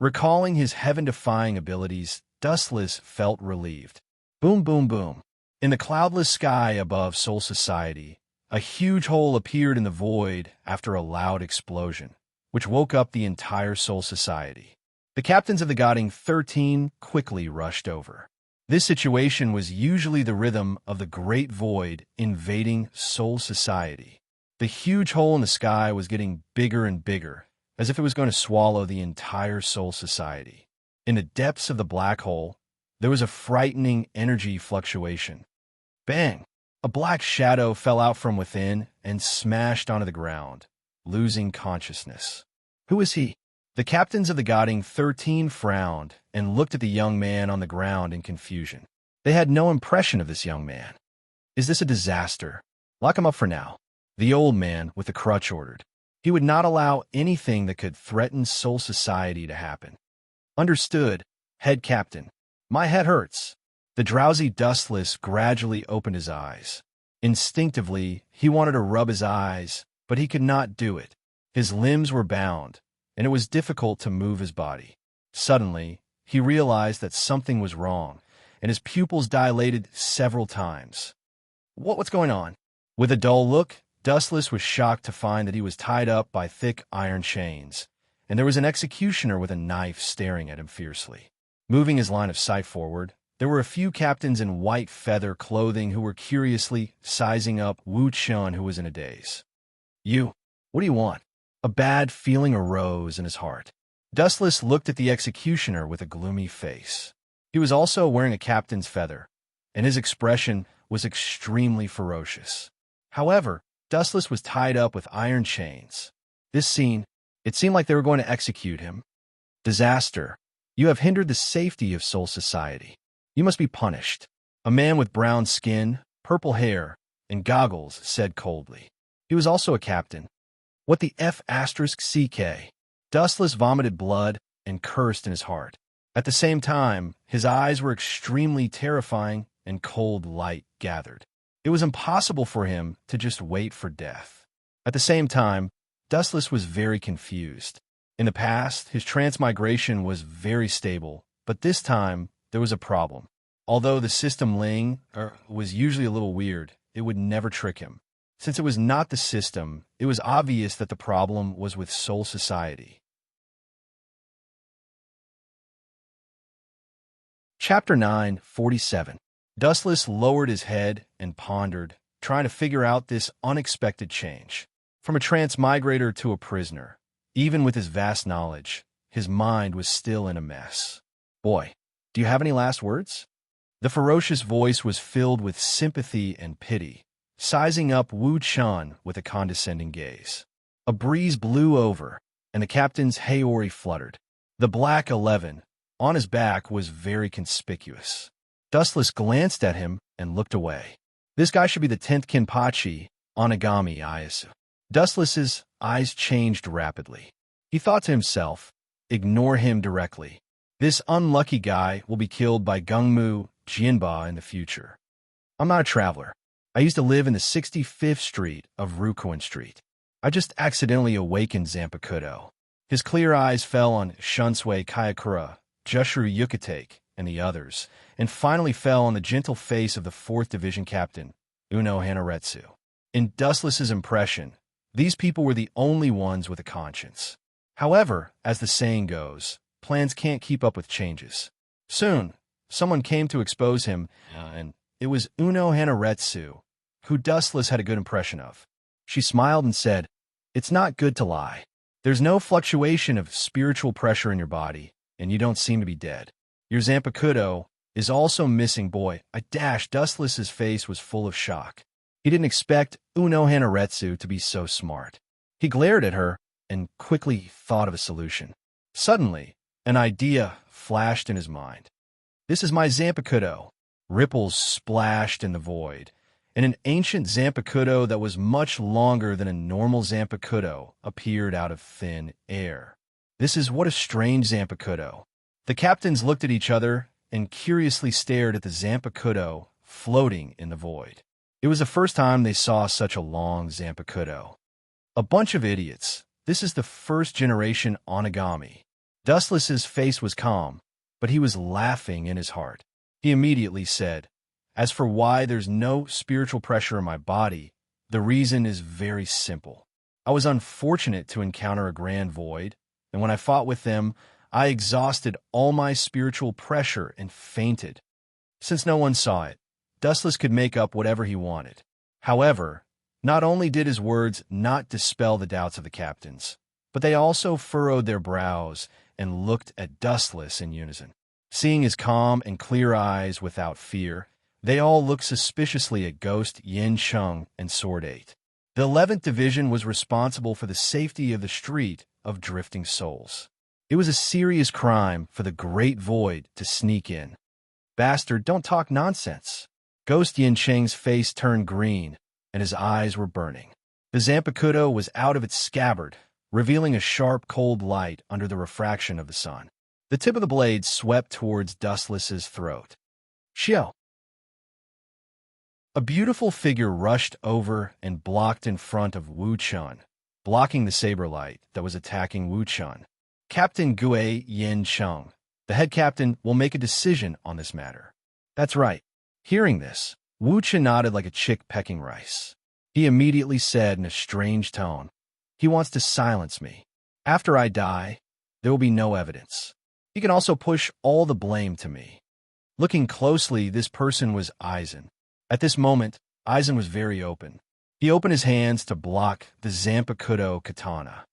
Recalling his heaven-defying abilities, Dustless felt relieved. Boom, boom, boom. In the cloudless sky above Soul Society, a huge hole appeared in the void after a loud explosion, which woke up the entire Soul Society. The captains of the Godding 13 quickly rushed over. This situation was usually the rhythm of the Great Void invading Soul Society. The huge hole in the sky was getting bigger and bigger, as if it was going to swallow the entire Soul Society. In the depths of the black hole, there was a frightening energy fluctuation. Bang! A black shadow fell out from within and smashed onto the ground, losing consciousness. Who is he? The captains of the Godding 13 frowned and looked at the young man on the ground in confusion. They had no impression of this young man. Is this a disaster? Lock him up for now. The old man with the crutch ordered. He would not allow anything that could threaten Soul Society to happen. Understood, head captain. My head hurts. The drowsy Dustless gradually opened his eyes. Instinctively, he wanted to rub his eyes, but he could not do it. His limbs were bound, and it was difficult to move his body. Suddenly, he realized that something was wrong, and his pupils dilated several times. What's going on? With a dull look, Dustless was shocked to find that he was tied up by thick iron chains, and there was an executioner with a knife staring at him fiercely. Moving his line of sight forward, there were a few captains in white feather clothing who were curiously sizing up Wu Chun, who was in a daze. "You, what do you want?" A bad feeling arose in his heart. Dustless looked at the executioner with a gloomy face. He was also wearing a captain's feather, and his expression was extremely ferocious. However, Dustless was tied up with iron chains. This scene, it seemed like they were going to execute him. "Disaster. You have hindered the safety of Soul Society. You must be punished." A man with brown skin, purple hair, and goggles said coldly. He was also a captain. "What the F***CK? Dustless vomited blood and cursed in his heart. At the same time, his eyes were extremely terrifying and cold light gathered. It was impossible for him to just wait for death. At the same time, Dustless was very confused. In the past, his transmigration was very stable, but this time, there was a problem. Although the system Ling was usually a little weird, it would never trick him. Since it was not the system, it was obvious that the problem was with Soul Society. Chapter 9:47. Dustless lowered his head and pondered, trying to figure out this unexpected change. From a transmigrator to a prisoner, even with his vast knowledge, his mind was still in a mess. "Boy, do you have any last words?" The ferocious voice was filled with sympathy and pity, sizing up Wu Chun with a condescending gaze. A breeze blew over, and the captain's haori fluttered. The black 11 on his back was very conspicuous. Dustless glanced at him and looked away. This guy should be the 10th Kinpachi, Onigami Iasu. Dustless's eyes changed rapidly. He thought to himself, ignore him directly. This unlucky guy will be killed by Gungmu Jianba in the future. I'm not a traveler. I used to live in the 65th Street of Rukuin Street. I just accidentally awakened Zanpakuto. His clear eyes fell on Shunsui Kayakura, Jushru Yukatake, and the others, and finally fell on the gentle face of the 4th Division Captain, Uno Hanaretsu. In Dustless's impression, these people were the only ones with a conscience. However, as the saying goes, plans can't keep up with changes. Soon, someone came to expose him, and it was Uno Hanaretsu, who Dustless had a good impression of. She smiled and said, "It's not good to lie. There's no fluctuation of spiritual pressure in your body, and you don't seem to be dead. Your Zanpakuto is also missing, boy." Dustless's face was full of shock. He didn't expect Uno Hanaretsu to be so smart. He glared at her and quickly thought of a solution. Suddenly, an idea flashed in his mind. "This is my Zanpakuto." Ripples splashed in the void, and an ancient Zanpakuto that was much longer than a normal Zanpakuto appeared out of thin air. What a strange Zanpakuto. The captains looked at each other and curiously stared at the Zanpakuto floating in the void. It was the first time they saw such a long Zanpakuto. A bunch of idiots. This is the first generation Onigami. Dustless's face was calm, but he was laughing in his heart. He immediately said, "As for why there's no spiritual pressure in my body, the reason is very simple. I was unfortunate to encounter a grand void, and when I fought with them, I exhausted all my spiritual pressure and fainted." Since no one saw it, Dustless could make up whatever he wanted. However, not only did his words not dispel the doubts of the captains, but they also furrowed their brows and looked at Dustless in unison. Seeing his calm and clear eyes without fear, they all looked suspiciously at Ghost Yin Chung and Sword 8. The 11th Division was responsible for the safety of the Street of Drifting Souls. It was a serious crime for the Great Void to sneak in. "Bastard, don't talk nonsense." Ghost Yin Cheng's face turned green, and his eyes were burning. The Zanpakuto was out of its scabbard, revealing a sharp, cold light under the refraction of the sun. The tip of the blade swept towards Dustless's throat. "Xiao!" A beautiful figure rushed over and blocked in front of Wu Chun, blocking the saber light that was attacking Wu Chun. "Captain Gue Yin Chung, the head captain, will make a decision on this matter." "That's right." Hearing this, Wu Chun nodded like a chick pecking rice. He immediately said in a strange tone, "He wants to silence me." After I die, there will be no evidence. You can also push all the blame to me. Looking closely, this person was Aizen. At this moment, Aizen was very open. He opened his hands to block the Zanpakuto katana.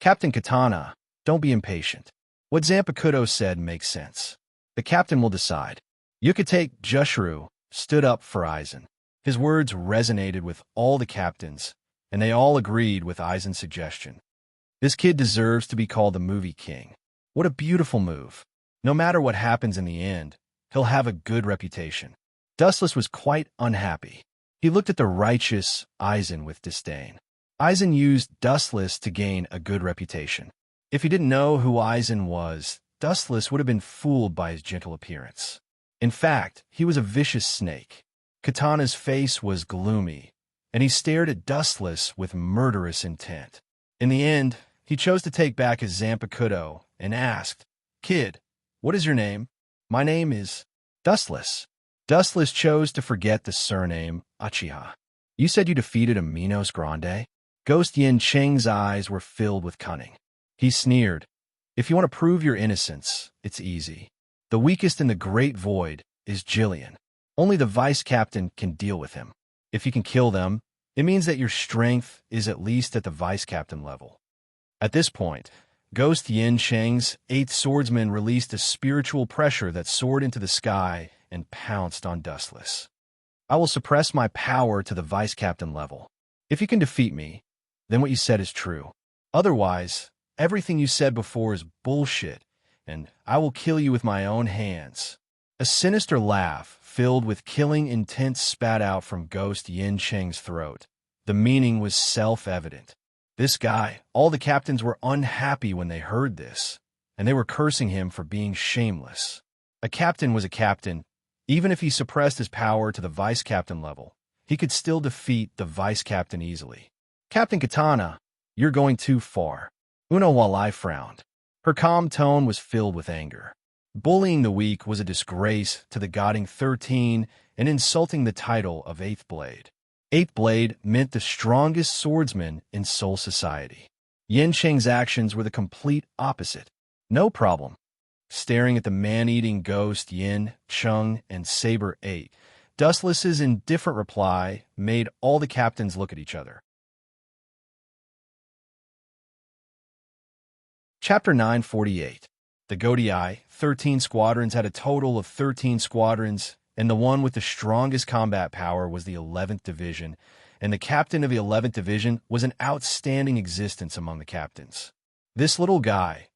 Captain Katana, don't be impatient. What Zanpakuto said makes sense. The captain will decide. Yukitake Jushru stood up for Aizen. His words resonated with all the captains, and they all agreed with Aizen's suggestion. This kid deserves to be called the movie king. What a beautiful move. No matter what happens in the end, he'll have a good reputation. Dustless was quite unhappy. He looked at the righteous Aizen with disdain. Aizen used Dustless to gain a good reputation. If he didn't know who Aizen was, Dustless would have been fooled by his gentle appearance. In fact, he was a vicious snake. Katana's face was gloomy, and he stared at Dustless with murderous intent. In the end, he chose to take back his Zanpakuto and asked, "Kid, what is your name?" "My name is Dustless." Dustless chose to forget the surname Uchiha. "You said you defeated a Minos Grande?" Ghost Yin Cheng's eyes were filled with cunning. He sneered, "If you want to prove your innocence, it's easy. The weakest in the Great Void is Jillian. Only the vice captain can deal with him. If you can kill them, it means that your strength is at least at the vice captain level." At this point, Ghost Yin Cheng's 8th swordsman released a spiritual pressure that soared into the sky and pounced on Dustless. "I will suppress my power to the vice captain level. If you can defeat me, then what you said is true. Otherwise, everything you said before is bullshit, and I will kill you with my own hands." A sinister laugh, filled with killing intent, spat out from Ghost Yin Cheng's throat. The meaning was self-evident. This guy, all the captains were unhappy when they heard this, and they were cursing him for being shameless. A captain was a captain. Even if he suppressed his power to the vice captain level, he could still defeat the vice captain easily. "Captain Katana, you're going too far." Unawalai frowned. Her calm tone was filled with anger. Bullying the weak was a disgrace to the Godding 13 and insulting the title of 8th Blade. 8th Blade meant the strongest swordsman in Soul Society. Yin Cheng's actions were the complete opposite. "No problem." Staring at the man-eating ghost Yin, Chung, and Saber 8, Dustless's indifferent reply made all the captains look at each other. Chapter 948. The Godii, 13 squadrons had a total of 13 squadrons, and the one with the strongest combat power was the 11th Division, and the captain of the 11th Division was an outstanding existence among the captains. This little guy,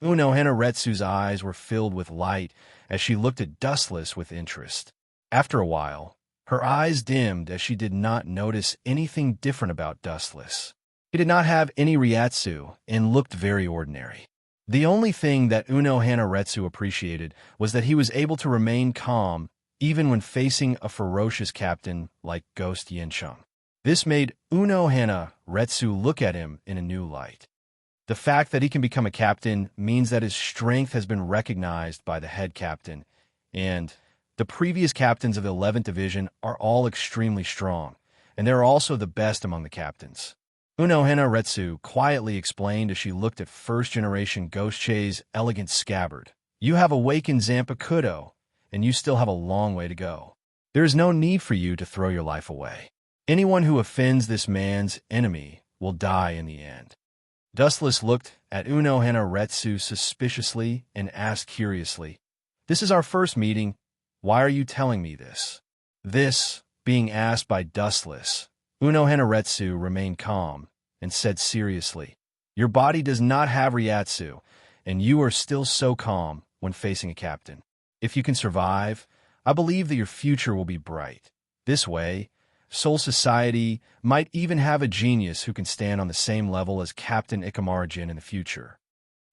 Uno Hanaretsu's eyes were filled with light as she looked at Dustless with interest. After a while, her eyes dimmed as she did not notice anything different about Dustless. He did not have any Ryatsu and looked very ordinary. The only thing that Uno Hanaretsu appreciated was that he was able to remain calm even when facing a ferocious captain like Ghost Yincheng. This made Uno Hanaretsu look at him in a new light. The fact that he can become a captain means that his strength has been recognized by the head captain, and the previous captains of the 11th Division are all extremely strong, and they're also the best among the captains. Uno Hanaretsu quietly explained as she looked at first-generation Ghost Che's elegant scabbard. "You have awakened Zanpakuto, and you still have a long way to go. There is no need for you to throw your life away. Anyone who offends this man's enemy will die in the end." Dustless looked at Uno Hanaretsu suspiciously and asked curiously, "This is our first meeting. Why are you telling me this?" This, being asked by Dustless, Uno Hanaretsu remained calm and said seriously, "Your body does not have Ryatsu, and you are still so calm when facing a captain. If you can survive, I believe that your future will be bright. This way, Soul Society might even have a genius who can stand on the same level as Captain Ikamarajin in the future.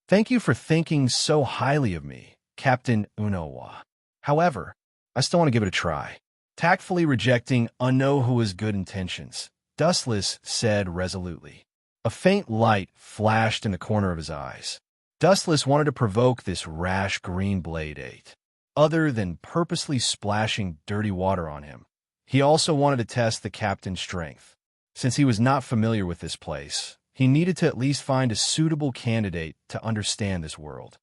Thank you for thinking so highly of me, Captain Unowa. However, I still want to give it a try." Tactfully rejecting Unowa's good intentions, Dustless said resolutely. A faint light flashed in the corner of his eyes. Dustless wanted to provoke this rash green blade 8. Other than purposely splashing dirty water on him, he also wanted to test the captain's strength. Since he was not familiar with this place, he He needed to at least find a suitable candidate to understand this world.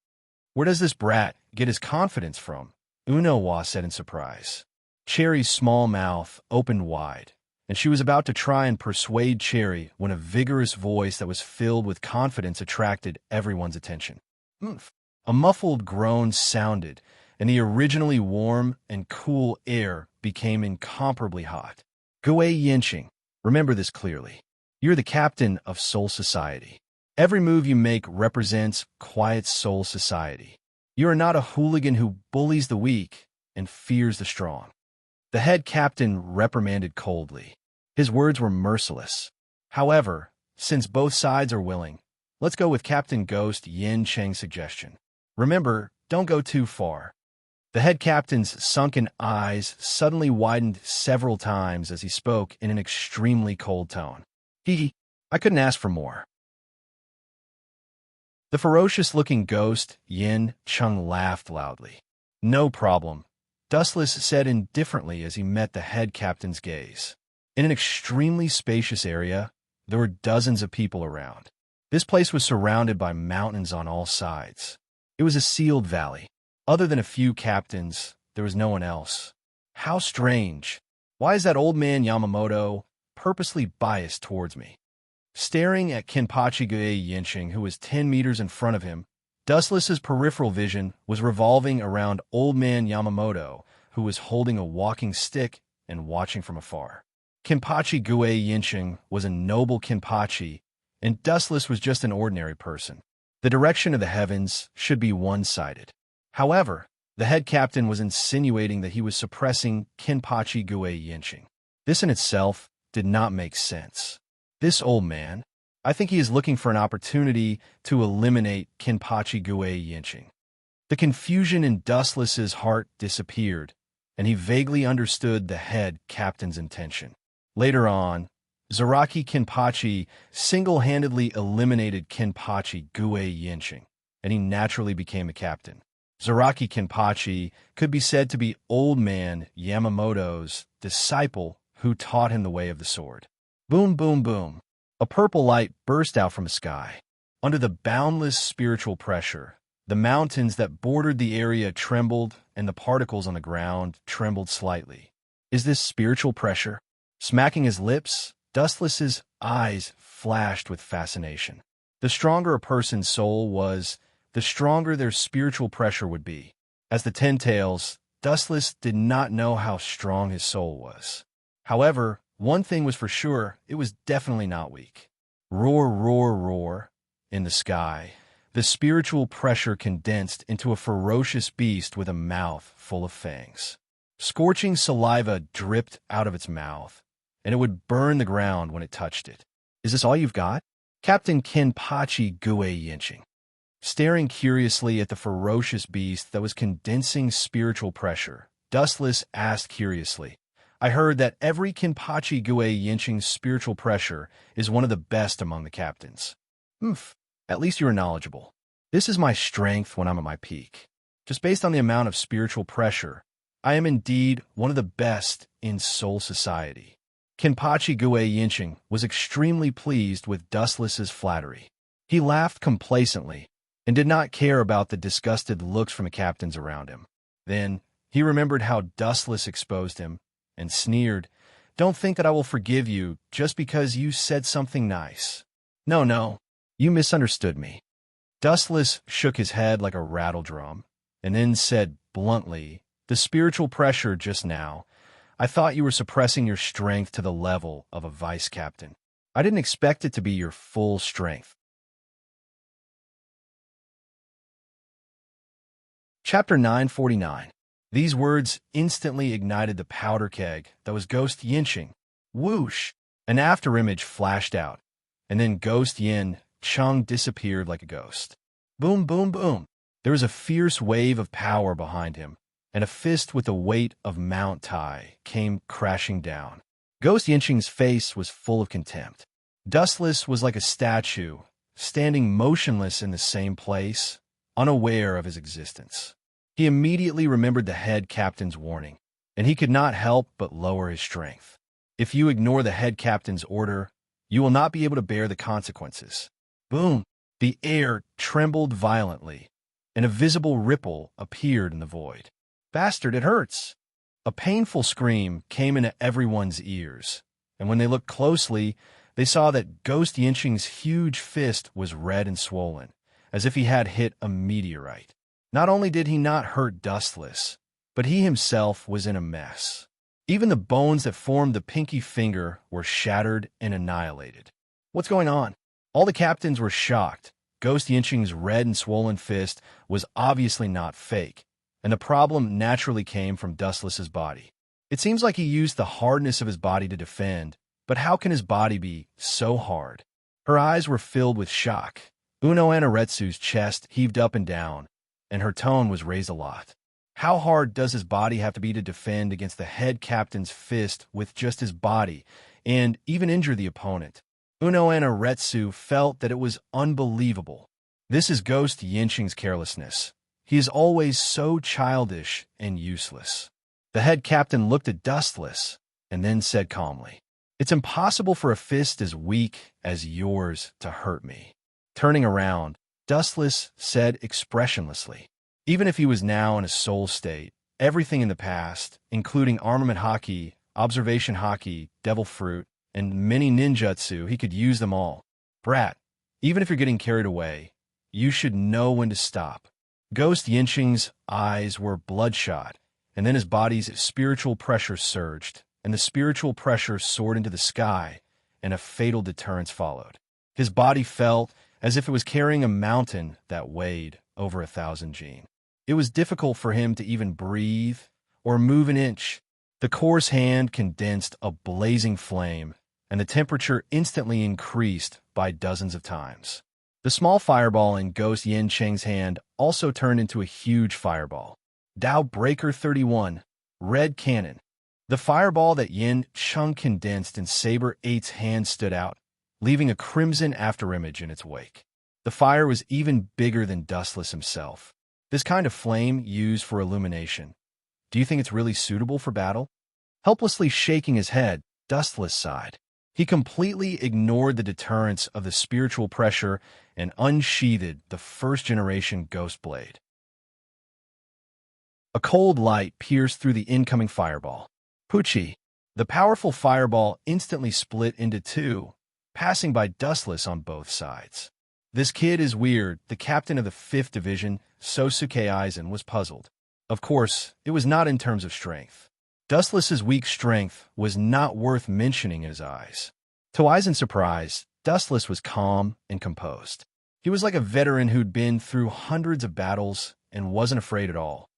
Where does this brat get his confidence from? Unowa said in surprise. Cherry's small mouth opened wide, and she was about to try and persuade Cherry when a vigorous voice that was filled with confidence attracted everyone's attention. Oomph! A muffled groan sounded, and the originally warm and cool air became incomparably hot. Gui Yinqing, remember this clearly. You're the captain of Soul Society. Every move you make represents quiet Soul Society. You are not a hooligan who bullies the weak and fears the strong. The head captain reprimanded coldly. His words were merciless. However, since both sides are willing, let's go with Captain Ghost Yin Cheng's suggestion. Remember, don't go too far. The head captain's sunken eyes suddenly widened several times as he spoke in an extremely cold tone. I couldn't ask for more. The ferocious-looking ghost, Yin Cheng, laughed loudly. No problem, Dustless said indifferently as he met the head captain's gaze. In an extremely spacious area, there were dozens of people around. This place was surrounded by mountains on all sides. It was a sealed valley. Other than a few captains, there was no one else. How strange. Why is that old man Yamamoto purposely biased towards me? Staring at Kenpachi Gui Yinqing, who was 10 meters in front of him, Dustless's peripheral vision was revolving around old man Yamamoto, who was holding a walking stick and watching from afar. Kenpachi Gui Yinqing was a noble Kenpachi, and Dustless was just an ordinary person. The direction of the heavens should be one-sided. However, the head captain was insinuating that he was suppressing Kenpachi Gui Yinqing. This in itself did not make sense. This old man, I think he is looking for an opportunity to eliminate Kenpachi Gui Yinqing. The confusion in Dustless's heart disappeared, and he vaguely understood the head captain's intention. Later on, Zaraki Kenpachi single-handedly eliminated Kenpachi Gui Yinqing, and he naturally became a captain. Zaraki Kenpachi could be said to be old man Yamamoto's disciple who taught him the way of the sword. Boom, boom, boom. A purple light burst out from the sky. Under the boundless spiritual pressure, the mountains that bordered the area trembled and the particles on the ground trembled slightly. Is this spiritual pressure? Smacking his lips, Dustless's eyes flashed with fascination. The stronger a person's soul was, the stronger their spiritual pressure would be. As the Ten Tails, Dustless did not know how strong his soul was. However, one thing was for sure, it was definitely not weak. Roar, roar, roar. In the sky, the spiritual pressure condensed into a ferocious beast with a mouth full of fangs. Scorching saliva dripped out of its mouth, and it would burn the ground when it touched it. Is this all you've got? Captain Kenpachi Gui Yinqing. Staring curiously at the ferocious beast that was condensing spiritual pressure, Dustless asked curiously, I heard that every Kenpachi Gui Yinqing's spiritual pressure is one of the best among the captains. At least you are knowledgeable. This is my strength when I'm at my peak. Just based on the amount of spiritual pressure, I am indeed one of the best in Soul Society. Kenpachi Gui Yinqing was extremely pleased with Dustless's flattery. He laughed complacently and did not care about the disgusted looks from the captains around him. Then, he remembered how Dustless exposed him and sneered, Don't think that I will forgive you just because you said something nice. No, you misunderstood me. Dustless shook his head like a rattle drum and then said bluntly, The spiritual pressure just now, I thought you were suppressing your strength to the level of a vice captain. I didn't expect it to be your full strength. Chapter 949. These words instantly ignited the powder keg that was Ghost Yinqing. Whoosh! An afterimage flashed out, and then Ghost Yin Cheng disappeared like a ghost. Boom, boom, boom. There was a fierce wave of power behind him, and a fist with the weight of Mount Tai came crashing down. Ghost Yinqing's face was full of contempt. Dustless was like a statue, standing motionless in the same place, unaware of his existence. He immediately remembered the head captain's warning, and he could not help but lower his strength. If you ignore the head captain's order, You will not be able to bear the consequences. Boom! The air trembled violently, and a visible ripple appeared in the void. Bastard, it hurts! A painful scream came into everyone's ears, and when they looked closely, they saw that Ghost Yinching's huge fist was red and swollen, as if he had hit a meteorite. Not only did he not hurt Dustless, but he himself was in a mess. Even the bones that formed the pinky finger were shattered and annihilated. What's going on? All the captains were shocked. Ghost Yinching's red and swollen fist was obviously not fake, and the problem naturally came from Dustless's body. It seems like he used the hardness of his body to defend, but how can his body be so hard? Her eyes were filled with shock. Uno Anaretsu's chest heaved up and down, and her tone was raised a lot. How hard does his body have to be to defend against the head captain's fist with just his body, and even injure the opponent? Uno Anaretsu felt that it was unbelievable. This is Ghost Yinching's carelessness. He is always so childish and useless. The head captain looked at Dustless and then said calmly, "It's impossible for a fist as weak as yours to hurt me." Turning around, Dustless said expressionlessly, even if he was now in a soul state, everything in the past, including armament haki, observation haki, devil fruit, and many ninjutsu, he could use them all. Brat, even if you're getting carried away, you should know when to stop. Ghost Yinching's eyes were bloodshot, and then his body's spiritual pressure surged, and the spiritual pressure soared into the sky, and a fatal deterrence followed. His body felt as if it was carrying a mountain that weighed over 1,000 jin. It was difficult for him to even breathe or move an inch. The core's hand condensed a blazing flame, and the temperature instantly increased by dozens of times. The small fireball in Ghost Yinching's hand also turned into a huge fireball. Dao Breaker 31, Red Cannon. The fireball that Yin Chung condensed in Saber 8's hand stood out, leaving a crimson afterimage in its wake. The fire was even bigger than Dustless himself. This kind of flame used for illumination. Do you think it's really suitable for battle? Helplessly shaking his head, Dustless sighed. He completely ignored the deterrence of the spiritual pressure and unsheathed the first-generation Ghost Blade. A cold light pierced through the incoming fireball. Pucci! The powerful fireball instantly split into two, passing by Dustless on both sides. This kid is weird. The captain of the 5th Division, Sosuke Aizen, was puzzled. Of course, it was not in terms of strength. Dustless's weak strength was not worth mentioning in his eyes. To Aizen's surprise, Dustless was calm and composed. He was like a veteran who'd been through hundreds of battles and wasn't afraid at all.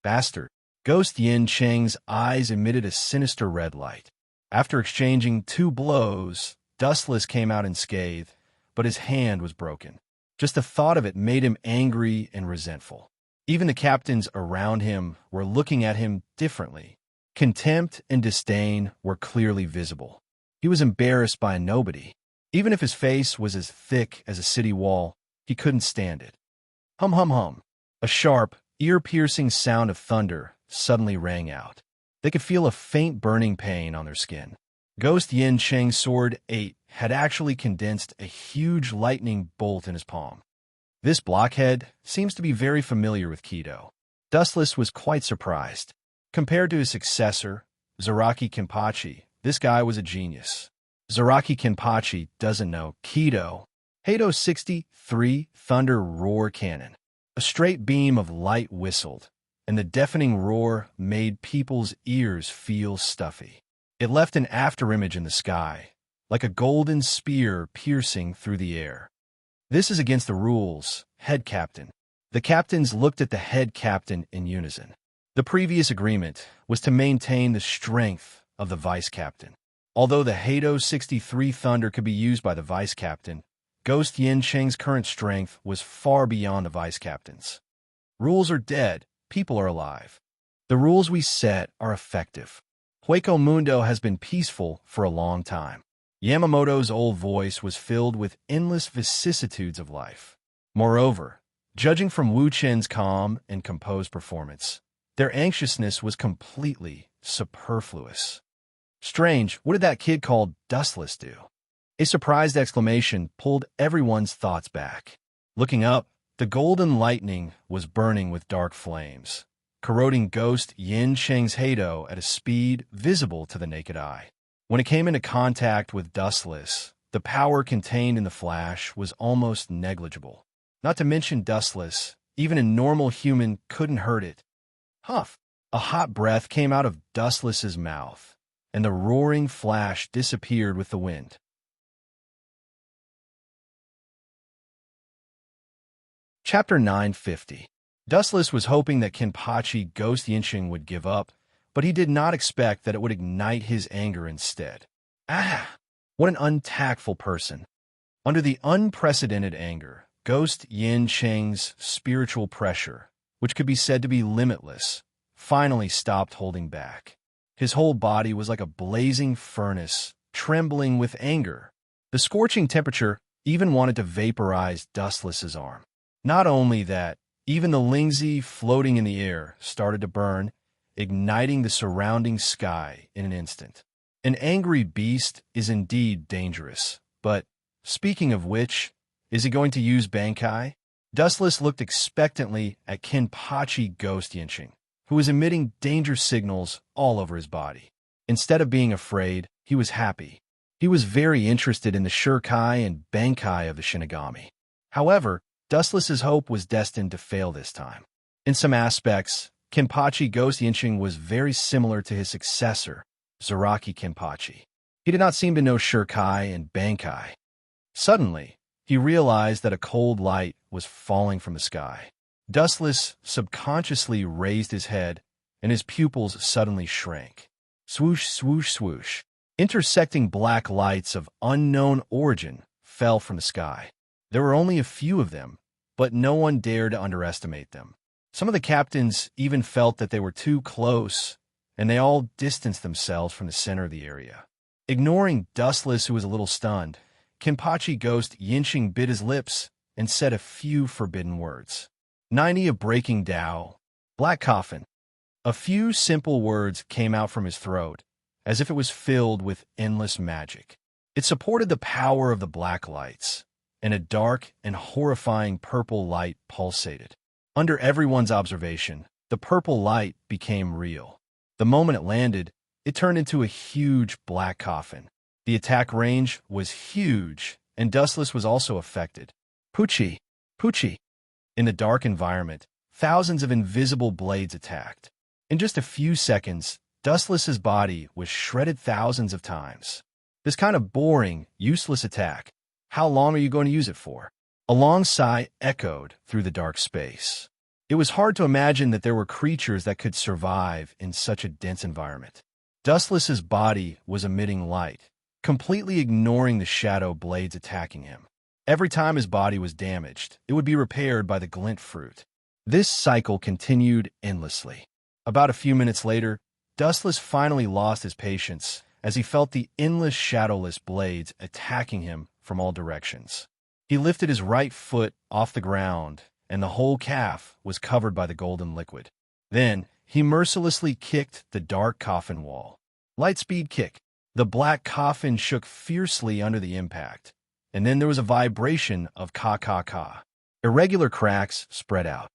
Bastard. Ghost Yinching's eyes emitted a sinister red light. After exchanging 2 blows, Dustless came out unscathed, but his hand was broken. Just the thought of it made him angry and resentful. Even the captains around him were looking at him differently. Contempt and disdain were clearly visible. He was embarrassed by a nobody. Even if his face was as thick as a city wall, he couldn't stand it. Hum hum hum. A sharp, ear-piercing sound of thunder suddenly rang out. They could feel a faint burning pain on their skin. Ghost Yinching's Sword 8 had actually condensed a huge lightning bolt in his palm. This blockhead seems to be very familiar with Kido. Dustless was quite surprised. Compared to his successor, Zaraki Kenpachi, this guy was a genius. Zaraki Kenpachi doesn't know Kido. Hado 63 Thunder Roar Cannon. A straight beam of light whistled, and the deafening roar made people's ears feel stuffy. It left an afterimage in the sky, like a golden spear piercing through the air. This is against the rules, head captain. The captains looked at the head captain in unison. The previous agreement was to maintain the strength of the vice captain. Although the Hado 63 Thunder could be used by the vice captain, Ghost Yinching's current strength was far beyond the vice captain's. Rules are dead, people are alive. The rules we set are effective. Hueco Mundo has been peaceful for a long time. Yamamoto's old voice was filled with endless vicissitudes of life. Moreover, judging from Wu Chen's calm and composed performance, their anxiousness was completely superfluous. Strange, what did that kid called Dustless do? A surprised exclamation pulled everyone's thoughts back. Looking up, the golden lightning was burning with dark flames, corroding Ghost Yin Sheng's halo at a speed visible to the naked eye. When it came into contact with Dustless, the power contained in the flash was almost negligible. Not to mention Dustless, even a normal human couldn't hurt it. Huff! A hot breath came out of Dustless's mouth, and the roaring flash disappeared with the wind. Chapter 950. Dustless was hoping that Kenpachi Ghost Yinsheng would give up, but he did not expect that it would ignite his anger instead. Ah! What an untactful person. Under the unprecedented anger, Ghost Yin Sheng's spiritual pressure, which could be said to be limitless, finally stopped holding back. His whole body was like a blazing furnace, trembling with anger. The scorching temperature even wanted to vaporize Dustless's arm. Not only that, even the Lingzi floating in the air started to burn, igniting the surrounding sky in an instant. An angry beast is indeed dangerous, but, speaking of which, is he going to use Bankai? Dustless looked expectantly at Kenpachi Ghost Yinsheng, who was emitting danger signals all over his body. Instead of being afraid, he was happy. He was very interested in the Shurkai and Bankai of the Shinigami. However, Dustless's hope was destined to fail this time. In some aspects, Kenpachi Ghost Yinsheng was very similar to his successor, Zaraki Kenpachi. He did not seem to know Shurkai and Bankai. Suddenly, he realized that a cold light was falling from the sky. Dustless subconsciously raised his head, and his pupils suddenly shrank. Swoosh, swoosh, swoosh. Intersecting black lights of unknown origin fell from the sky. There were only a few of them, but no one dared to underestimate them. Some of the captains even felt that they were too close, and they all distanced themselves from the center of the area. Ignoring Dustless, who was a little stunned, Kenpachi Ghost Yinsheng bit his lips and said a few forbidden words. 90 of Breaking Tao. Black Coffin. A few simple words came out from his throat, as if it was filled with endless magic. It supported the power of the black lights, and a dark and horrifying purple light pulsated. Under everyone's observation, the purple light became real. The moment it landed, it turned into a huge black coffin. The attack range was huge, and Dustless was also affected. Poochie! Poochie! In the dark environment, thousands of invisible blades attacked. In just a few seconds, Dustless's body was shredded thousands of times. This kind of boring, useless attack. How long are you going to use it for? A long sigh echoed through the dark space. It was hard to imagine that there were creatures that could survive in such a dense environment. Dustless's body was emitting light, completely ignoring the shadow blades attacking him. Every time his body was damaged, it would be repaired by the glint fruit. This cycle continued endlessly. About a few minutes later, Dustless finally lost his patience as he felt the endless shadowless blades attacking him from all directions. He lifted his right foot off the ground, and the whole calf was covered by the golden liquid. Then, he mercilessly kicked the dark coffin wall. Lightspeed kick. The black coffin shook fiercely under the impact, and then there was a vibration of ka-ka-ka. Irregular cracks spread out.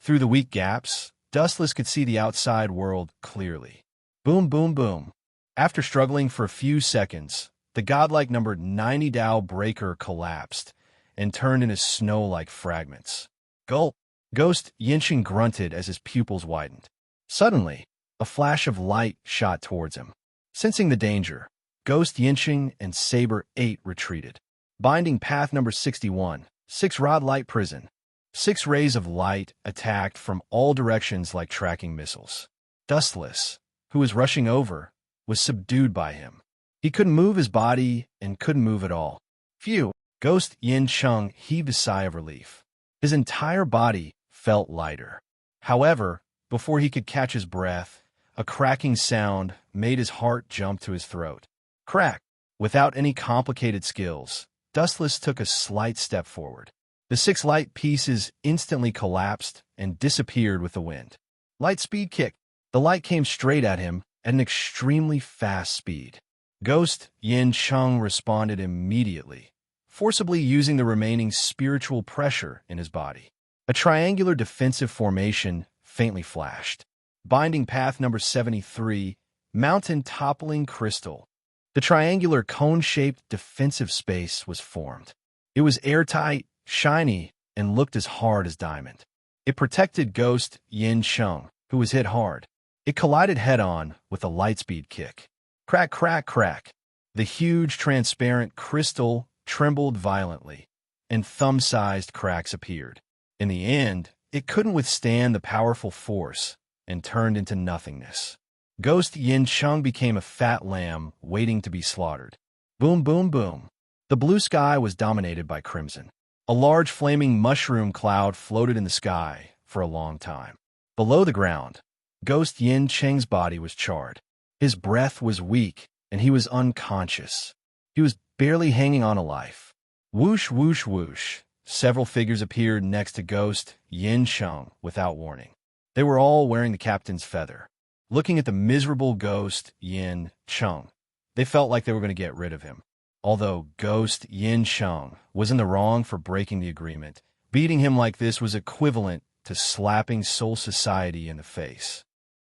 Through the weak gaps, Dustless could see the outside world clearly. Boom, boom, boom. After struggling for a few seconds, the godlike numbered 90 Tao breaker collapsed and turned into snow-like fragments. Gulp! Ghost Yinsheng grunted as his pupils widened. Suddenly, a flash of light shot towards him. Sensing the danger, Ghost Yinsheng and Saber 8 retreated. Binding path number 61, 6-rod light prison. 6 rays of light attacked from all directions like tracking missiles. Dustless, who was rushing over, was subdued by him. He couldn't move his body and couldn't move at all. Phew! Ghost Yinsheng heaved a sigh of relief. His entire body felt lighter. However, before he could catch his breath, a cracking sound made his heart jump to his throat. Crack! Without any complicated skills, Dustless took a slight step forward. The 6 light pieces instantly collapsed and disappeared with the wind. Light speed kick. The light came straight at him at an extremely fast speed. Ghost Yin Cheng responded immediately, forcibly using the remaining spiritual pressure in his body. A triangular defensive formation faintly flashed. Binding path number 73, mountain toppling crystal. The triangular cone-shaped defensive space was formed. It was airtight, shiny, and looked as hard as diamond. It protected Ghost Yin Cheng, who was hit hard. It collided head-on with a lightspeed kick. Crack, crack, crack. The huge, transparent crystal trembled violently, and thumb-sized cracks appeared. In the end, it couldn't withstand the powerful force and turned into nothingness. Ghost Yin Cheng became a fat lamb waiting to be slaughtered. Boom, boom, boom. The blue sky was dominated by crimson. A large flaming mushroom cloud floated in the sky for a long time. Below the ground, Ghost Yin Cheng's body was charred. His breath was weak, and he was unconscious. He was barely hanging on to life. Whoosh, whoosh, whoosh. Several figures appeared next to Ghost Yin Cheng without warning. They were all wearing the captain's feather. Looking at the miserable Ghost Yin Cheng, they felt like they were going to get rid of him. Although Ghost Yin Cheng was in the wrong for breaking the agreement, beating him like this was equivalent to slapping Soul Society in the face.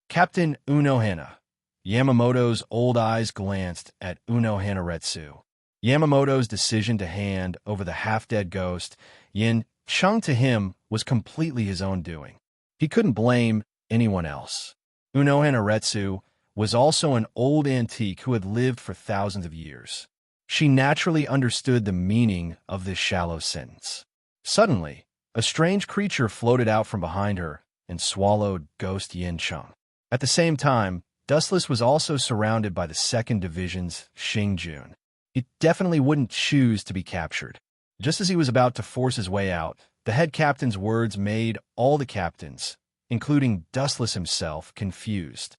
Captain Unohana. Yamamoto's old eyes glanced at Unohana Retsu. Yamamoto's decision to hand over the half-dead Ghost Yin Cheng to him was completely his own doing. He couldn't blame anyone else. Unohana Retsu was also an old antique who had lived for thousands of years. She naturally understood the meaning of this shallow sentence. Suddenly, a strange creature floated out from behind her and swallowed Ghost Yin Cheng. At the same time, Dustless was also surrounded by the 2nd Division's Xingjun. He definitely wouldn't choose to be captured. Just as he was about to force his way out, the head captain's words made all the captains, including Dustless himself, confused.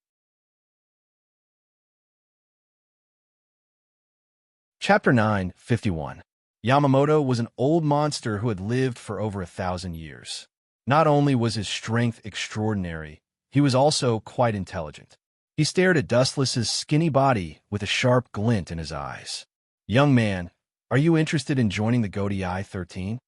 Chapter 9:51. Yamamoto was an old monster who had lived for over 1,000 years. Not only was his strength extraordinary, he was also quite intelligent. He stared at Dustless's skinny body with a sharp glint in his eyes. "Young man, are you interested in joining the Godii 13?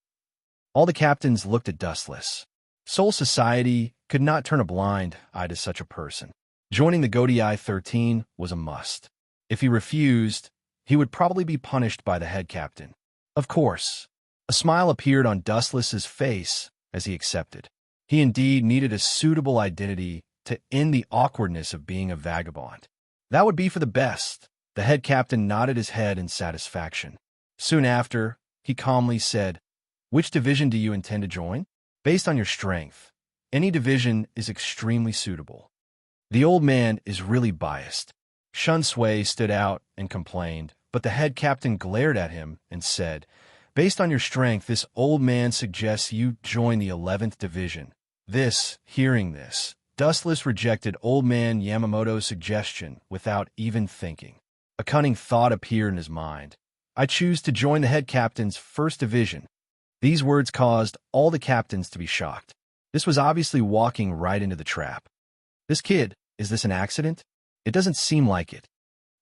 All the captains looked at Dustless. Soul Society could not turn a blind eye to such a person. Joining the Godii 13 was a must. If he refused, he would probably be punished by the head captain. Of course, a smile appeared on Dustless's face as he accepted. He indeed needed a suitable identity to end the awkwardness of being a vagabond. That would be for the best. The head captain nodded his head in satisfaction. Soon after, he calmly said, "Which division do you intend to join? Based on your strength, any division is extremely suitable." The old man is really biased. Shun Sui stood out and complained, but the head captain glared at him and said, "Based on your strength, this old man suggests you join the 11th Division." Hearing this, Dustless rejected old man Yamamoto's suggestion without even thinking. A cunning thought appeared in his mind. "I choose to join the head captain's 1st Division." These words caused all the captains to be shocked. This was obviously walking right into the trap. "This kid, is this an accident? It doesn't seem like it."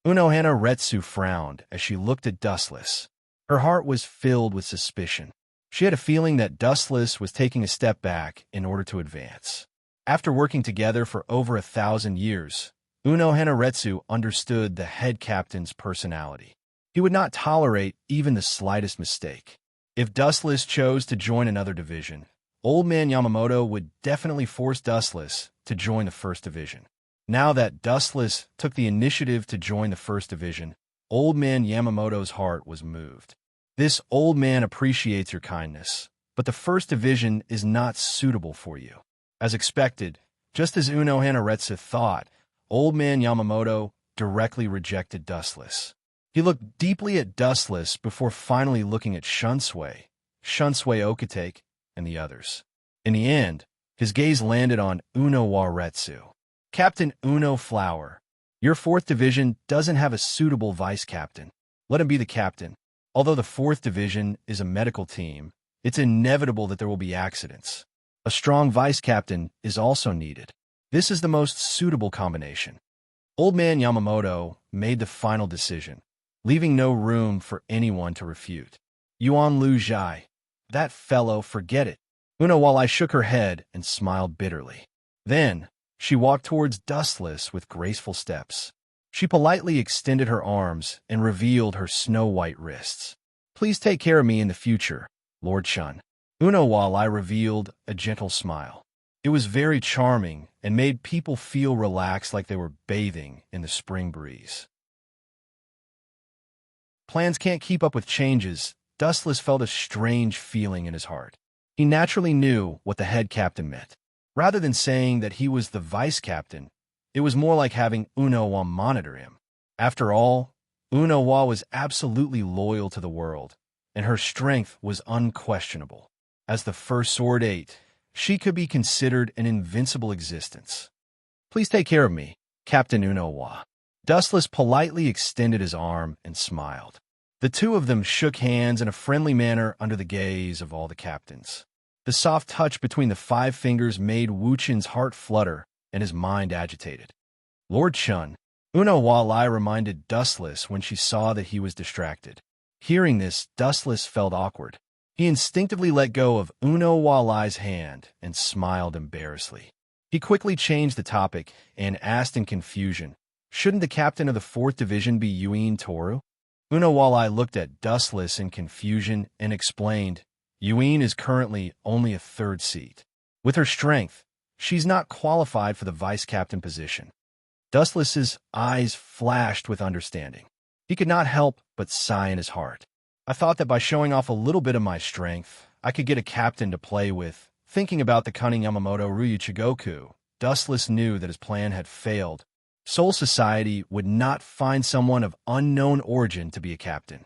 Unohana Retsu frowned as she looked at Dustless. Her heart was filled with suspicion. She had a feeling that Dustless was taking a step back in order to advance. After working together for over 1,000 years, Unohana Retsu understood the head captain's personality. He would not tolerate even the slightest mistake. If Dustless chose to join another division, Old Man Yamamoto would definitely force Dustless to join the 1st Division. Now that Dustless took the initiative to join the 1st Division, Old Man Yamamoto's heart was moved. "This old man appreciates your kindness, but the 1st Division is not suitable for you." As expected, just as Unohana Retsu thought, Old Man Yamamoto directly rejected Dustless. He looked deeply at Dustless before finally looking at Shun Sui Okatake, and the others. In the end, his gaze landed on Unowa Retsu. "Captain Uno Flower, your 4th Division doesn't have a suitable vice-captain. Let him be the captain. Although the 4th Division is a medical team, it's inevitable that there will be accidents. A strong vice-captain is also needed. This is the most suitable combination." Old Man Yamamoto made the final decision, leaving no room for anyone to refute. Yuan Lu Zhai. That fellow, forget it. Unawalai shook her head and smiled bitterly. Then, she walked towards Dustless with graceful steps. She politely extended her arms and revealed her snow-white wrists. Please take care of me in the future, Lord Shun. Unawalai revealed a gentle smile. It was very charming and made people feel relaxed like they were bathing in the spring breeze. Plans can't keep up with changes. Dustless felt a strange feeling in his heart. He naturally knew what the head captain meant. Rather than saying that he was the vice captain, it was more like having Unowa monitor him. After all, Unowa was absolutely loyal to the world, and her strength was unquestionable. As the first Sword 8, she could be considered an invincible existence. Please take care of me, Captain Unowa. Dustless politely extended his arm and smiled. The two of them shook hands in a friendly manner under the gaze of all the captains. The soft touch between the 5 fingers made Wuchen's heart flutter and his mind agitated. Lord Chun, Unawalai reminded Dustless when she saw that he was distracted. Hearing this, Dustless felt awkward. He instinctively let go of Unawalai's hand and smiled embarrassedly. He quickly changed the topic and asked in confusion, shouldn't the captain of the 4th Division be Yuin Toru? Unawalai looked at Dustless in confusion and explained, Yuin is currently only a 3rd seat. With her strength, she's not qualified for the vice-captain position. Dustless's eyes flashed with understanding. He could not help but sigh in his heart. I thought that by showing off a little bit of my strength, I could get a captain to play with. Thinking about the cunning Yamamoto Ryuchigoku, Dustless knew that his plan had failed. Soul Society would not find someone of unknown origin to be a captain.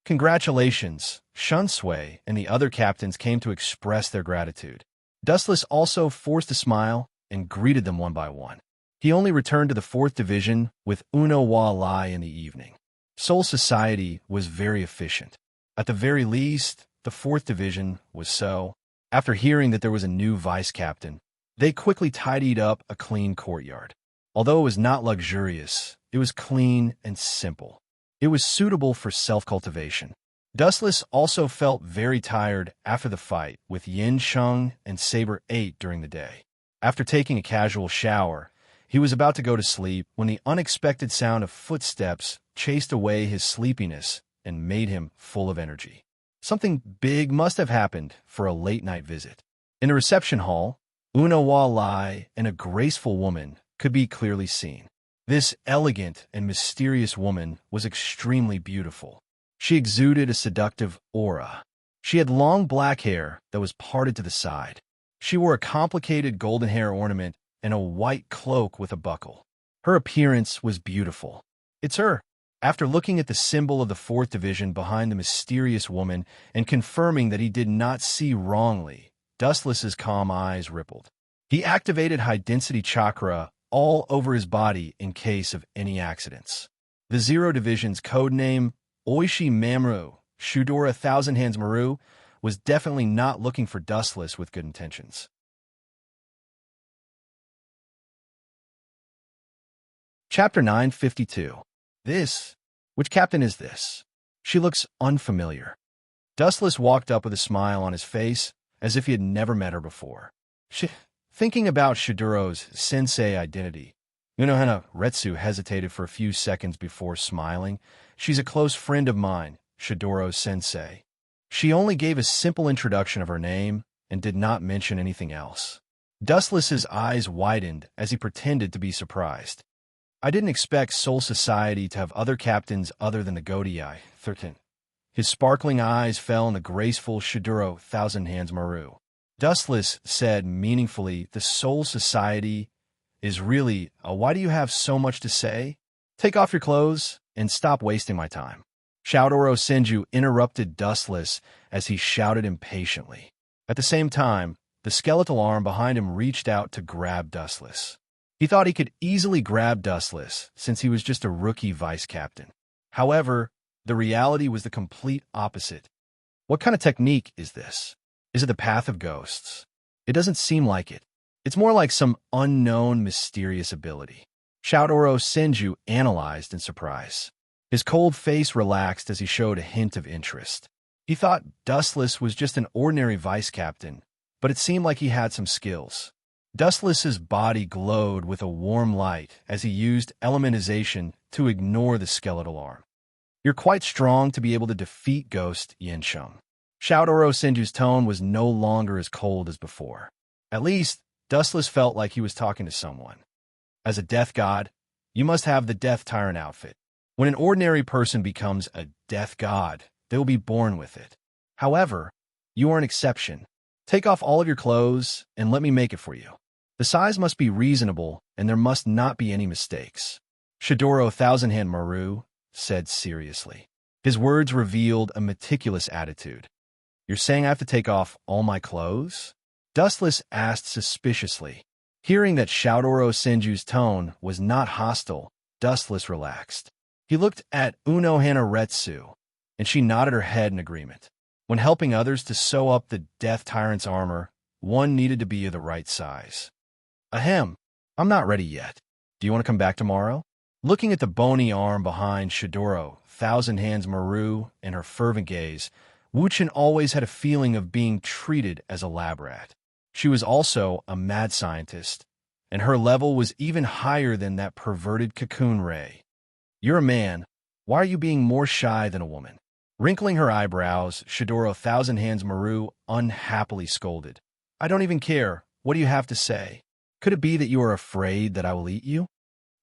Congratulations, Shunsui and the other captains came to express their gratitude. Dustless also forced a smile and greeted them one by one. He only returned to the 4th Division with Unawalai in the evening. Soul Society was very efficient. At the very least, the 4th Division was so. After hearing that there was a new vice-captain, they quickly tidied up a clean courtyard. Although it was not luxurious, it was clean and simple. It was suitable for self-cultivation. Dustless also felt very tired after the fight with Yin Sheng and Saber 8 during the day. After taking a casual shower, he was about to go to sleep when the unexpected sound of footsteps chased away his sleepiness and made him full of energy. Something big must have happened for a late-night visit. In the reception hall, Unawalai and a graceful woman could be clearly seen. This elegant and mysterious woman was extremely beautiful. She exuded a seductive aura. She had long black hair that was parted to the side. She wore a complicated golden hair ornament and a white cloak with a buckle. Her appearance was beautiful. It's her. After looking at the symbol of the 4th Division behind the mysterious woman and confirming that he did not see wrongly, Dustless's calm eyes rippled. He activated high-density chakra all over his body in case of any accidents. The 0 Division's codename, Oishi Mamoru, Shudora Thousand Hands Maru, was definitely not looking for Dustless with good intentions. Chapter 952. Which captain is this? She looks unfamiliar. Dustless walked up with a smile on his face, as if he had never met her before. Thinking about Shidora's sensei identity, Unohana Retsu hesitated for a few seconds before smiling. She's a close friend of mine, Shidoro's sensei. She only gave a simple introduction of her name and did not mention anything else. Dustless's eyes widened as he pretended to be surprised. I didn't expect Soul Society to have other captains other than the Godii, 13. His sparkling eyes fell on the graceful Shidoro Thousand Hands Maru. Dustless said meaningfully, the Soul Society is really, why do you have so much to say? Take off your clothes and stop wasting my time. Shoutoro Senju interrupted Dustless as he shouted impatiently. At the same time, the skeletal arm behind him reached out to grab Dustless. He thought he could easily grab Dustless since he was just a rookie vice-captain. However, the reality was the complete opposite. What kind of technique is this? Is it the path of ghosts? It doesn't seem like it. It's more like some unknown, mysterious ability. Shoutoro Senju analyzed in surprise. His cold face relaxed as he showed a hint of interest. He thought Dustless was just an ordinary vice captain, but it seemed like he had some skills. Dustless's body glowed with a warm light as he used elementization to ignore the skeletal arm. You're quite strong to be able to defeat Ghost Yinsheng. Shoutoro Senju's tone was no longer as cold as before. At least, Dustless felt like he was talking to someone. As a death god, you must have the Death Tyrant outfit. When an ordinary person becomes a death god, they will be born with it. However, you are an exception. Take off all of your clothes and let me make it for you. The size must be reasonable and there must not be any mistakes. Shidoro Thousand-Hand Maru said seriously. His words revealed a meticulous attitude. You're saying I have to take off all my clothes? Dustless asked suspiciously. Hearing that Shoutoro Senju's tone was not hostile, Dustless relaxed. He looked at Unohana Retsu, and she nodded her head in agreement. When helping others to sew up the Death Tyrant's armor, one needed to be of the right size. Ahem, I'm not ready yet. Do you want to come back tomorrow? Looking at the bony arm behind Shidoro, Thousand Hands Maru, and her fervent gaze, Wuchen always had a feeling of being treated as a lab rat. She was also a mad scientist, and her level was even higher than that perverted cocoon ray. You're a man. Why are you being more shy than a woman? Wrinkling her eyebrows, Shidoro Thousand Hands Maru unhappily scolded. I don't even care. What do you have to say? Could it be that you are afraid that I will eat you?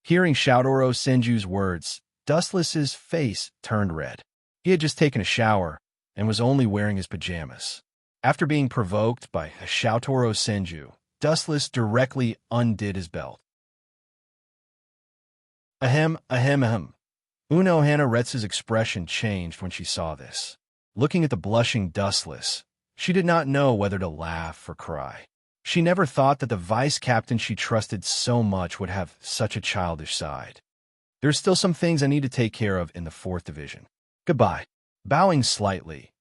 Hearing Shoutoro Senju's words, Dustless's face turned red. He had just taken a shower and was only wearing his pajamas. After being provoked by Shoutoro Senju, Dustless directly undid his belt. Ahem, ahem, ahem. Unohana Retsu's expression changed when she saw this. Looking at the blushing Dustless, she did not know whether to laugh or cry. She never thought that the vice captain she trusted so much would have such a childish side. There's still some things I need to take care of in the 4th Division. Goodbye. Bowing slightly,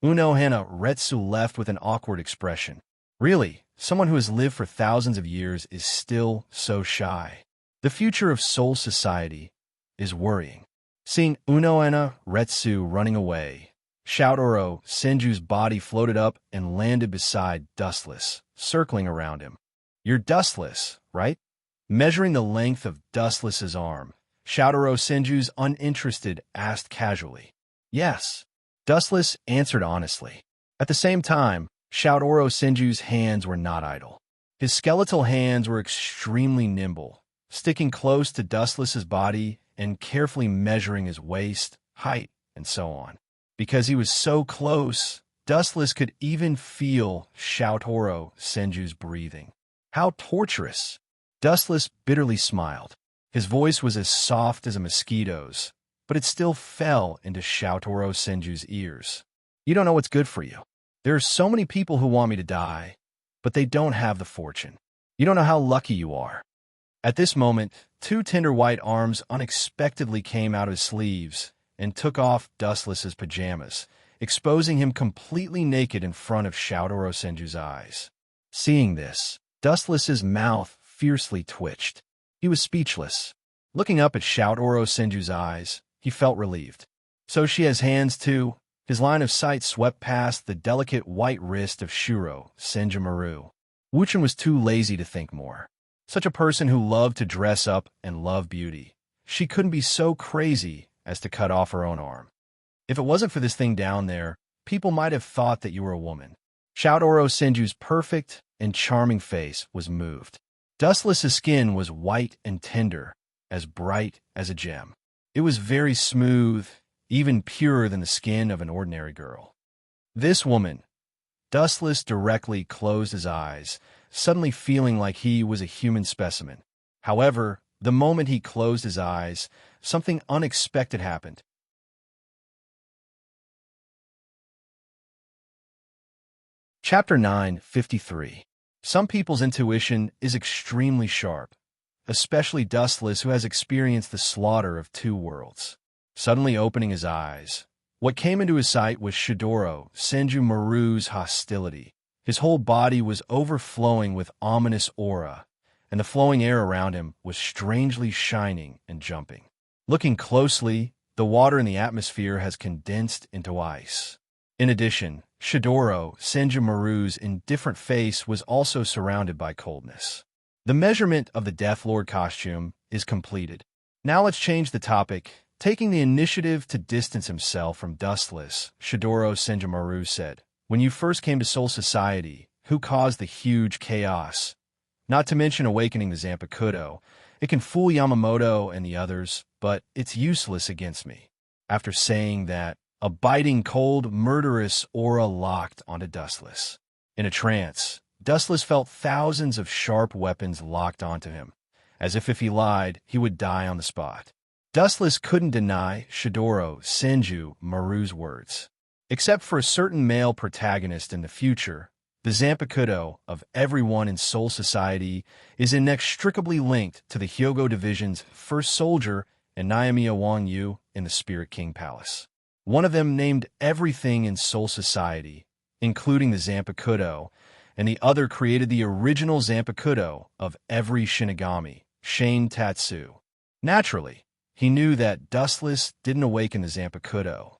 Unohana Retsu left with an awkward expression. Really, someone who has lived for thousands of years is still so shy. The future of Soul Society is worrying. Seeing Unohana Retsu running away, Shoutoro Senju's body floated up and landed beside Dustless, circling around him. You're Dustless, right? Measuring the length of Dustless's arm, Shoutoro Senju's uninterested asked casually. Yes. Dustless answered honestly. At the same time, Shoutoro Senju's hands were not idle. His skeletal hands were extremely nimble, sticking close to Dustless's body and carefully measuring his waist, height, and so on. Because he was so close, Dustless could even feel Shoutoro Senju's breathing. How torturous! Dustless bitterly smiled. His voice was as soft as a mosquito's, but it still fell into Shoutoro Senju's ears. You don't know what's good for you. There are so many people who want me to die, but they don't have the fortune. You don't know how lucky you are. At this moment, 2 tender white arms unexpectedly came out of his sleeves and took off Dustless's pajamas, exposing him completely naked in front of Shoutoro Senju's eyes. Seeing this, Dustless's mouth fiercely twitched. He was speechless. Looking up at Shoutoro Senju's eyes, he felt relieved. So she has hands too? His line of sight swept past the delicate white wrist of Shuro Senju Maru. Wuchen was too lazy to think more. Such a person who loved to dress up and love beauty. She couldn't be so crazy as to cut off her own arm. If it wasn't for this thing down there, people might have thought that you were a woman. Shoutoro Senju's perfect and charming face was moved. Dustless's skin was white and tender, as bright as a gem. It was very smooth, even purer than the skin of an ordinary girl. This woman, Dustless directly closed his eyes, suddenly feeling like he was a human specimen. However, the moment he closed his eyes, something unexpected happened. Chapter 9:53. Some people's intuition is extremely sharp, especially Dustless, who has experienced the slaughter of 2 worlds. Suddenly opening his eyes, what came into his sight was Shidoro Senju Maru's hostility. His whole body was overflowing with ominous aura, and the flowing air around him was strangely shining and jumping. Looking closely, the water in the atmosphere has condensed into ice. In addition, Shidoro Senjumaru's indifferent face was also surrounded by coldness. The measurement of the Death Lord costume is completed. Now let's change the topic. Taking the initiative to distance himself from Dustless, Shidoro Senjumaru said, "When you first came to Soul Society, who caused the huge chaos? Not to mention awakening the Zanpakuto. It can fool Yamamoto and the others, but it's useless against me." After saying that, a biting, cold, murderous aura locked onto Dustless. In a trance, Dustless felt thousands of sharp weapons locked onto him, as if he lied, he would die on the spot. Dustless couldn't deny Shidoro Senjumaru's words. Except for a certain male protagonist in the future, the Zanpakuto of everyone in Soul Society is inextricably linked to the Hyogo Division's first soldier and Naomiya Wang Yu in the Spirit King Palace. One of them named everything in Soul Society, including the Zanpakuto, and the other created the original Zanpakuto of every Shinigami, Shane Tatsu. Naturally, he knew that Dustless didn't awaken the Zanpakuto.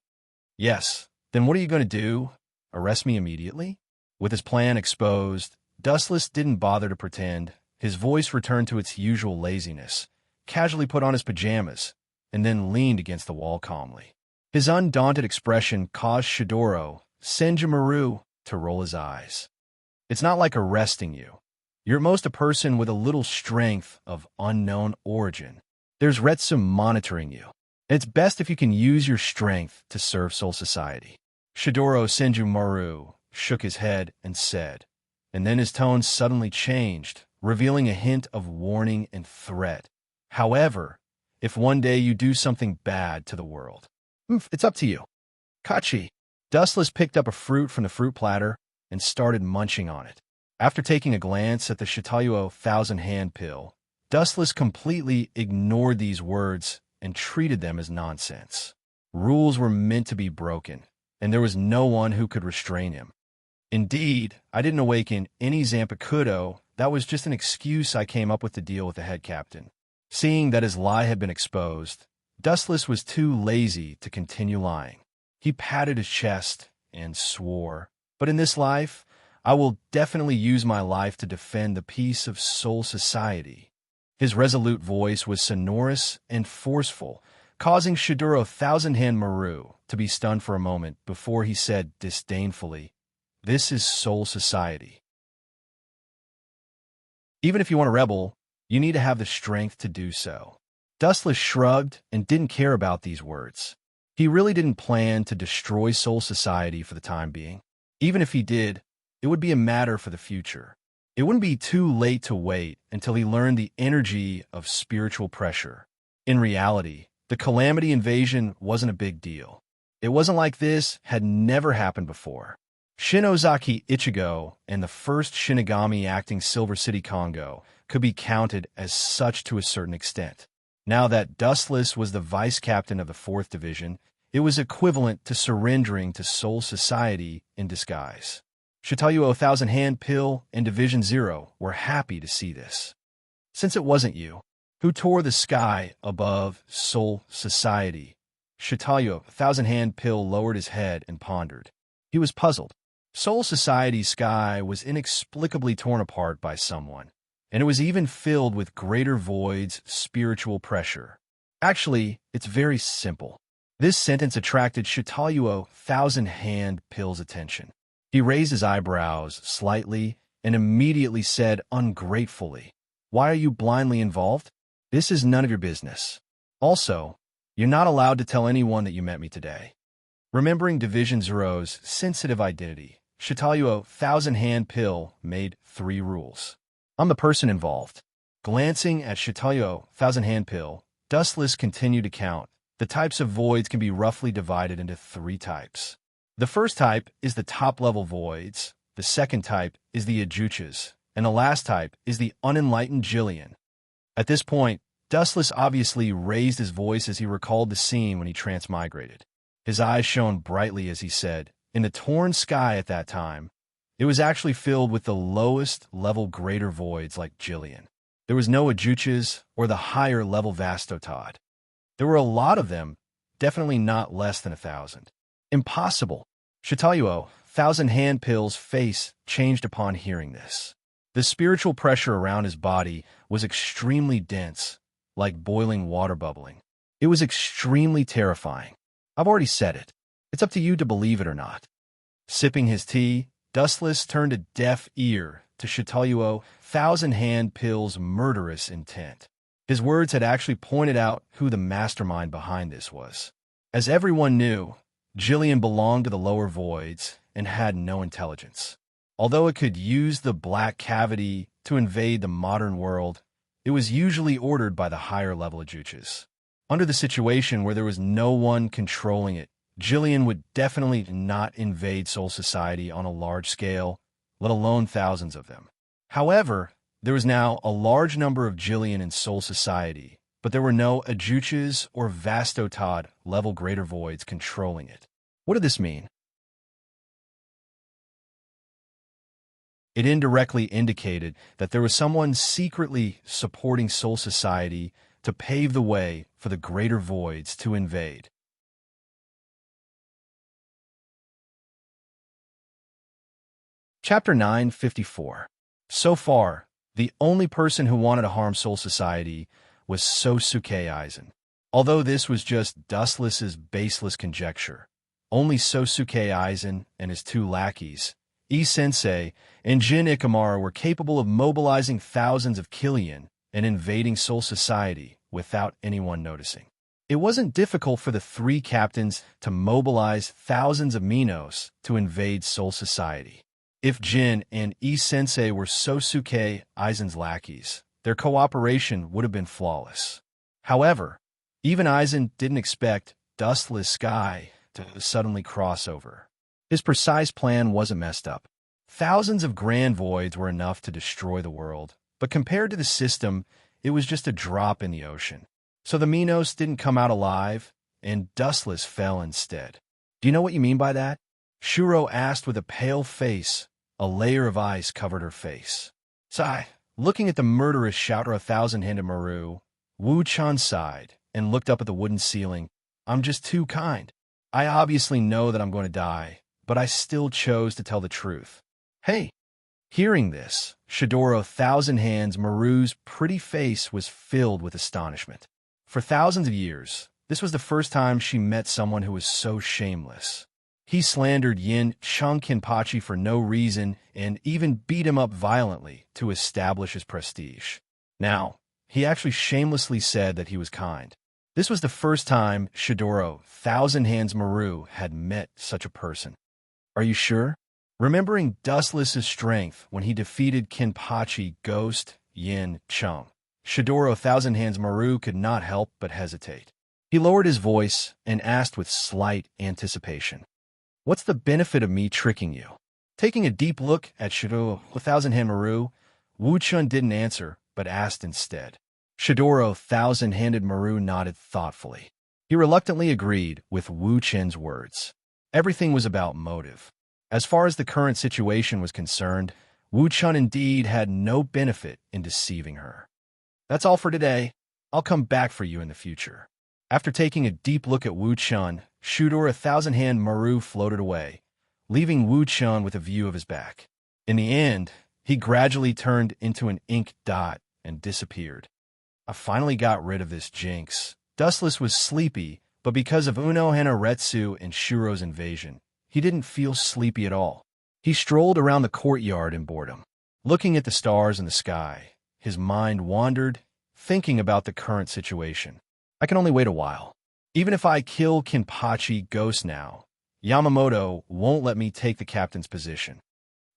Yes, then what are you going to do? Arrest me immediately? With his plan exposed, Dustless didn't bother to pretend. His voice returned to its usual laziness, casually put on his pajamas, and then leaned against the wall calmly. His undaunted expression caused Shidoro Senjumaru to roll his eyes. It's not like arresting you. You're at most a person with a little strength of unknown origin. There's Retsum monitoring you. It's best if you can use your strength to serve Soul Society. Shidoro Senjumaru shook his head and said, and then his tone suddenly changed, revealing a hint of warning and threat. However, if one day you do something bad to the world, it's up to you. Kachi. Dustless picked up a fruit from the fruit platter and started munching on it. After taking a glance at the Shitayuo thousand-hand pill, Dustless completely ignored these words and treated them as nonsense. Rules were meant to be broken, and there was no one who could restrain him. Indeed, I didn't awaken any Zanpakuto. That was just an excuse I came up with to deal with the head captain. Seeing that his lie had been exposed, Dustless was too lazy to continue lying. He patted his chest and swore, "But in this life, I will definitely use my life to defend the peace of Soul Society." His resolute voice was sonorous and forceful, causing Shidoro Thousand-Hand Maru to be stunned for a moment before he said disdainfully, "This is Soul Society. Even if you want to rebel, you need to have the strength to do so." Dustless shrugged and didn't care about these words. He really didn't plan to destroy Soul Society for the time being. Even if he did, it would be a matter for the future. It wouldn't be too late to wait until he learned the energy of spiritual pressure. In reality, the Calamity invasion wasn't a big deal. It wasn't like this had never happened before. Shinozaki Ichigo and the first Shinigami acting Silver City Kongo could be counted as such to a certain extent. Now that Dustless was the vice captain of the 4th Division, it was equivalent to surrendering to Soul Society in disguise. Shitayuo Thousand-Hand Pill and Division 0 were happy to see this. Since it wasn't you who tore the sky above Soul Society, Shitayuo Thousand-Hand Pill lowered his head and pondered. He was puzzled. Soul Society's sky was inexplicably torn apart by someone, and it was even filled with Greater Void's spiritual pressure. Actually, it's very simple. This sentence attracted Shitayuo Thousand-Hand Pill's attention. He raised his eyebrows slightly and immediately said ungratefully, "Why are you blindly involved? This is none of your business. Also, you're not allowed to tell anyone that you met me today." Remembering Division Zero's sensitive identity, Shitayuo Thousand-Hand Pill made 3 rules. "I'm the person involved." Glancing at Shitayuo Thousand-Hand Pill, Dustless continued to count. The types of voids can be roughly divided into 3 types. The first type is the top-level voids, the second type is the Ajuchas, and the last type is the unenlightened Jillian. At this point, Dustless obviously raised his voice as he recalled the scene when he transmigrated. His eyes shone brightly as he said, "In the torn sky at that time, it was actually filled with the lowest level greater voids like Jillian. There was no Ajuches or the higher-level Vastotod. There were a lot of them, definitely not less than 1,000. Impossible. Shitaluo, Thousand Hand Pill's face changed upon hearing this. The spiritual pressure around his body was extremely dense, like boiling water bubbling. It was extremely terrifying. I've already said it. It's up to you to believe it or not. Sipping his tea, Dustless turned a deaf ear to Shitaluo, Thousand Hand Pill's murderous intent. His words had actually pointed out who the mastermind behind this was. As everyone knew, Jillian belonged to the lower voids and had no intelligence. Although it could use the black cavity to invade the modern world, it was usually ordered by the higher-level Ajuches. Under the situation where there was no one controlling it, Jillian would definitely not invade Soul Society on a large scale, let alone thousands of them. However, there was now a large number of Jillian in Soul Society, but there were no Ajuches or Vastotod level greater voids controlling it. What did this mean? It indirectly indicated that there was someone secretly supporting Soul Society to pave the way for the greater voids to invade. Chapter 954. So far, the only person who wanted to harm Soul Society was Sosuke Aizen. Although this was just Dustless's baseless conjecture, only Sosuke Aizen and his two lackeys, E-Sensei and Jin Ikamara, were capable of mobilizing thousands of Killian and invading Soul Society without anyone noticing. It wasn't difficult for the three captains to mobilize thousands of Minos to invade Soul Society. If Jin and E-Sensei were Sosuke Aizen's lackeys, their cooperation would have been flawless. However, even Aizen didn't expect Dustless Sky to suddenly cross over. His precise plan wasn't messed up. Thousands of grand voids were enough to destroy the world, but compared to the system, it was just a drop in the ocean. So the Minos didn't come out alive, and Dustless fell instead. Do you know what you mean by that? Shuro asked with a pale face. A layer of ice covered her face. Sigh. Looking at the murderous shouter of Thousand-Handed Maru, Wu-chan sighed and looked up at the wooden ceiling. I'm just too kind. I obviously know that I'm going to die, but I still chose to tell the truth. Hey! Hearing this, Shidoro Thousand Hands Maru's pretty face was filled with astonishment. For thousands of years, this was the first time she met someone who was so shameless. He slandered Yin Chung Kinpachi for no reason and even beat him up violently to establish his prestige. Now, he actually shamelessly said that he was kind. This was the first time Shidoro Thousand Hands Maru had met such a person. Are you sure? Remembering Dustless's strength when he defeated Kinpachi Ghost Yin Chung, Shidoro Thousand Hands Maru could not help but hesitate. He lowered his voice and asked with slight anticipation. What's the benefit of me tricking you? Taking a deep look at Shidoro Thousand Hand Maru, Wu-chun didn't answer, but asked instead. Shidoro Thousand-Handed Maru nodded thoughtfully. He reluctantly agreed with Wu-chun's words. Everything was about motive. As far as the current situation was concerned, Wu-chun indeed had no benefit in deceiving her. That's all for today. I'll come back for you in the future. After taking a deep look at Wu-chun, Shidoro Thousand-Hand Maru floated away, leaving Wu-chun with a view of his back. In the end, he gradually turned into an ink dot and disappeared. I finally got rid of this jinx. Dustless was sleepy, but because of Uno Hanaretsu and Shuro's invasion, he didn't feel sleepy at all. He strolled around the courtyard in boredom. Looking at the stars in the sky, his mind wandered, thinking about the current situation. I can only wait a while. Even if I kill Kinpachi Ghost now, Yamamoto won't let me take the captain's position.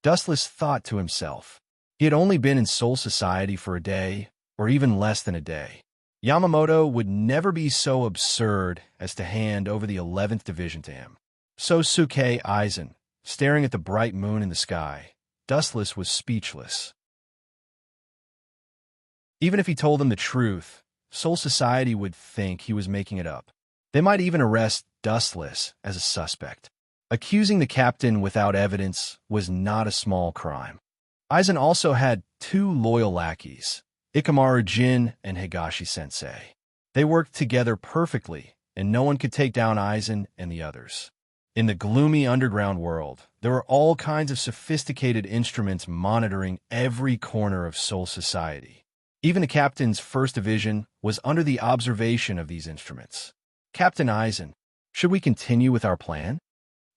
Dustless thought to himself. He had only been in Soul Society for a day, or even less than a day. Yamamoto would never be so absurd as to hand over the 11th Division to him. Sosuke Aizen, staring at the bright moon in the sky, Dustless was speechless. Even if he told them the truth, Soul Society would think he was making it up. They might even arrest Dustless as a suspect. Accusing the captain without evidence was not a small crime. Aizen also had two loyal lackeys, Ikamaru Jin and Higashi-sensei. They worked together perfectly, and no one could take down Aizen and the others. In the gloomy underground world, there were all kinds of sophisticated instruments monitoring every corner of Soul Society. Even the captain's first division was under the observation of these instruments. Captain Aizen, should we continue with our plan?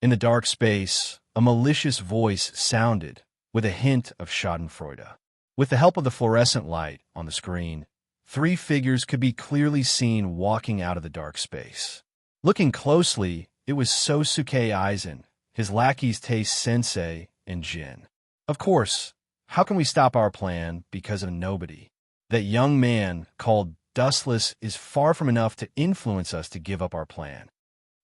In the dark space, a malicious voice sounded, with a hint of schadenfreude. With the help of the fluorescent light on the screen, 3 figures could be clearly seen walking out of the dark space. Looking closely, it was Sosuke Aizen, his lackeys Taste Sensei, and Jin. Of course, how can we stop our plan because of nobody? That young man, called Dustless, is far from enough to influence us to give up our plan.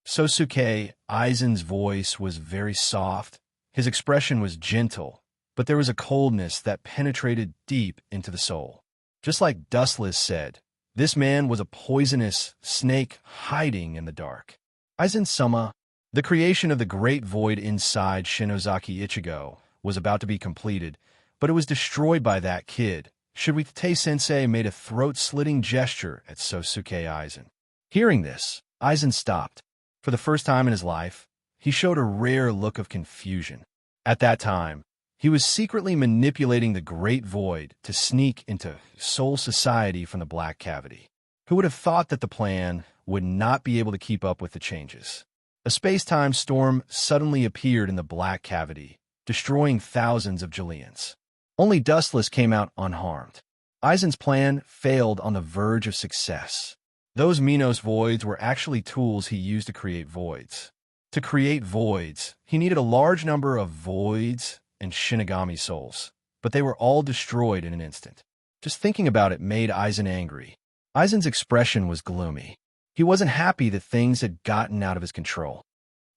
Sosuke Aizen's voice was very soft, his expression was gentle, but there was a coldness that penetrated deep into the soul. Just like Dustless said, this man was a poisonous snake hiding in the dark. Aizen-sama, the creation of the great void inside Shinozaki Ichigo was about to be completed, but it was destroyed by that kid. Shirite-sensei made a throat-slitting gesture at Sosuke Aizen. Hearing this, Aizen stopped. For the first time in his life, he showed a rare look of confusion. At that time, he was secretly manipulating the Great Void to sneak into Soul Society from the Black Cavity. Who would have thought that the plan would not be able to keep up with the changes? A space-time storm suddenly appeared in the Black Cavity, destroying thousands of Jillians. Only Dustless came out unharmed. Aizen's plan failed on the verge of success. Those Minos voids were actually tools he used to create voids. To create voids, he needed a large number of voids and Shinigami souls, but they were all destroyed in an instant. Just thinking about it made Aizen angry. Aizen's expression was gloomy. He wasn't happy that things had gotten out of his control.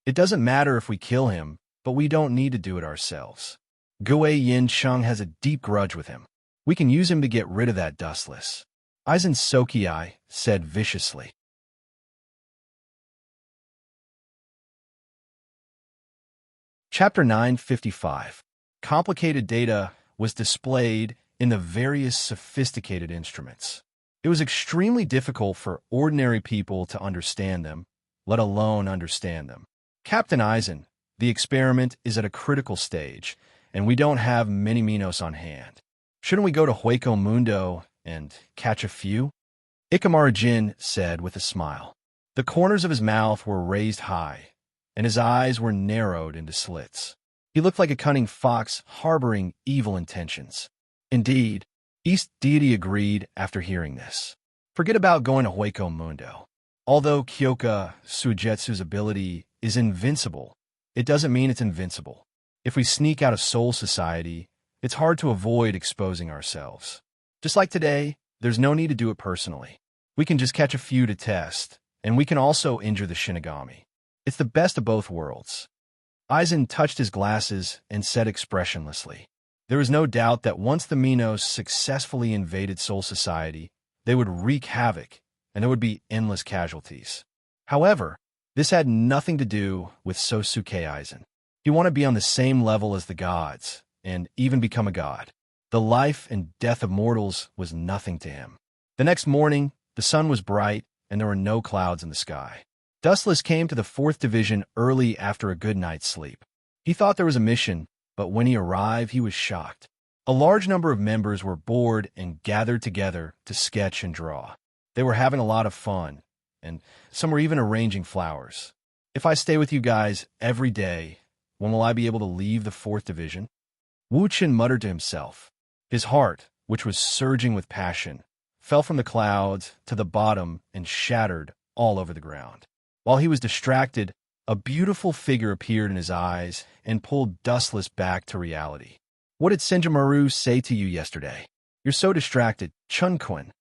It doesn't matter if we kill him, but we don't need to do it ourselves. Guei Yin Chung has a deep grudge with him. We can use him to get rid of that Dustless. Aizen Sokiai said viciously. Chapter 955. Complicated data was displayed in the various sophisticated instruments. It was extremely difficult for ordinary people to understand them, let alone understand them. Captain Aizen, the experiment is at a critical stage, and we don't have many Minos on hand. Shouldn't we go to Hueco Mundo and catch a few? Ikamaru Jin said with a smile. The corners of his mouth were raised high, and his eyes were narrowed into slits. He looked like a cunning fox harboring evil intentions. Indeed, East Deity agreed after hearing this. Forget about going to Hueco Mundo. Although Kyoka Suigetsu's ability is invincible, it doesn't mean it's invincible. If we sneak out of Soul Society, it's hard to avoid exposing ourselves. Just like today, there's no need to do it personally. We can just catch a few to test, and we can also injure the Shinigami. It's the best of both worlds. Aizen touched his glasses and said expressionlessly. There was no doubt that once the Minos successfully invaded Soul Society, they would wreak havoc, and there would be endless casualties. However, this had nothing to do with Sosuke Aizen. He wanted to be on the same level as the gods, and even become a god. The life and death of mortals was nothing to him. The next morning, the sun was bright, and there were no clouds in the sky. Dustless came to the 4th Division early after a good night's sleep. He thought there was a mission, but when he arrived, he was shocked. A large number of members were bored and gathered together to sketch and draw. They were having a lot of fun, and some were even arranging flowers. If I stay with you guys every day, when will I be able to leave the 4th Division? Wu Chen muttered to himself. His heart, which was surging with passion, fell from the clouds to the bottom and shattered all over the ground. While he was distracted, a beautiful figure appeared in his eyes and pulled Dustless back to reality. What did Senjumaru say to you yesterday? You're so distracted, Chun-kun.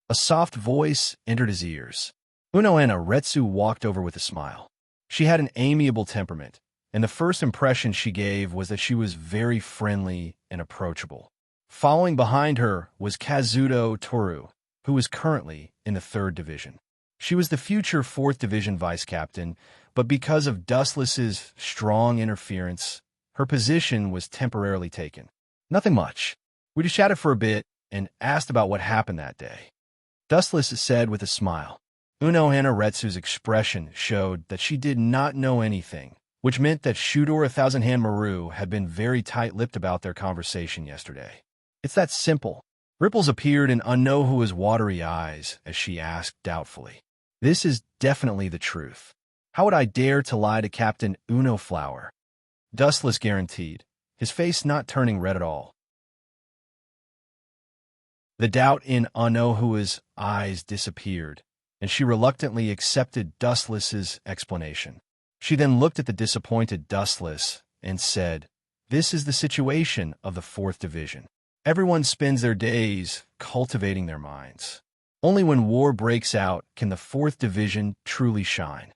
A soft voice entered his ears. Unohana Retsu walked over with a smile. She had an amiable temperament, and the first impression she gave was that she was very friendly and approachable. Following behind her was Kazuto Toru, who was currently in the 3rd Division. She was the future 4th Division vice captain, but because of Dustless's strong interference, her position was temporarily taken. Nothing much. We just chatted for a bit, and asked about what happened that day. Dustless said with a smile. Uno Hanaretsu's expression showed that she did not know anything, which meant that Shudor 1000-Hand Maru had been very tight-lipped about their conversation yesterday. It's that simple. Ripples appeared in Unohua's watery eyes as she asked doubtfully. This is definitely the truth. How would I dare to lie to Captain Uno Flower? Dustless guaranteed, his face not turning red at all. The doubt in Unohua's eyes disappeared, and she reluctantly accepted Dustless's explanation. She then looked at the disappointed Dustless and said, "This is the situation of the 4th Division. Everyone spends their days cultivating their minds. Only when war breaks out can the 4th Division truly shine.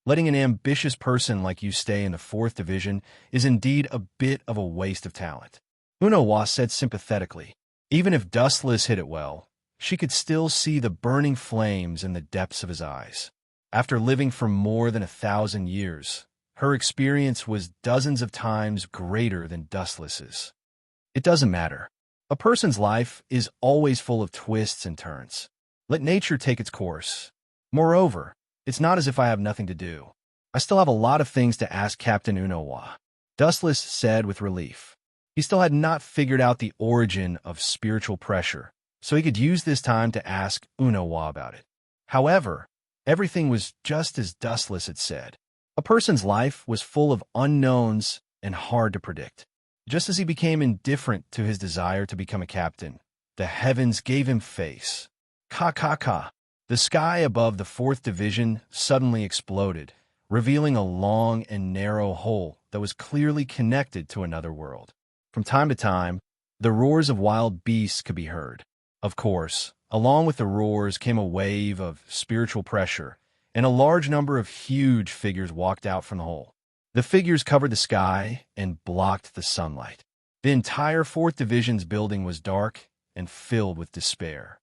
Letting an ambitious person like you stay in the 4th Division is indeed a bit of a waste of talent." Unowa said sympathetically. Even if Dustless hit it well, she could still see the burning flames in the depths of his eyes. After living for more than 1,000 years, her experience was dozens of times greater than Dustless's. It doesn't matter. A person's life is always full of twists and turns. Let nature take its course. Moreover, it's not as if I have nothing to do. I still have a lot of things to ask Captain Unowa, Dustless said with relief. He still had not figured out the origin of spiritual pressure, so he could use this time to ask Unowa about it. However, everything was just as Dustless had said. A person's life was full of unknowns and hard to predict. Just as he became indifferent to his desire to become a captain, the heavens gave him face. Ka. The sky above the 4th Division suddenly exploded, revealing a long and narrow hole that was clearly connected to another world. From time to time, the roars of wild beasts could be heard. Of course, along with the roars came a wave of spiritual pressure, and a large number of huge figures walked out from the hole. The figures covered the sky and blocked the sunlight. The entire 4th Division's building was dark and filled with despair.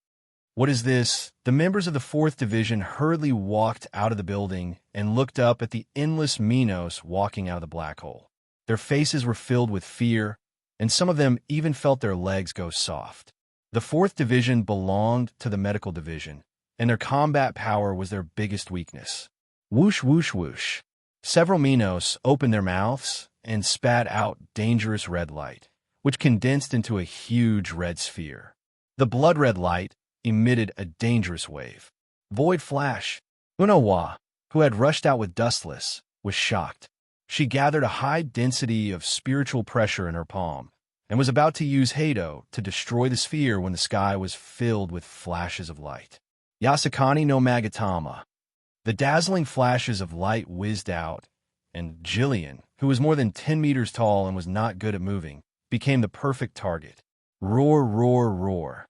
What is this? The members of the 4th Division hurriedly walked out of the building and looked up at the endless Minos walking out of the black hole. Their faces were filled with fear, and some of them even felt their legs go soft. The 4th Division belonged to the medical division, and their combat power was their biggest weakness. Whoosh, whoosh, whoosh. Several Minos opened their mouths and spat out dangerous red light, which condensed into a huge red sphere. The blood-red light emitted a dangerous wave. Void flash. Unowa, who had rushed out with Dustless, was shocked. She gathered a high density of spiritual pressure in her palm, and was about to use Hado to destroy the sphere when the sky was filled with flashes of light. Yasukani no Magatama. The dazzling flashes of light whizzed out, and Jillian, who was more than 10 meters tall and was not good at moving, became the perfect target. Roar, roar, roar.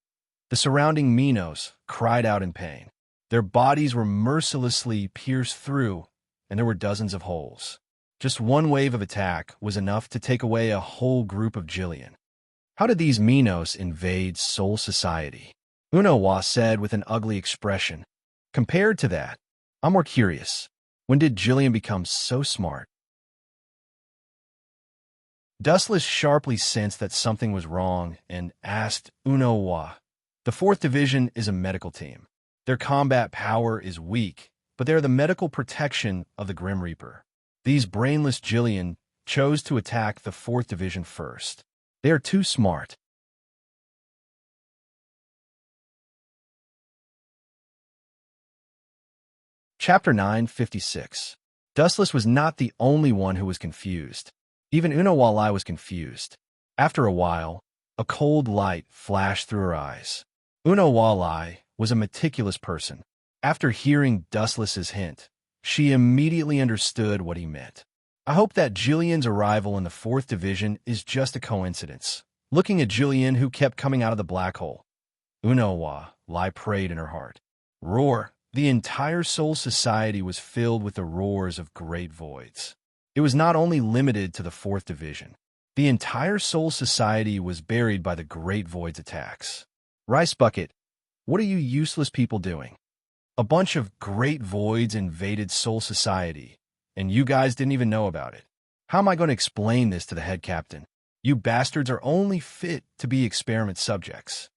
The surrounding Minos cried out in pain. Their bodies were mercilessly pierced through, and there were dozens of holes. Just one wave of attack was enough to take away a whole group of Jillian. How did these Minos invade Soul Society? Unowa said with an ugly expression. Compared to that, I'm more curious. When did Jillian become so smart? Dustless sharply sensed that something was wrong and asked Unowa. The 4th Division is a medical team. Their combat power is weak, but they are the medical protection of the Grim Reaper. These brainless Jillian chose to attack the 4th Division first. They are too smart. Chapter 956. Dustless was not the only one who was confused. Even Unawalai was confused. After a while, a cold light flashed through her eyes. Unawalai was a meticulous person. After hearing Dustless's hint, she immediately understood what he meant. I hope that Jillian's arrival in the 4th Division is just a coincidence. Looking at Jillian, who kept coming out of the black hole, Unawalai prayed in her heart. Roar. The entire Soul Society was filled with the roars of great voids. It was not only limited to the 4th Division. The entire Soul Society was buried by the Great Void's attacks. Rice Bucket, what are you useless people doing? A bunch of Great Voids invaded Soul Society, and you guys didn't even know about it. How am I going to explain this to the head captain? You bastards are only fit to be experiment subjects.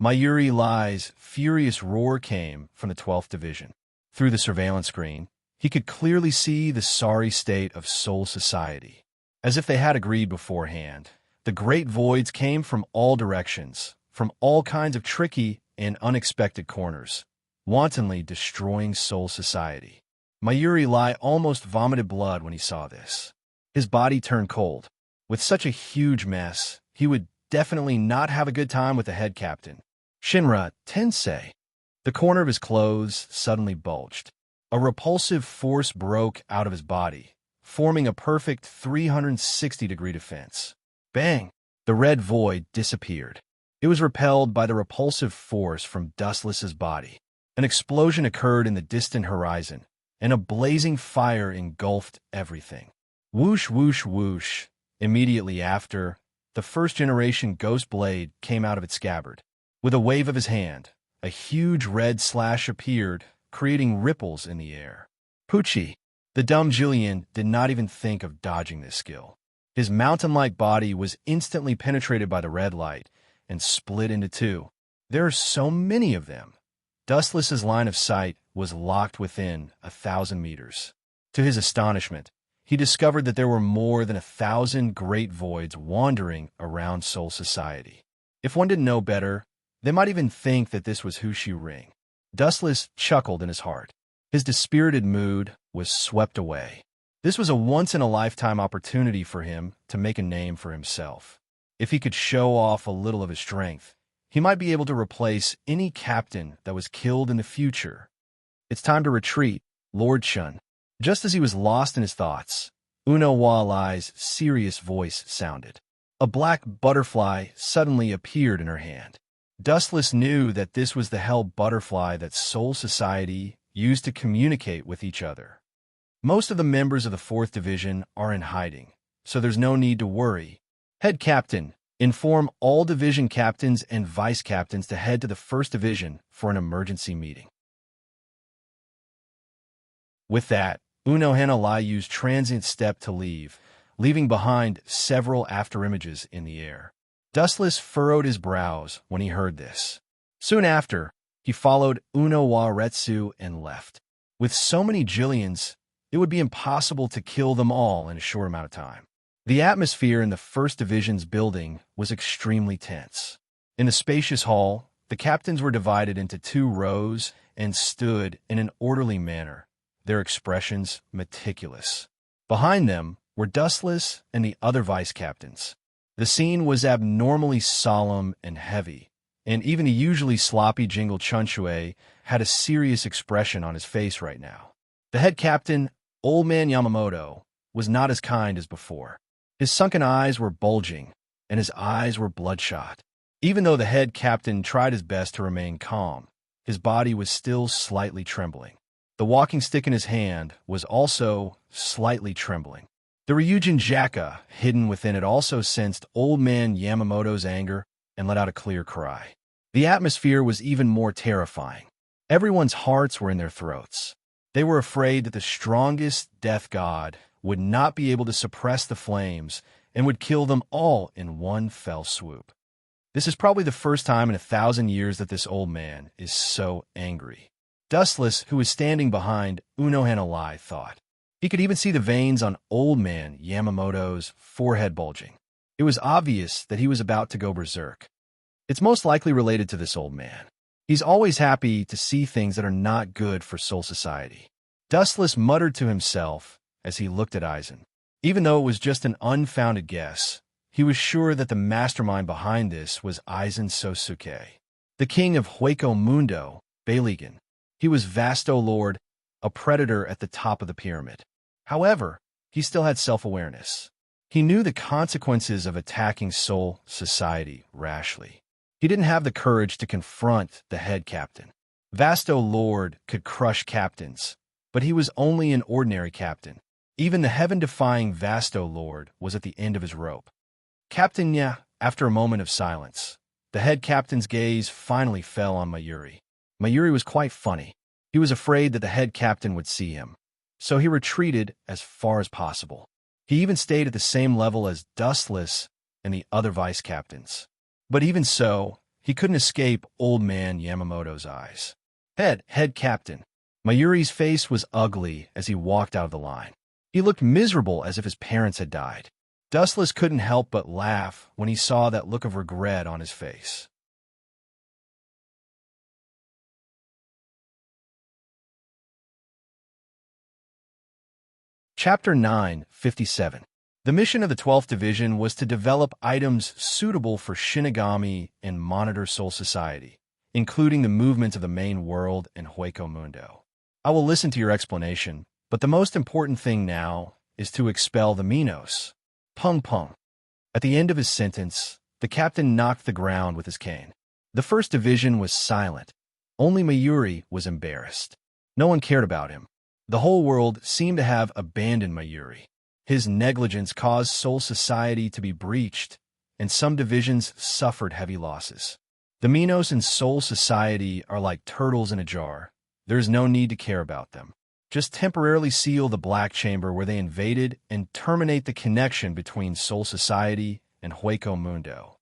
Mayuri Lai's furious roar came from the 12th Division. Through the surveillance screen, he could clearly see the sorry state of Soul Society. As if they had agreed beforehand, the great voids came from all directions, from all kinds of tricky and unexpected corners, wantonly destroying Soul Society. Mayuri Lai almost vomited blood when he saw this. His body turned cold. With such a huge mess, he would definitely not have a good time with the head captain, Shinra Tensei. The corner of his clothes suddenly bulged. A repulsive force broke out of his body, forming a perfect 360-degree defense. Bang! The red void disappeared. It was repelled by the repulsive force from Dustless's body. An explosion occurred in the distant horizon, and a blazing fire engulfed everything. Whoosh, whoosh, whoosh. Immediately after, the first-generation Ghost Blade came out of its scabbard. With a wave of his hand, a huge red slash appeared, creating ripples in the air. Poochie! The dumb Julian did not even think of dodging this skill. His mountain-like body was instantly penetrated by the red light and split into two. There are so many of them. Dustless's line of sight was locked within 1,000 meters. To his astonishment, he discovered that there were more than 1,000 great voids wandering around Soul Society. If one didn't know better, they might even think that this was Hushi Ring. Dustless chuckled in his heart. His dispirited mood was swept away. This was a once-in-a-lifetime opportunity for him to make a name for himself. If he could show off a little of his strength, he might be able to replace any captain that was killed in the future. It's time to retreat, Lord Chun. Just as he was lost in his thoughts, Uno Wa-Lai's serious voice sounded. A black butterfly suddenly appeared in her hand. Dustless knew that this was the hell butterfly that Soul Society used to communicate with each other. Most of the members of the 4th Division are in hiding, so there's no need to worry. Head Captain, inform all division captains and vice captains to head to the 1st Division for an emergency meeting. With that, Uno Hanalai used transient step to leave, leaving behind several afterimages in the air. Dustless furrowed his brows when he heard this. Soon after, he followed Uno wa Retsu and left. With so many Jillians, it would be impossible to kill them all in a short amount of time. The atmosphere in the 1st Division's building was extremely tense. In the spacious hall, the captains were divided into 2 rows and stood in an orderly manner, their expressions meticulous. Behind them were Dustless and the other vice captains. The scene was abnormally solemn and heavy, and even the usually sloppy Jingle Chunshue had a serious expression on his face right now. The head captain, Old Man Yamamoto, was not as kind as before. His sunken eyes were bulging, and his eyes were bloodshot. Even though the head captain tried his best to remain calm, his body was still slightly trembling. The walking stick in his hand was also slightly trembling. The Ryujin Jaka, hidden within it, also sensed Old Man Yamamoto's anger and let out a clear cry. The atmosphere was even more terrifying. Everyone's hearts were in their throats. They were afraid that the strongest death god would not be able to suppress the flames and would kill them all in one fell swoop. This is probably the first time in 1,000 years that this old man is so angry. Dustless, who was standing behind Uno Hanalai, thought. He could even see the veins on Old Man Yamamoto's forehead bulging. It was obvious that he was about to go berserk. It's most likely related to this old man. He's always happy to see things that are not good for Soul Society. Dustless muttered to himself as he looked at Aizen. Even though it was just an unfounded guess, he was sure that the mastermind behind this was Aizen Sosuke, the king of Hueco Mundo, Beilegan. He was Vasto Lord, a predator at the top of the pyramid. However, he still had self-awareness. He knew the consequences of attacking Soul Society rashly. He didn't have the courage to confront the head captain. Vasto Lord could crush captains, but he was only an ordinary captain. Even the heaven-defying Vasto Lord was at the end of his rope. Captain Nya, after a moment of silence, the head captain's gaze finally fell on Mayuri. Mayuri was quite funny. He was afraid that the head captain would see him, so he retreated as far as possible. He even stayed at the same level as Dustless and the other vice captains. But even so, he couldn't escape Old Man Yamamoto's eyes. Head captain. Mayuri's face was ugly as he walked out of the line. He looked miserable as if his parents had died. Dustless couldn't help but laugh when he saw that look of regret on his face. Chapter 9:57. The mission of the 12th Division was to develop items suitable for Shinigami and Monitor Soul Society, including the movements of the main world and Hueco Mundo. I will listen to your explanation, but the most important thing now is to expel the Minos. Pung pung. At the end of his sentence, the captain knocked the ground with his cane. The 1st Division was silent. Only Mayuri was embarrassed. No one cared about him. The whole world seemed to have abandoned Mayuri. His negligence caused Soul Society to be breached, and some divisions suffered heavy losses. The Minos and Soul Society are like turtles in a jar. There is no need to care about them. Just temporarily seal the Black Chamber where they invaded and terminate the connection between Soul Society and Hueco Mundo.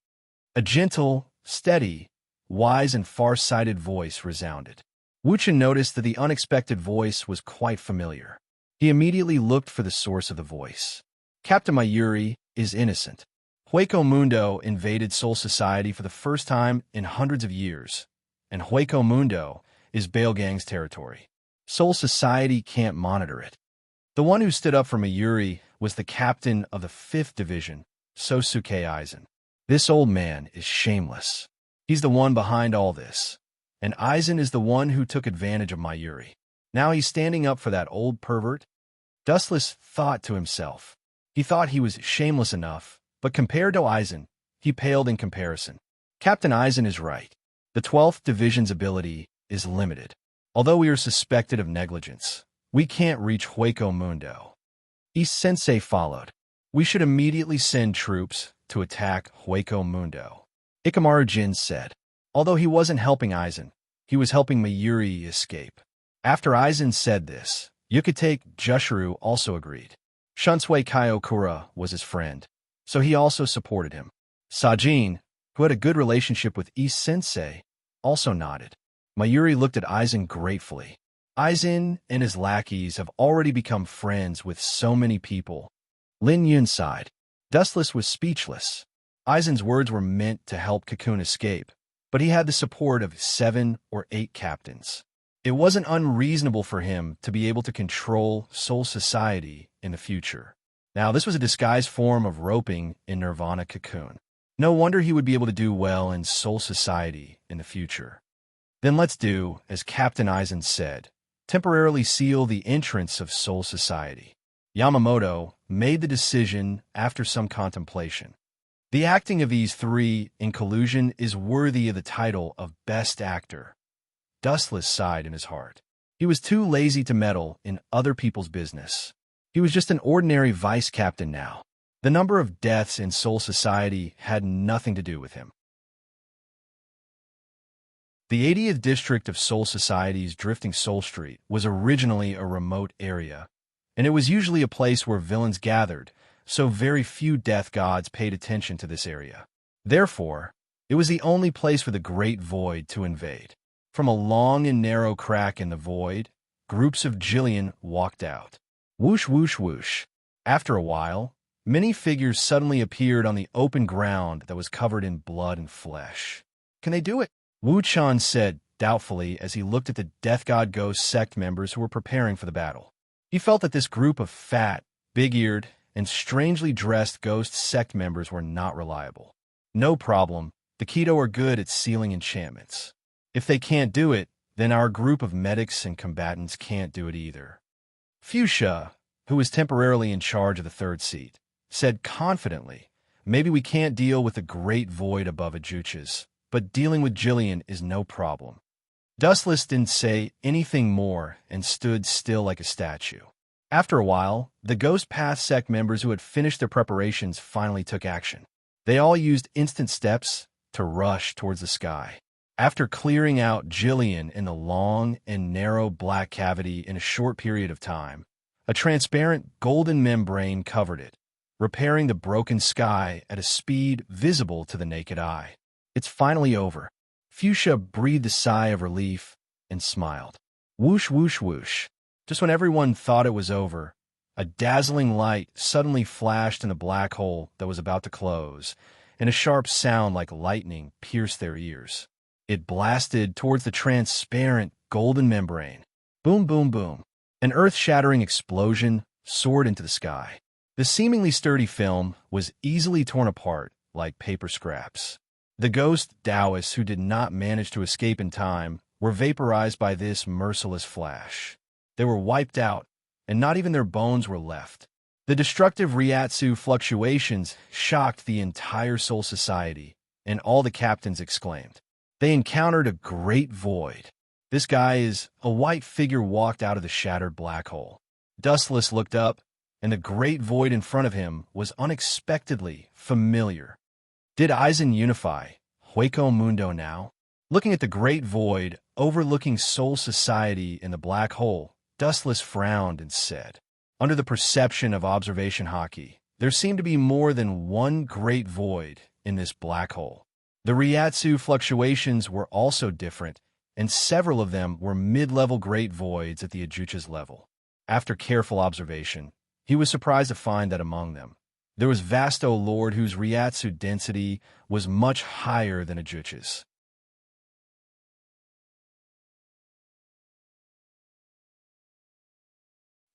A gentle, steady, wise, and far-sighted voice resounded. Wuchen noticed that the unexpected voice was quite familiar. He immediately looked for the source of the voice. Captain Mayuri is innocent. Hueco Mundo invaded Soul Society for the first time in hundreds of years, and Hueco Mundo is Baelgang's territory. Soul Society can't monitor it. The one who stood up for Mayuri was the captain of the 5th Division, Sosuke Aizen. This old man is shameless. He's the one behind all this, and Aizen is the one who took advantage of Mayuri. Now he's standing up for that old pervert? Dustless thought to himself. He thought he was shameless enough, but compared to Aizen, he paled in comparison. Captain Aizen is right. The 12th Division's ability is limited. Although we are suspected of negligence, we can't reach Hueco Mundo. East Sensei followed. We should immediately send troops to attack Hueco Mundo. Ikamaru Jin said. Although he wasn't helping Aizen, he was helping Mayuri escape. After Aizen said this, Yukitake Jushiro also agreed. Shunsui Kaiokura was his friend, so he also supported him. Sajin, who had a good relationship with East Sensei, also nodded. Mayuri looked at Aizen gratefully. Aizen and his lackeys have already become friends with so many people. Lin Yun sighed. Dustless was speechless. Aizen's words were meant to help Cocoon escape, but he had the support of 7 or 8 captains. It wasn't unreasonable for him to be able to control Soul Society in the future. Now, this was a disguised form of roping in Nirvana Cocoon. No wonder he would be able to do well in Soul Society in the future. Then let's do, as Captain Aizen said, temporarily seal the entrance of Soul Society. Yamamoto made the decision after some contemplation. The acting of these 3 in collusion is worthy of the title of Best Actor. Dustless sighed in his heart. He was too lazy to meddle in other people's business. He was just an ordinary vice captain now. The number of deaths in Soul Society had nothing to do with him. The 80th district of Soul Society's Drifting Soul Street was originally a remote area, and it was usually a place where villains gathered, so very few death gods paid attention to this area. Therefore, it was the only place for the Great Void to invade. From a long and narrow crack in the void, groups of Jillian walked out. Whoosh, whoosh, whoosh. After a while, many figures suddenly appeared on the open ground that was covered in blood and flesh. Can they do it? Wu Chan said doubtfully as he looked at the Death God Ghost sect members who were preparing for the battle. He felt that this group of fat, big-eared, and strangely dressed ghost sect members were not reliable. No problem, the Keto are good at sealing enchantments. If they can't do it, then our group of medics and combatants can't do it either. Fuchsia, who was temporarily in charge of the 3rd seat, said confidently, maybe we can't deal with the great void above Ajuchas, but dealing with Jillian is no problem. Dustless didn't say anything more and stood still like a statue. After a while, the Ghost Path sect members who had finished their preparations finally took action. They all used instant steps to rush towards the sky. After clearing out Jillian in the long and narrow black cavity in a short period of time, a transparent golden membrane covered it, repairing the broken sky at a speed visible to the naked eye. It's finally over. Fuchsia breathed a sigh of relief and smiled. Whoosh, whoosh, whoosh. Just when everyone thought it was over, a dazzling light suddenly flashed in the black hole that was about to close, and a sharp sound like lightning pierced their ears. It blasted towards the transparent golden membrane. Boom, boom, boom. An earth-shattering explosion soared into the sky. The seemingly sturdy film was easily torn apart like paper scraps. The ghost Taoists who did not manage to escape in time were vaporized by this merciless flash. They were wiped out, and not even their bones were left. The destructive Ryatsu fluctuations shocked the entire Soul Society, and all the captains exclaimed. They encountered a great void. This guy is a white figure walked out of the shattered black hole. Dustless looked up, and the great void in front of him was unexpectedly familiar. Did Aizen unify Hueco Mundo now? Looking at the great void overlooking Soul Society in the black hole, Dustless frowned and said, under the perception of observation hockey, there seemed to be more than one great void in this black hole. The Ryatsu fluctuations were also different, and several of them were mid-level great voids at the Ajucha's level. After careful observation, he was surprised to find that among them, there was Vasto Lord whose Ryatsu density was much higher than Ajucha's.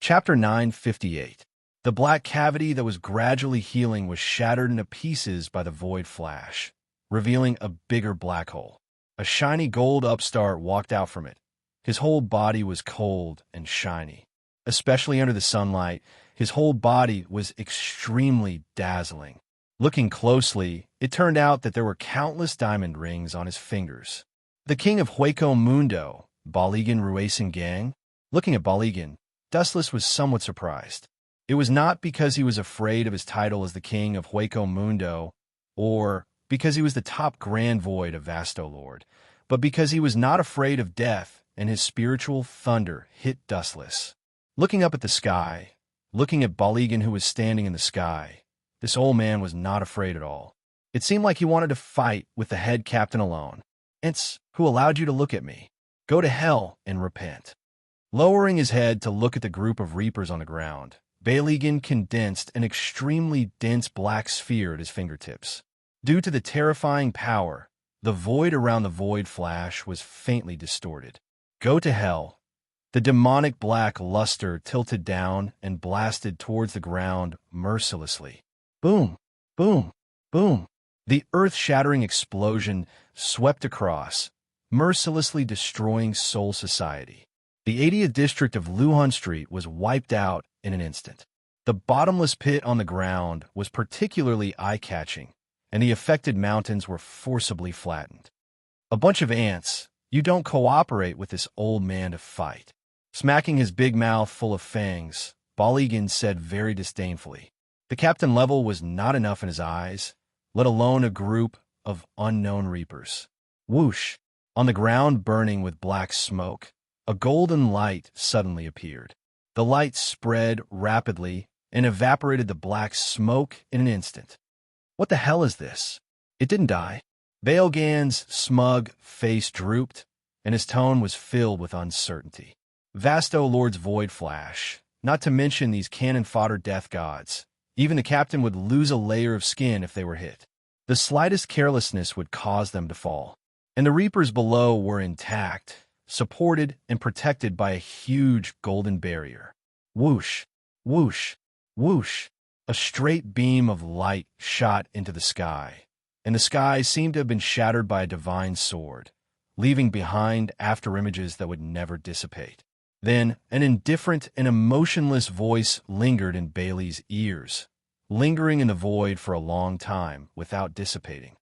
Chapter 958. The black cavity that was gradually healing was shattered into pieces by the void flash, revealing a bigger black hole. A shiny gold upstart walked out from it. His whole body was cold and shiny. Especially under the sunlight, his whole body was extremely dazzling. Looking closely, it turned out that there were countless diamond rings on his fingers. The king of Hueco Mundo, Baligan Ruesan Gang? Looking at Baligan, Dustless was somewhat surprised. It was not because he was afraid of his title as the king of Hueco Mundo, or because he was the top grand void of Vasto Lord, but because he was not afraid of death, and his spiritual thunder hit Dustless. Looking up at the sky, looking at Baligan who was standing in the sky, this old man was not afraid at all. It seemed like he wanted to fight with the head captain alone. It's who allowed you to look at me. Go to hell and repent. Lowering his head to look at the group of reapers on the ground, Baligan condensed an extremely dense black sphere at his fingertips. Due to the terrifying power, the void around the void flash was faintly distorted. Go to hell. The demonic black luster tilted down and blasted towards the ground mercilessly. Boom, boom, boom. The earth-shattering explosion swept across, mercilessly destroying Soul Society. The 80th district of Luhan Street was wiped out in an instant. The bottomless pit on the ground was particularly eye-catching, and the affected mountains were forcibly flattened. A bunch of ants. You don't cooperate with this old man to fight. Smacking his big mouth full of fangs, Baligan said very disdainfully. The captain level was not enough in his eyes, let alone a group of unknown reapers. Whoosh! On the ground burning with black smoke, a golden light suddenly appeared. The light spread rapidly and evaporated the black smoke in an instant. What the hell is this? It didn't die. Baelgan's smug face drooped, and his tone was filled with uncertainty. Vasto Lord's void flash, not to mention these cannon fodder death gods. Even the captain would lose a layer of skin if they were hit. The slightest carelessness would cause them to fall. And the reapers below were intact, supported and protected by a huge golden barrier. Whoosh, whoosh, whoosh. A straight beam of light shot into the sky, and the sky seemed to have been shattered by a divine sword, leaving behind afterimages that would never dissipate. Then an indifferent and emotionless voice lingered in Bailey's ears, lingering in the void for a long time without dissipating.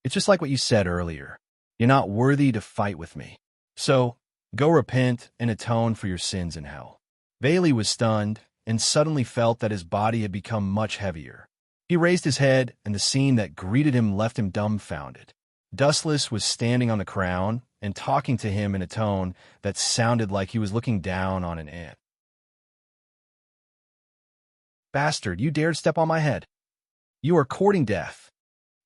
It's just like what you said earlier. You're not worthy to fight with me. So, go repent and atone for your sins in hell. Bailey was stunned and suddenly felt that his body had become much heavier. He raised his head, and the scene that greeted him left him dumbfounded. Dustless was standing on the crown and talking to him in a tone that sounded like he was looking down on an ant. Bastard, you dared step on my head. You are courting death.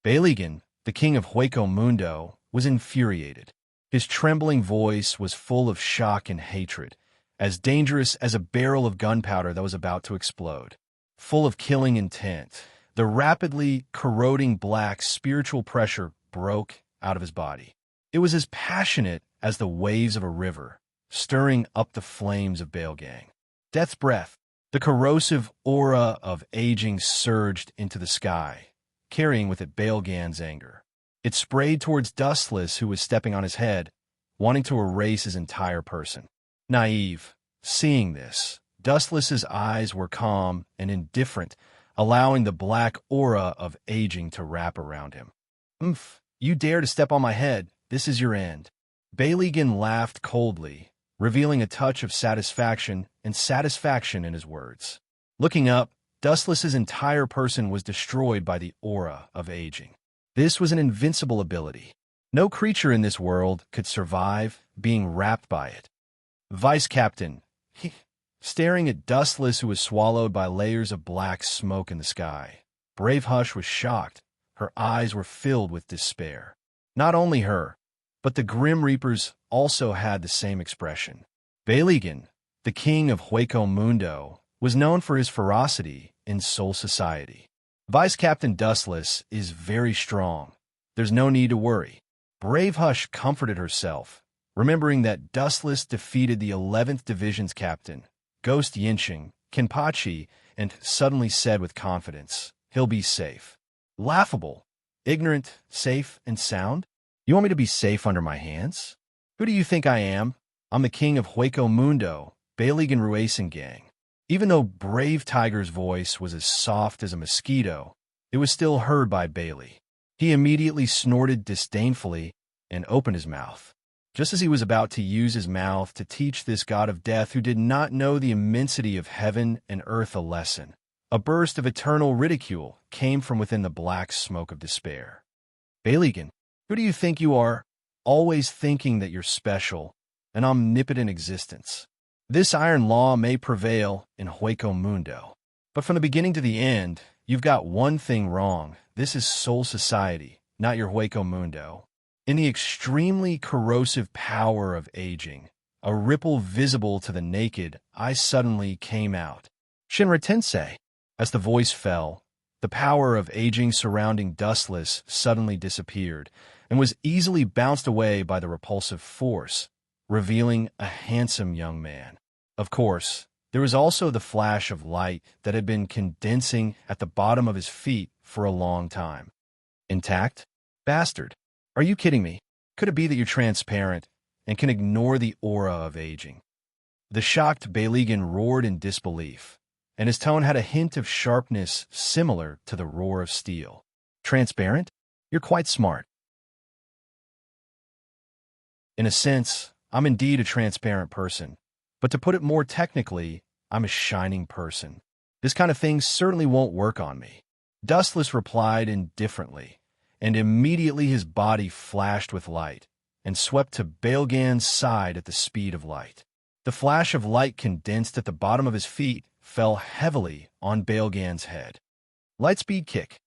Baligan, the king of Hueco Mundo, was infuriated. His trembling voice was full of shock and hatred, as dangerous as a barrel of gunpowder that was about to explode. Full of killing intent, the rapidly corroding black spiritual pressure broke out of his body. It was as passionate as the waves of a river, stirring up the flames of Baelgang. Death's breath, the corrosive aura of aging surged into the sky, carrying with it Baelgang's anger. It sprayed towards Dustless, who was stepping on his head, wanting to erase his entire person. Naive, seeing this, Dustless's eyes were calm and indifferent, allowing the black aura of aging to wrap around him. You dare to step on my head, this is your end. Baelgan laughed coldly, revealing a touch of satisfaction in his words. Looking up, Dustless's entire person was destroyed by the aura of aging. This was an invincible ability. No creature in this world could survive being wrapped by it. Vice Captain, staring at Dustless, who was swallowed by layers of black smoke in the sky. Brave Hush was shocked. Her eyes were filled with despair. Not only her, but the Grim Reapers also had the same expression. Baelgan, the king of Hueco Mundo, was known for his ferocity in Soul Society. Vice Captain Dustless is very strong. There's no need to worry. Brave Hush comforted herself, remembering that Dustless defeated the 11th Division's captain, Ghost Yinching, Kenpachi, and suddenly said with confidence, "He'll be safe." Laughable. Ignorant, safe, and sound? You want me to be safe under my hands? Who do you think I am? I'm the king of Hueco Mundo, Baelgan Ruesengang. Even though Brave Tiger's voice was as soft as a mosquito, it was still heard by Bailey. He immediately snorted disdainfully and opened his mouth. Just as he was about to use his mouth to teach this god of death who did not know the immensity of heaven and earth a lesson, a burst of eternal ridicule came from within the black smoke of despair. Baelgan, who do you think you are? Always thinking that you're special, an omnipotent existence. This iron law may prevail in Hueco Mundo, but from the beginning to the end, you've got one thing wrong. This is Soul Society, not your Hueco Mundo. In the extremely corrosive power of aging, a ripple visible to the naked eye suddenly came out. Shinra Tensei. As the voice fell, the power of aging surrounding Dustless suddenly disappeared and was easily bounced away by the repulsive force, revealing a handsome young man. Of course, there was also the flash of light that had been condensing at the bottom of his feet for a long time. Intact? Bastard. Are you kidding me? Could it be that you're transparent and can ignore the aura of aging? The shocked Baelgan roared in disbelief, and his tone had a hint of sharpness similar to the roar of steel. Transparent? You're quite smart. In a sense, I'm indeed a transparent person, but to put it more technically, I'm a shining person. This kind of thing certainly won't work on me. Dustless replied indifferently, and immediately his body flashed with light and swept to Baelgan's side at the speed of light. The flash of light condensed at the bottom of his feet fell heavily on Baelgan's head. Lightspeed kick.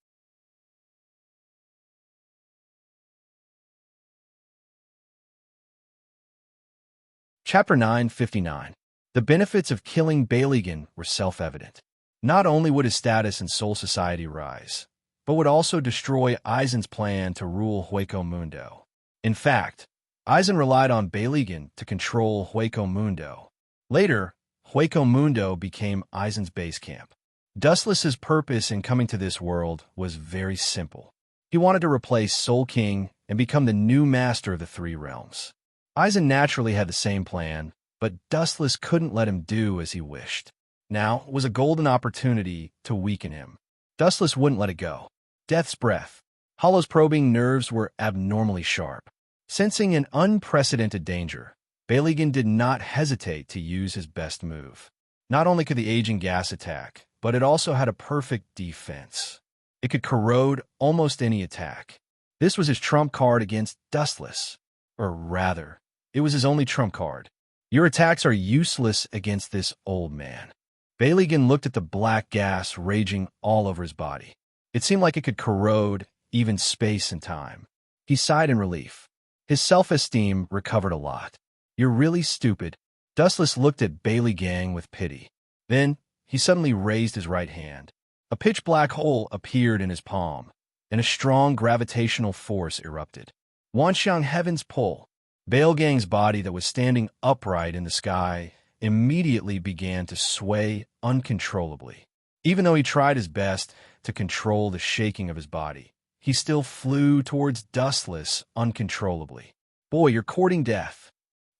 Chapter 959. The benefits of killing Baelgan were self-evident. Not only would his status in Soul Society rise, but would also destroy Aizen's plan to rule Hueco Mundo. In fact, Aizen relied on Baelgan to control Hueco Mundo. Later, Hueco Mundo became Aizen's base camp. Dustless's purpose in coming to this world was very simple. He wanted to replace Soul King and become the new master of the Three Realms. Aizen naturally had the same plan, but Dustless couldn't let him do as he wished. Now was a golden opportunity to weaken him. Dustless wouldn't let it go. Death's breath. Hollow's probing nerves were abnormally sharp. Sensing an unprecedented danger, Baelgan did not hesitate to use his best move. Not only could the aging gas attack, but it also had a perfect defense. It could corrode almost any attack. This was his trump card against Dustless. Or rather, it was his only trump card. Your attacks are useless against this old man. Baelgan looked at the black gas raging all over his body. It seemed like it could corrode even space and time. He sighed in relief. His self-esteem recovered a lot. "You're really stupid." Dustless looked at Bailey Gang with pity. Then, he suddenly raised his right hand. A pitch-black hole appeared in his palm, and a strong gravitational force erupted. Wanxiang Heaven's Pull. Bailey Gang's body that was standing upright in the sky immediately began to sway uncontrollably. Even though he tried his best to control the shaking of his body, he still flew towards Dustless uncontrollably. "Boy, you're courting death."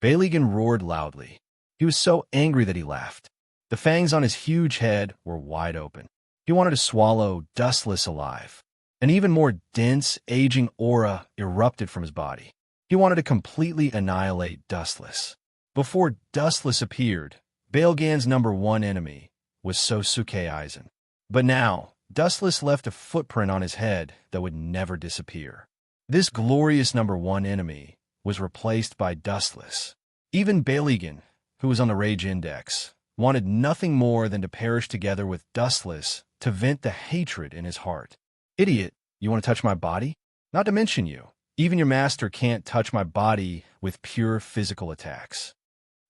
Bailigan roared loudly. He was so angry that he laughed. The fangs on his huge head were wide open. He wanted to swallow Dustless alive. An even more dense, aging aura erupted from his body. He wanted to completely annihilate Dustless. Before Dustless appeared, Bailgan's #1 enemy was Sosuke Aizen. But now, Dustless left a footprint on his head that would never disappear. This glorious #1 enemy was replaced by Dustless. Even Bailigan, who was on the Rage Index, wanted nothing more than to perish together with Dustless to vent the hatred in his heart. "Idiot, you want to touch my body? Not to mention you. Even your master can't touch my body with pure physical attacks."